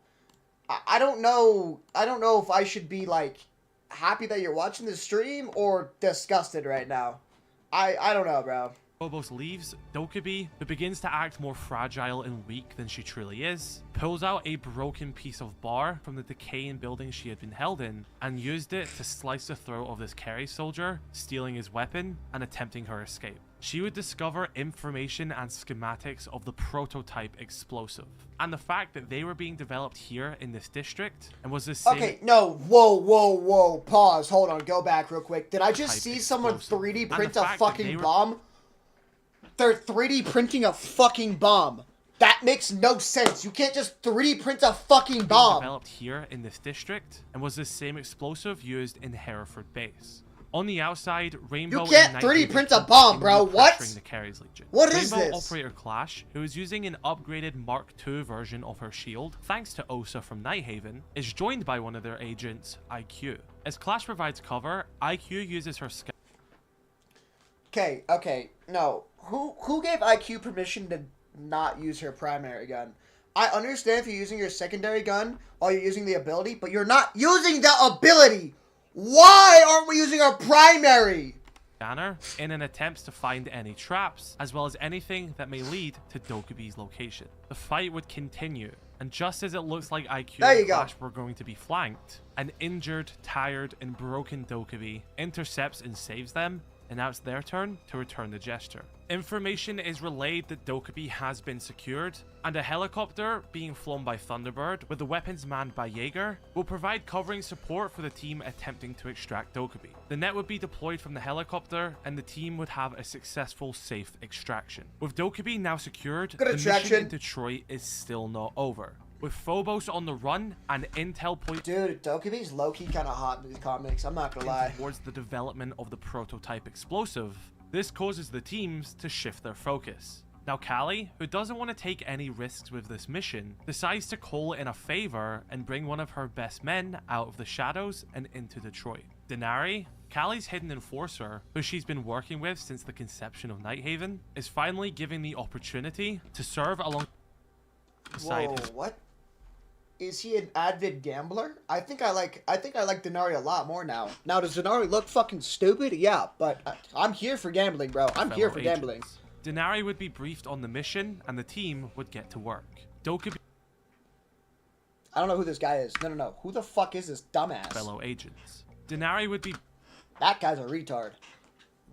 I don't know. I don't know if I should be, like, happy that you're watching the stream or disgusted right now. I don't know, bro. Phobos leaves, Dokkaebi, who begins to act more fragile and weak than she truly is, pulls out a broken piece of bar from the decaying building she had been held in, and used it to slice the throat of this Kerry soldier, stealing his weapon and attempting her escape. She would discover information and schematics of the prototype explosive, and the fact that they were being developed here in this district, and was the same. Okay, no, whoa, pause, hold on, go back real quick. Did I just Type see someone explosive. 3D And the print a fact that they fucking were- bomb? They're 3D printing a fucking bomb. That makes no sense. You can't just 3D print a fucking being bomb. developed here in this district, and was the same explosive used in Hereford base. On the outside, Rainbow You can't and 3D Nightwing print a keep bomb, bro. pressuring What? The Kerry's Legion. What is Rainbow this? Operator Clash, who is using an upgraded Mark II version of her shield, thanks to Osa from Nighthaven, is joined by one of their agents, IQ. As Clash provides cover, IQ uses her scout. Okay, no. Who gave IQ permission to not use her primary gun? I understand if you're using your secondary gun while you're using the ability, but you're not using the ability! Why aren't we using our primary? Scanner in an attempt to find any traps, as well as anything that may lead to Dokkaebi's location. The fight would continue, and just as it looks like IQ There you and go. Clash were going to be flanked, an injured, tired, and broken Dokkaebi intercepts and saves them, and now it's their turn to return the gesture. Information is relayed that Dokkaebi has been secured, and a helicopter being flown by Thunderbird with the weapons manned by Jaeger will provide covering support for the team attempting to extract Dokkaebi. The net would be deployed from the helicopter, and the team would have a successful, safe extraction. With Dokkaebi now secured, Good the mission extraction. in Detroit is still not over. With Phobos on the run and intel pointing Dude, Dokkaebi's low-key kind of hot in these comics, I'm not gonna lie. towards the development of the prototype explosive, this causes the teams to shift their focus. Now Callie, who doesn't want to take any risks with this mission, decides to call in a favor and bring one of her best men out of the shadows and into Detroit. Denari, Callie's hidden enforcer, who she's been working with since the conception of Nighthaven, is finally given the opportunity to serve alongside Whoa, his what? Is he an avid gambler? I think I like Denari a lot more now. Now, does Denari look fucking stupid? Yeah, but I'm here for gambling, bro. I'm here for fellow gambling. agents. Denari would be briefed on the mission, and the team would get to work. Dokkaebi I don't know who this guy is. No. Who the fuck is this dumbass? fellow agents. Denari would be That guy's a retard.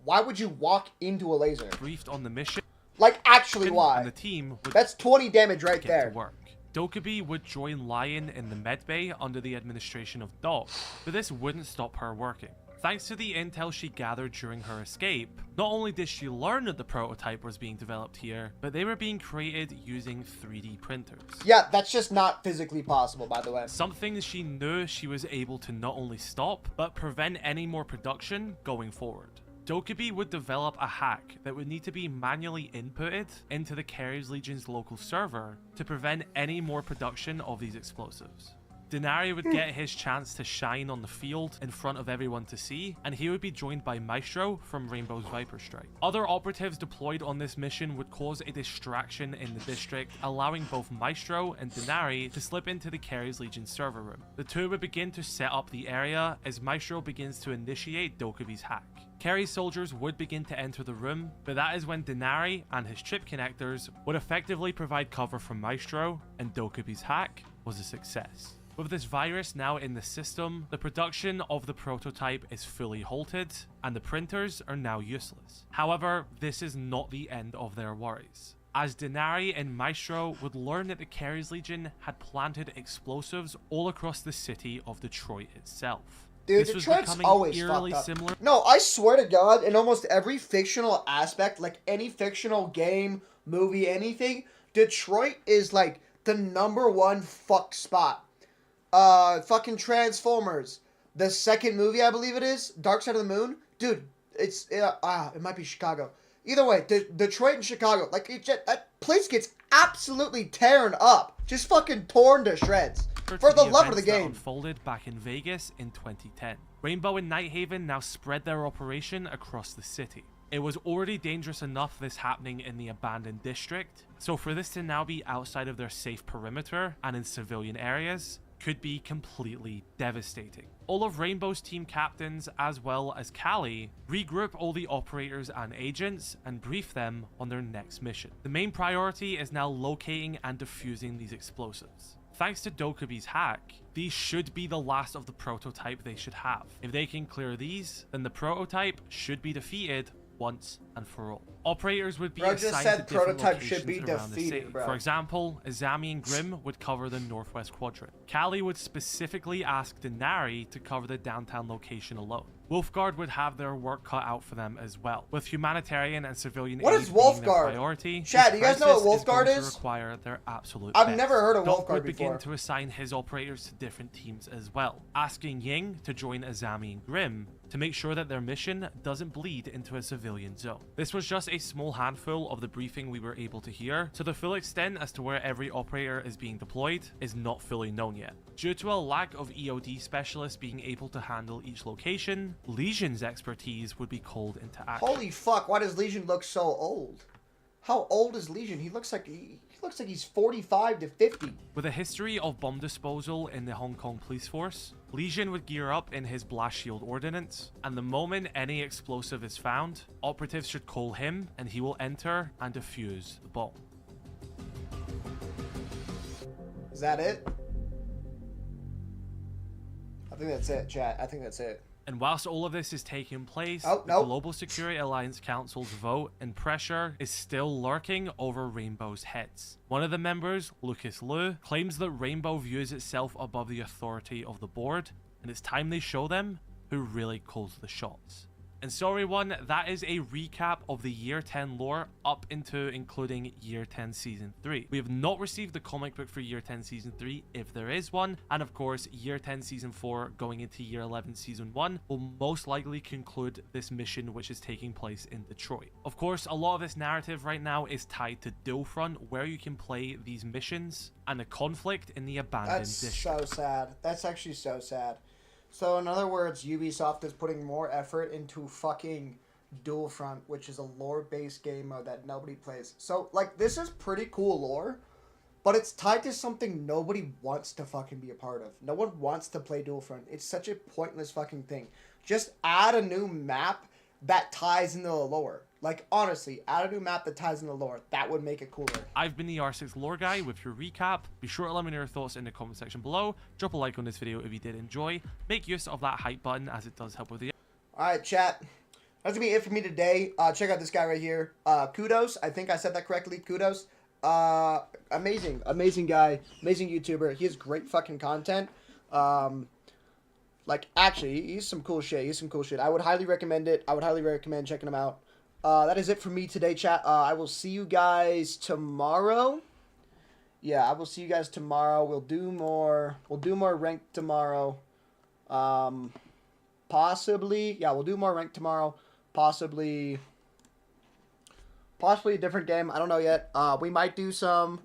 Why would you walk into a laser? briefed on the mission, Like, actually, and why? the team would That's 20 damage right get there. to work. Dokkaebi would join Lion in the medbay under the administration of Doc, but this wouldn't stop her working. Thanks to the intel she gathered during her escape, not only did she learn that the prototype was being developed here, but they were being created using 3D printers. Yeah, that's just not physically possible, by the way. Something she knew she was able to not only stop, but prevent any more production going forward. Dokkaebi would develop a hack that would need to be manually inputted into the Kerry's Legion's local server to prevent any more production of these explosives. Denari would get his chance to shine on the field in front of everyone to see, and he would be joined by Maestro from Rainbow's Viper Strike. Other operatives deployed on this mission would cause a distraction in the district, allowing both Maestro and Denari to slip into the Kerry's Legion server room. The two would begin to set up the area as Maestro begins to initiate Dokkaebi's hack. Kerry's soldiers would begin to enter the room, but that is when Denari and his chip connectors would effectively provide cover for Maestro, and Dokkaebi's hack was a success. With this virus now in the system, the production of the prototype is fully halted, and the printers are now useless. However, this is not the end of their worries, as Denari and Maestro would learn that the Kerry's Legion had planted explosives all across the city of Detroit itself. Dude, This was Detroit's becoming always eerily fucked up. similar. No, I swear to God, in almost every fictional aspect, like any fictional game, movie, anything, Detroit is like the #1 fuck spot. Fucking Transformers. The second movie, I believe it is, Dark Side of the Moon. Dude, it might be Chicago. Either way, Detroit and Chicago, like that place gets absolutely torn up, just fucking torn to shreds. For the love of the events that game. unfolded back in Vegas in 2010. Rainbow and Nighthaven now spread their operation across the city. It was already dangerous enough this happening in the abandoned district, so for this to now be outside of their safe perimeter and in civilian areas could be completely devastating. All of Rainbow's team captains, as well as Callie, regroup all the operators and agents and brief them on their next mission. The main priority is now locating and defusing these explosives. Thanks to Dokubi's hack, these should be the last of the prototype they should have. If they can clear these, then the prototype should be defeated once and for all. Operators would be Bro just assigned said to different prototype should locations be around the defeated, city. bro. For example, Azami and Grim would cover the northwest quadrant. Callie would specifically ask Denari to cover the downtown location alone. Wolfguard would have their work cut out for them as well. With humanitarian and civilian What aid is being their Wolfguard? priority, Chad, this do you guys know what crisis Wolfguard going to is? require their absolute I've best. never heard of Doc Wolfguard would begin before. to assign his operators to different teams as well, asking Ying to join Azami and Grim to make sure that their mission doesn't bleed into a civilian zone. This was just a small handful of the briefing we were able to hear, so the full extent as to where every operator is being deployed is not fully known yet. Due to a lack of EOD specialists being able to handle each location, Legion's expertise would be called into action. Holy fuck, why does Legion look so old? How old is Legion? He looks like he's 45 to 50. With a history of bomb disposal in the Hong Kong police force, Legion would gear up in his blast shield ordnance, and the moment any explosive is found, operatives should call him and he will enter and defuse the bomb. Is that it? I think that's it, chat. I think that's it. And whilst all of this is taking place, Oh, the nope. Global Security Alliance Council's vote and pressure is still lurking over Rainbow's heads. One of the members, Lucas Liu, claims that Rainbow views itself above the authority of the board, and it's time they show them who really calls the shots. And so everyone, that is a recap of the Year 10 lore up into including Year 10 Season 3. We have not received the comic book for Year 10 Season 3, if there is one, and of course Year 10 Season 4 going into Year 11 Season 1 will most likely conclude this mission which is taking place in Detroit. Of course, a lot of this narrative right now is tied to Dualfront, where you can play these missions, and the conflict in the abandoned That's district. so sad. That's actually so sad. So in other words, Ubisoft is putting more effort into fucking Dualfront, which is a lore-based game mode that nobody plays. So, like, this is pretty cool lore, but it's tied to something nobody wants to fucking be a part of. No one wants to play Dualfront. It's such a pointless fucking thing. Just add a new map that ties into the lore. Like, honestly, add a new map that ties into the lore. That would make it cooler. I've been the R6 Lore Guy with your recap. Be sure to let me know your thoughts in the comment section below. Drop a like on this video if you did enjoy. Make use of that hype button as it does help with the... Alright, chat. That's gonna be it for me today. Check out this guy right here. Kudos. I think I said that correctly. Kudos. Amazing guy. Amazing YouTuber. He has great fucking content. Like, actually, he's some cool shit. I would highly recommend it. I would highly recommend checking him out. That is it for me today, chat. I will see you guys tomorrow. Yeah, I will see you guys tomorrow. We'll do more ranked tomorrow. Possibly, yeah, we'll do more ranked tomorrow. Possibly a different game. I don't know yet. We might do some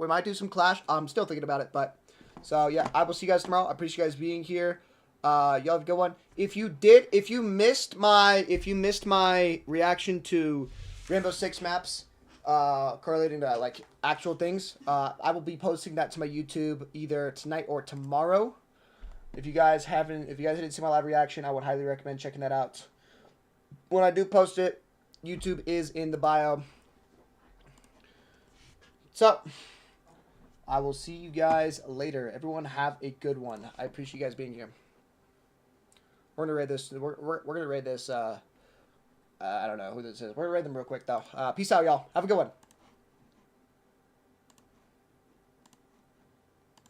Clash. I'm still thinking about it, but so yeah, I will see you guys tomorrow. I appreciate you guys being here. Y'all have a good one. If you missed my reaction to Rainbow Six maps, correlating to like actual things, I will be posting that to my YouTube either tonight or tomorrow. If you guys didn't see my live reaction, I would highly recommend checking that out. When I do post it, YouTube is in the bio. So, I will see you guys later. Everyone have a good one. I appreciate you guys being here. We're gonna raid this. We're gonna raid this. I don't know who this is. We're gonna raid them real quick though. Peace out, y'all. Have a good one.